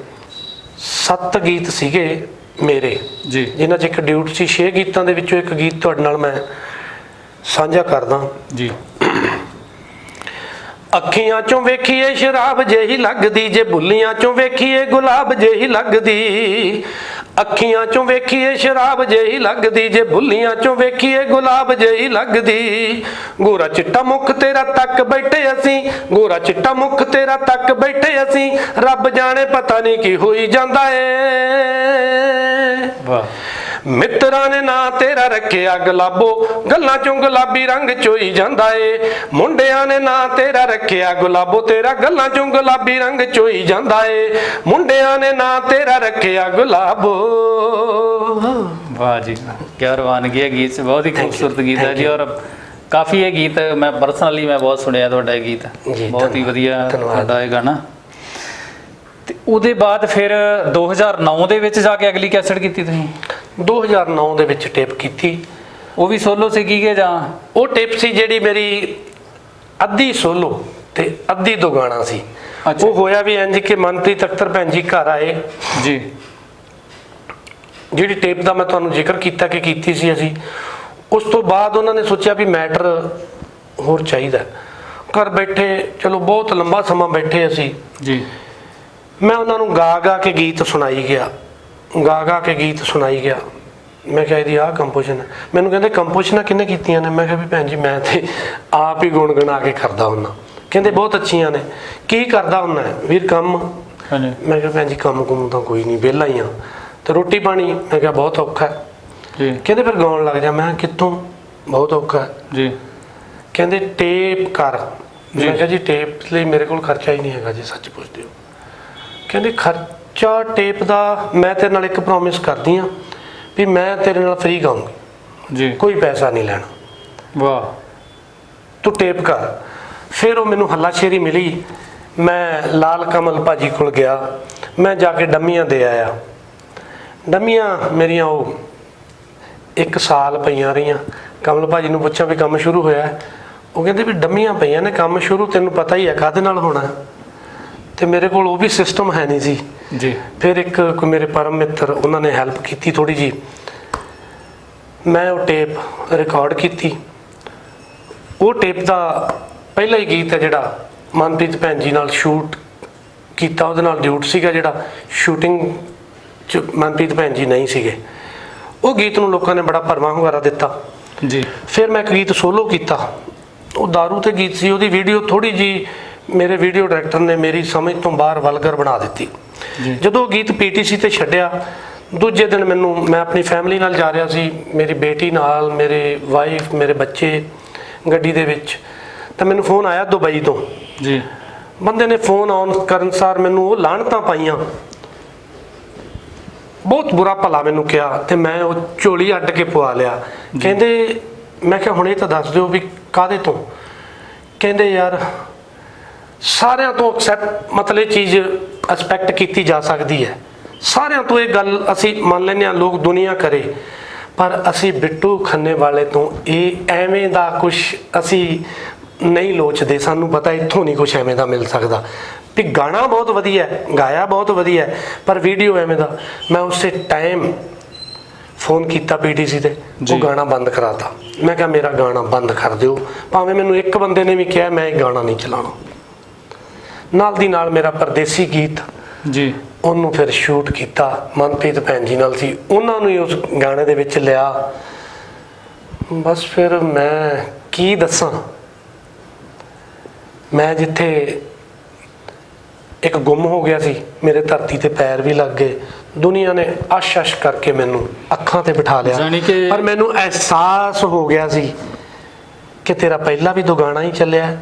7 ਗੀਤ ਸੀਗੇ ਮੇਰੇ ਜੀ, ਜਿਨ੍ਹਾਂ 'ਚ ਇੱਕ ਡਿਊਟ ਸੀ। 6 ਗੀਤਾਂ ਦੇ ਵਿੱਚੋਂ ਇੱਕ ਗੀਤ ਤੁਹਾਡੇ ਨਾਲ ਮੈਂ ਸਾਂਝਾ ਕਰਦਾ ਜੀ। ਅੱਖੀਆਂ 'ਚੋਂ ਵੇਖੀਏ ਸ਼ਰਾਬ ਜਿਹੀ ਲੱਗਦੀ, ਜੇ ਬੁੱਲੀਆਂ 'ਚੋਂ ਵੇਖੀਏ ਗੁਲਾਬ ਜਿਹੀ ਲੱਗਦੀ। ਅੱਖੀਆਂ 'ਚੋਂ ਵੇਖੀਏ ਸ਼ਰਾਬ ਜਿਹੀ ਲੱਗਦੀ, ਜੇ ਬੁੱਲੀਆਂ 'ਚੋਂ ਵੇਖੀਏ ਗੁਲਾਬ ਜਿਹੀ ਲੱਗਦੀ। ਗੋਰਾ ਚਿੱਟਾ ਮੁੱਖ ਤੇਰਾ ਤੱਕ ਬੈਠੇ ਅਸੀਂ, ਗੋਰਾ ਚਿੱਟਾ ਮੁੱਖ ਤੇਰਾ ਤੱਕ ਬੈਠੇ ਅਸੀਂ, ਰੱਬ ਜਾਣੇ ਪਤਾ ਨਹੀਂ ਕੀ ਹੋਈ ਜਾਂਦਾ ਏ। ਵਾਹ। ਮਿੱਤਰਾਂ ਨੇ ਨਾਂ ਤੇਰਾ ਰੱਖਿਆ ਗੁਲਾਬੋ, ਗੱਲਾਂ 'ਚੋਂ ਗੁਲਾਬੀ ਰੰਗ ਚੋਈ ਜਾਂਦਾ ਏ। ਮੁੰਡਿਆਂ ਨੇ ਨਾਂ ਤੇਰਾ ਰੱਖਿਆ ਗੁਲਾਬੋ, ਤੇਰਾ ਗੱਲਾਂ 'ਚੋਂ ਗੁਲਾਬੀ ਰੰਗ ਚੋਈ ਜਾਂਦਾ ਏ। ਮੁੰਡਿਆਂ ਨੇ ਨਾਂ ਤੇਰਾ ਰੱਖਿਆ ਗੁਲਾਬੋ। ਵਾਹ ਜੀ, ਕੀ ਰਵਾਨਗੀ ਹੈ ਗੀਤ 'ਚ, ਬਹੁਤ ਹੀ ਖੂਬਸੂਰਤ ਗੀਤ ਹੈ ਜੀ। ਔਰ ਕਾਫੀ ਇਹ ਗੀਤ ਮੈਂ ਪਰਸਨਲੀ ਮੈਂ ਬਹੁਤ ਸੁਣਿਆ ਤੁਹਾਡਾ ਇਹ ਗੀਤ, ਬਹੁਤ ਹੀ ਵਧੀਆ ਤੁਹਾਡਾ ਇਹ ਗਾਣਾ। ਤੇ ਉਹਦੇ ਬਾਅਦ ਫਿਰ 2009 ਦੇ ਵਿੱਚ ਜਾ ਕੇ ਅਗਲੀ ਕੈਸਟ ਕੀਤੀ ਤੁਸੀਂ? 2009 ਦੇ ਵਿੱਚ ਟੇਪ ਕੀਤੀ, ਉਹ ਵੀ ਸੋਲੋ ਸੀਗੀ ਕਿ ਜਾਂ? ਉਹ ਟੇਪ ਸੀ ਜਿਹੜੀ ਮੇਰੀ ਅੱਧੀ ਸੋਲੋ ਤੇ ਅੱਧੀ ਦੁਗਾਣਾ ਸੀ। ਅੱਛਾ। ਉਹ ਹੋਇਆ ਵੀ ਇੰਜ ਕਿ ਮਨਪ੍ਰੀਤ ਅਖਤਰ ਭੈਣ ਜੀ ਘਰ ਆਏ। ਜੀ ਜਿਹੜੀ ਟੇਪ ਦਾ ਮੈਂ ਤੁਹਾਨੂੰ ਜ਼ਿਕਰ ਕੀਤਾ ਕਿ ਕੀਤੀ ਸੀ ਅਸੀਂ, ਉਸ ਤੋਂ ਬਾਅਦ ਉਹਨਾਂ ਨੇ ਸੋਚਿਆ ਵੀ ਮੈਟਰ ਹੋਰ ਚਾਹੀਦਾ। ਘਰ ਬੈਠੇ ਚਲੋ ਬਹੁਤ ਲੰਬਾ ਸਮਾਂ ਬੈਠੇ ਅਸੀਂ। ਜੀ ਮੈਂ ਉਹਨਾਂ ਨੂੰ ਗਾ ਗਾ ਕੇ ਗੀਤ ਸੁਣਾਈ ਗਿਆ, ਗਾ ਗਾ ਕੇ ਗੀਤ ਸੁਣਾਈ ਗਿਆ। ਮੈਂ ਕਿਹਾ ਇਹਦੀ ਆਹ ਕੰਪੋਜੀਸ਼ਨ। ਮੈਨੂੰ ਕਹਿੰਦੇ ਕੰਪੋਜੀਸ਼ਨਾਂ ਕਿਹਨੇ ਕੀਤੀਆਂ ਨੇ? ਮੈਂ ਕਿਹਾ ਵੀ ਭੈਣ ਜੀ ਮੈਂ ਤੇ ਆਪ ਹੀ ਗੁਣਗੁਣਾ ਕੇ ਕਰਦਾ ਹੁੰਦਾ। ਕਹਿੰਦੇ ਬਹੁਤ ਅੱਛੀਆਂ ਨੇ। ਕੀ ਕਰਦਾ ਹੁੰਦਾ ਵੀਰ? ਕੰਮ। ਹਾਂਜੀ ਮੈਂ ਕਿਹਾ ਭੈਣ ਜੀ ਕੰਮ ਕੁੰਮ ਤਾਂ ਕੋਈ ਨਹੀਂ, ਵਿਹਲਾ ਹੀ ਆ। ਤੇ ਰੋਟੀ ਪਾਣੀ? ਮੈਂ ਕਿਹਾ ਬਹੁਤ ਔਖਾ ਹੈ। ਜੀ ਕਹਿੰਦੇ ਫਿਰ ਗਾਉਣ ਲੱਗ ਜਾ। ਮੈਂ ਕਿਹਾ ਕਿੱਥੋਂ? ਬਹੁਤ ਔਖਾ ਹੈ। ਜੀ ਕਹਿੰਦੇ ਟੇਪ ਕਰ। ਮੈਂ ਕਿਹਾ ਜੀ ਟੇਪ ਲਈ ਮੇਰੇ ਕੋਲ ਖਰਚਾ ਹੀ ਨਹੀਂ ਹੈਗਾ ਜੀ, ਸੱਚ ਪੁੱਛਦੇ ਹੋ। ਕਹਿੰਦੇ ਖਰਚਾ ਟੇਪ ਦਾ ਮੈਂ ਤੇਰੇ ਨਾਲ ਇੱਕ ਪ੍ਰੋਮਿਸ ਕਰਦੀ ਆ ਵੀ ਮੈਂ ਤੇਰੇ ਨਾਲ ਫ੍ਰੀ ਗਾਉਂਗੀ, ਜੀ ਕੋਈ ਪੈਸਾ ਨਹੀਂ ਲੈਣਾ, ਵਾਹ ਤੂੰ ਟੇਪ ਕਰ। ਫਿਰ ਉਹ ਮੈਨੂੰ ਹੱਲਾਸ਼ੇਰੀ ਮਿਲੀ। ਮੈਂ ਲਾਲ ਕਮਲ ਭਾਜੀ ਕੋਲ ਗਿਆ, ਮੈਂ ਜਾ ਕੇ ਡੰਮੀਆਂ ਦੇ ਆਇਆ। ਡੰਮੀਆਂ ਮੇਰੀਆਂ ਉਹ 1 ਸਾਲ ਪਈਆਂ ਰਹੀਆਂ। ਕਮਲ ਭਾਜੀ ਨੂੰ ਪੁੱਛਿਆ ਵੀ ਕੰਮ ਸ਼ੁਰੂ ਹੋਇਆ? ਉਹ ਕਹਿੰਦੇ ਵੀ ਡੰਮੀਆਂ ਪਈਆਂ ਨੇ, ਕੰਮ ਸ਼ੁਰੂ ਤੈਨੂੰ ਪਤਾ ਹੀ ਹੈ ਕਾਹਦੇ ਨਾਲ ਹੋਣਾ। ਤੇ ਮੇਰੇ ਕੋਲ ਉਹ ਵੀ ਸਿਸਟਮ ਹੈ ਨਹੀਂ ਸੀ। ਜੀ ਫਿਰ ਇੱਕ ਕੋਈ ਮੇਰੇ ਪਰਮ ਮਿੱਤਰ, ਉਹਨਾਂ ਨੇ ਹੈਲਪ ਕੀਤੀ ਥੋੜੀ ਜੀ। ਮੈਂ ਉਹ ਟੇਪ ਰਿਕਾਰਡ ਕੀਤੀ। ਉਹ ਟੇਪ ਦਾ ਪਹਿਲਾ ਹੀ ਗੀਤ ਹੈ ਜਿਹੜਾ ਮਨਪ੍ਰੀਤ ਭੈਣ ਜੀ ਨਾਲ ਸ਼ੂਟ ਕੀਤਾ, ਉਹਦੇ ਨਾਲ ਡਿਊਟ ਸੀਗਾ ਜਿਹੜਾ ਸ਼ੂਟਿੰਗ 'ਚ ਮਨਪ੍ਰੀਤ ਭੈਣ ਜੀ ਨਹੀਂ ਸੀਗੇ। ਉਹ ਗੀਤ ਨੂੰ ਲੋਕਾਂ ਨੇ ਬੜਾ ਭਰਵਾਂ ਹੁੰਗਾਰਾ ਦਿੱਤਾ। ਜੀ ਫਿਰ ਮੈਂ ਇੱਕ ਗੀਤ ਸੋਲੋ ਕੀਤਾ, ਉਹ ਦਾਰੂ ਤੇ ਗੀਤ ਸੀ। ਉਹਦੀ ਵੀਡੀਓ ਥੋੜੀ ਜੀ ਮੇਰੇ ਵੀਡੀਓ ਡਾਇਰੈਕਟਰ ਨੇ ਮੇਰੀ ਸਮਝ ਤੋਂ ਬਾਹਰ ਵਲਗਰ ਬਣਾ ਦਿੱਤੀ। ਜਦੋਂ ਉਹ ਗੀਤ ਪੀਟੀਸੀ ਤੇ ਛੱਡਿਆ, ਦੂਜੇ ਦਿਨ ਮੈਂ ਆਪਣੀ ਫੈਮਿਲੀ ਨਾਲ ਜਾ ਰਿਹਾ ਸੀ, ਮੇਰੀ ਬੇਟੀ ਨਾਲ, ਮੇਰੇ ਵਾਈਫ, ਮੇਰੇ ਬੱਚੇ ਗੱਡੀ ਦੇ ਵਿੱਚ। ਤਾਂ ਮੈਨੂੰ ਫੋਨ ਆਇਆ ਦੁਬਈ ਤੋਂ। ਜੀ ਬੰਦੇ ਨੇ ਫੋਨ ਆਨ ਕਰਨ ਸਾਰ ਮੈਨੂੰ ਉਹ ਲਾਹਣਤਾਂ ਪਾਈਆਂ, ਬਹੁਤ ਬੁਰਾ ਭਲਾ ਮੈਨੂੰ ਕਿਹਾ। ਤੇ ਮੈਂ ਉਹ ਝੋਲੀ ਅੱਡ ਕੇ ਪਵਾ ਲਿਆ। ਕਹਿੰਦੇ, ਮੈਂ ਕਿਹਾ ਹੁਣ ਇਹ ਤਾਂ ਦੱਸ ਦਿਓ ਵੀ ਕਾਹਦੇ ਤੋਂ? ਕਹਿੰਦੇ ਯਾਰ ਸਾਰਿਆਂ ਤੋਂ ਮਤਲਬ ਇਹ ਚੀਜ਼ ਐਕਸਪੈਕਟ ਕੀਤੀ ਜਾ ਸਕਦੀ ਹੈ, ਸਾਰਿਆਂ ਤੋਂ ਇਹ ਗੱਲ ਅਸੀਂ ਮੰਨ ਲੈਂਦੇ ਹਾਂ, ਲੋਕ ਦੁਨੀਆ ਕਰੇ, ਪਰ ਅਸੀਂ ਬਿੱਟੂ ਖੰਨੇ ਵਾਲੇ ਤੋਂ ਇਹ ਐਵੇਂ ਦਾ ਕੁਝ ਅਸੀਂ ਨਹੀਂ ਲੋਚਦੇ। ਸਾਨੂੰ ਪਤਾ ਇੱਥੋਂ ਨਹੀਂ ਕੁਝ ਐਵੇਂ ਦਾ ਮਿਲ ਸਕਦਾ ਵੀ ਗਾਣਾ ਬਹੁਤ ਵਧੀਆ ਹੈ, ਗਾਇਆ ਬਹੁਤ ਵਧੀਆ ਹੈ, ਪਰ ਵੀਡੀਓ ਐਵੇਂ ਦਾ। ਮੈਂ ਉਸੇ ਟਾਈਮ ਫੋਨ ਕੀਤਾ ਪੀਟੀਸੀ ਤੇ, ਉਹ ਗਾਣਾ ਬੰਦ ਕਰਾਤਾ। ਮੈਂ ਕਿਹਾ ਮੇਰਾ ਗਾਣਾ ਬੰਦ ਕਰ ਦਿਓ, ਭਾਵੇਂ ਮੈਨੂੰ ਇੱਕ ਬੰਦੇ ਨੇ ਵੀ ਕਿਹਾ, ਮੈਂ ਇਹ ਗਾਣਾ ਨਹੀਂ ਚਲਾਉਣਾ। ਨਾਲ ਦੀ ਨਾਲ ਮੇਰਾ ਪਰਦੇਸੀ ਗੀਤ ਜੀ ਉਹਨੂੰ ਫਿਰ ਸ਼ੂਟ ਕੀਤਾ, ਮਨਪ੍ਰੀਤ ਭੈਣ ਜੀ ਨਾਲ ਸੀ, ਉਹਨਾਂ ਨੂੰ ਹੀ ਉਸ ਗਾਣੇ ਦੇ ਵਿੱਚ ਲਿਆ। ਬਸ ਫਿਰ ਮੈਂ ਕੀ ਦੱਸਾਂ, ਮੈਂ ਜਿੱਥੇ ਇੱਕ ਗੁੰਮ ਹੋ ਗਿਆ ਸੀ, ਮੇਰੇ ਧਰਤੀ ਤੇ ਪੈਰ ਵੀ ਲੱਗ ਗਏ। ਦੁਨੀਆ ਨੇ ਅਸ਼ ਕਰਕੇ ਮੈਨੂੰ ਅੱਖਾਂ ਤੇ ਬਿਠਾ ਲਿਆ, ਪਰ ਮੈਨੂੰ ਅਹਿਸਾਸ ਹੋ ਗਿਆ ਸੀ ਕਿ ਤੇਰਾ ਪਹਿਲਾਂ ਵੀ ਦੁਗਾਣਾ ਹੀ ਚੱਲਿਆ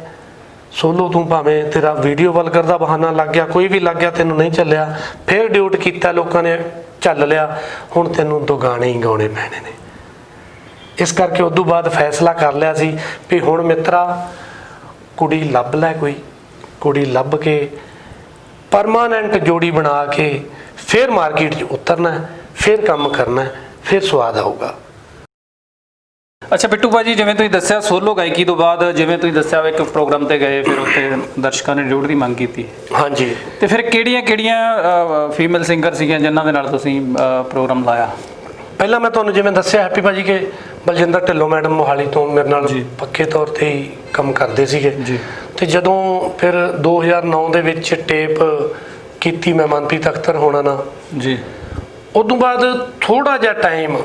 ਸੋਲੋ। ਤੂੰ ਭਾਵੇਂ ਤੇਰਾ ਵੀਡੀਓ ਵਲਗਰ ਦਾ ਬਹਾਨਾ ਲੱਗ ਗਿਆ, ਕੋਈ ਵੀ ਲੱਗ ਗਿਆ, ਤੈਨੂੰ ਨਹੀਂ ਚੱਲਿਆ। ਫਿਰ ਡਿਊਟ ਕੀਤਾ, ਲੋਕਾਂ ਨੇ ਚੱਲ ਲਿਆ, ਹੁਣ ਤੈਨੂੰ ਦੁਗਾਣੇ ਹੀ ਗਾਉਣੇ ਪੈਣੇ ਨੇ। ਇਸ ਕਰਕੇ ਉਦੋਂ ਬਾਅਦ ਫੈਸਲਾ ਕਰ ਲਿਆ ਸੀ ਵੀ ਹੁਣ ਮਿੱਤਰਾ ਕੁੜੀ ਲੱਭ ਲੈ, ਕੋਈ ਕੁੜੀ ਲੱਭ ਕੇ ਪਰਮਾਨੈਂਟ ਜੋੜੀ ਬਣਾ ਕੇ ਫਿਰ ਮਾਰਕੀਟ 'ਚ ਉਤਰਨਾ, ਫਿਰ ਕੰਮ ਕਰਨਾ, ਫਿਰ ਸਵਾਦ ਆਊਗਾ। ਅੱਛਾ ਬਿੱਟੂ ਭਾਜੀ, ਜਿਵੇਂ ਤੁਸੀਂ ਦੱਸਿਆ ਸੋਲੋ ਗਾਇਕੀ ਤੋਂ ਬਾਅਦ, ਜਿਵੇਂ ਤੁਸੀਂ ਦੱਸਿਆ ਇੱਕ ਪ੍ਰੋਗਰਾਮ ਤੇ ਗਏ, ਫਿਰ ਉੱਥੇ ਦਰਸ਼ਕਾਂ ਨੇ ਡਿਊਟ ਦੀ ਮੰਗ ਕੀਤੀ। ਹਾਂਜੀ। ਤੇ ਫਿਰ ਕਿਹੜੀਆਂ ਫੀਮੇਲ ਸਿੰਗਰ ਸੀਗੀਆਂ ਜਿਨ੍ਹਾਂ ਦੇ ਨਾਲ ਤੁਸੀਂ ਪ੍ਰੋਗਰਾਮ ਲਾਇਆ? ਪਹਿਲਾਂ ਮੈਂ ਤੁਹਾਨੂੰ ਜਿਵੇਂ ਦੱਸਿਆ ਹੈਪੀ ਭਾਜੀ ਕਿ ਬਲਜਿੰਦਰ ਢਿੱਲੋਂ ਮੈਡਮ ਮੋਹਾਲੀ ਤੋਂ ਮੇਰੇ ਨਾਲ ਪੱਕੇ ਤੌਰ ਤੇ ਹੀ ਕੰਮ ਕਰਦੇ ਸੀਗੇ। ਤੇ ਜਦੋਂ ਫਿਰ 2009 ਦੇ ਵਿੱਚ ਟੇਪ ਕੀਤੀ ਮੈਂ ਮਨਪ੍ਰੀਤ ਅਖਤਰ ਹੋਣਾ ਨਾਲ ਜੀ, ਉਦੋਂ ਬਾਅਦ ਥੋੜਾ ਜਿਹਾ ਟਾਈਮ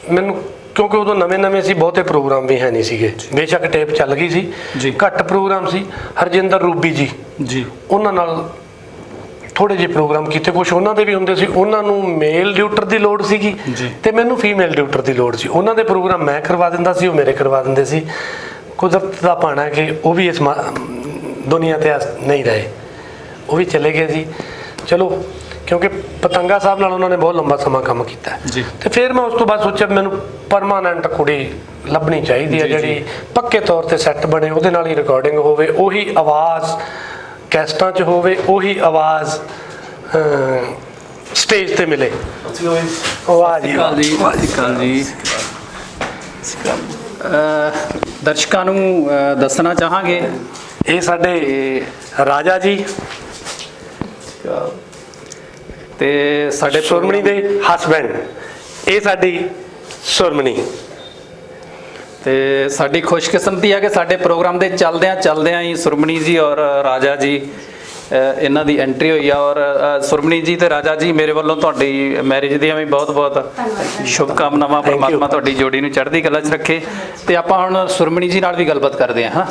ਮੈਨੂੰ, ਕਿਉਂਕਿ ਉਦੋਂ ਨਵੇਂ ਸੀ, ਬਹੁਤੇ ਪ੍ਰੋਗਰਾਮ ਵੀ ਹੈ ਨਹੀਂ ਸੀਗੇ। ਬੇਸ਼ੱਕ ਟੇਪ ਚੱਲ ਗਈ ਸੀ, ਘੱਟ ਪ੍ਰੋਗਰਾਮ ਸੀ। ਹਰਜਿੰਦਰ ਰੂਬੀ ਜੀ ਉਹਨਾਂ ਨਾਲ ਥੋੜੇ ਜਿਹੇ ਪ੍ਰੋਗਰਾਮ ਕੀਤੇ, ਕੁਝ ਉਹਨਾਂ ਦੇ ਵੀ ਹੁੰਦੇ ਸੀ। ਉਹਨਾਂ ਨੂੰ ਮੇਲ ਡਿਊਟਰ ਦੀ ਲੋੜ ਸੀਗੀ ਤੇ ਮੈਨੂੰ ਫੀਮੇਲ ਡਿਊਟਰ ਦੀ ਲੋੜ ਸੀ। ਉਹਨਾਂ ਦੇ ਪ੍ਰੋਗਰਾਮ ਮੈਂ ਕਰਵਾ ਦਿੰਦਾ ਸੀ, ਉਹ ਮੇਰੇ ਕਰਵਾ ਦਿੰਦੇ ਸੀ। ਕੁਦਰਤ ਦਾ ਭਾਣਾ ਕਿ ਉਹ ਵੀ ਇਸ ਦੁਨੀਆ ਤੇ ਨਹੀਂ ਰਹੇ, ਉਹ ਵੀ ਚਲੇ ਗਏ ਸੀ। ਚਲੋ, ਕਿਉਂਕਿ ਪਤੰਗਾ ਸਾਹਿਬ ਨਾਲ ਉਹਨਾਂ ਨੇ ਬਹੁਤ ਲੰਬਾ ਸਮਾਂ ਕੰਮ ਕੀਤਾ ਤੇ ਫਿਰ ਮੈਂ ਉਸ ਤੋਂ ਬਾਅਦ ਸੋਚਿਆ ਮੈਨੂੰ ਪਰਮਾਨੈਂਟ ਕੁੜੀ ਲੱਭਣੀ ਚਾਹੀਦੀ ਹੈ, ਜਿਹੜੀ ਪੱਕੇ ਤੌਰ ਤੇ ਸੈੱਟ ਬਣੇ, ਉਹਦੇ ਨਾਲ ਹੀ ਰਿਕਾਰਡਿੰਗ ਹੋਵੇ, ਉਹੀ ਆਵਾਜ਼ ਕੈਸਟਾਂ 'ਚ ਹੋਵੇ, ਉਹੀ ਆਵਾਜ਼ ਸਟੇਜ ਤੇ ਮਿਲੇ। ਵਾਹ ਜੀ ਵਾਹ ਜੀ। ਦਰਸ਼ਕਾਂ ਨੂੰ ਦੱਸਣਾ ਚਾਹਾਂਗੇ ਇਹ ਸਾਡੇ ਰਾਜਾ ਜੀ ਤੇ ਸਾਡੇ ਸੁਰਮਣੀ ਦੇ ਹਸਬੈਂਡ, ਇਹ ਸਾਡੀ ਸੁਰਮਣੀ। ਤੇ ਸਾਡੀ ਖੁਸ਼ਕਿਸਮਤੀ ਹੈ ਕਿ ਸਾਡੇ ਪ੍ਰੋਗਰਾਮ ਦੇ ਚੱਲਦਿਆਂ ਹੀ ਸੁਰਮਣੀ ਜੀ ਔਰ ਰਾਜਾ ਜੀ ਇਹਨਾਂ ਦੀ ਐਂਟਰੀ ਹੋਈ ਆ। ਔਰ ਸੁਰਮਣੀ ਜੀ ਤੇ ਰਾਜਾ ਜੀ, ਮੇਰੇ ਵੱਲੋਂ ਤੁਹਾਡੀ ਮੈਰਿਜ ਦੀਆਂ ਵੀ ਬਹੁਤ ਸ਼ੁਭ ਕਾਮਨਾਵਾਂ। ਪਰਮਾਤਮਾ ਤੁਹਾਡੀ ਜੋੜੀ ਨੂੰ ਚੜ੍ਹਦੀ ਕਲਾ 'ਚ ਰੱਖੇ। ਤੇ ਆਪਾਂ ਹੁਣ ਸੁਰਮਣੀ ਜੀ ਨਾਲ ਵੀ ਗੱਲਬਾਤ ਕਰਦੇ ਹਾਂ।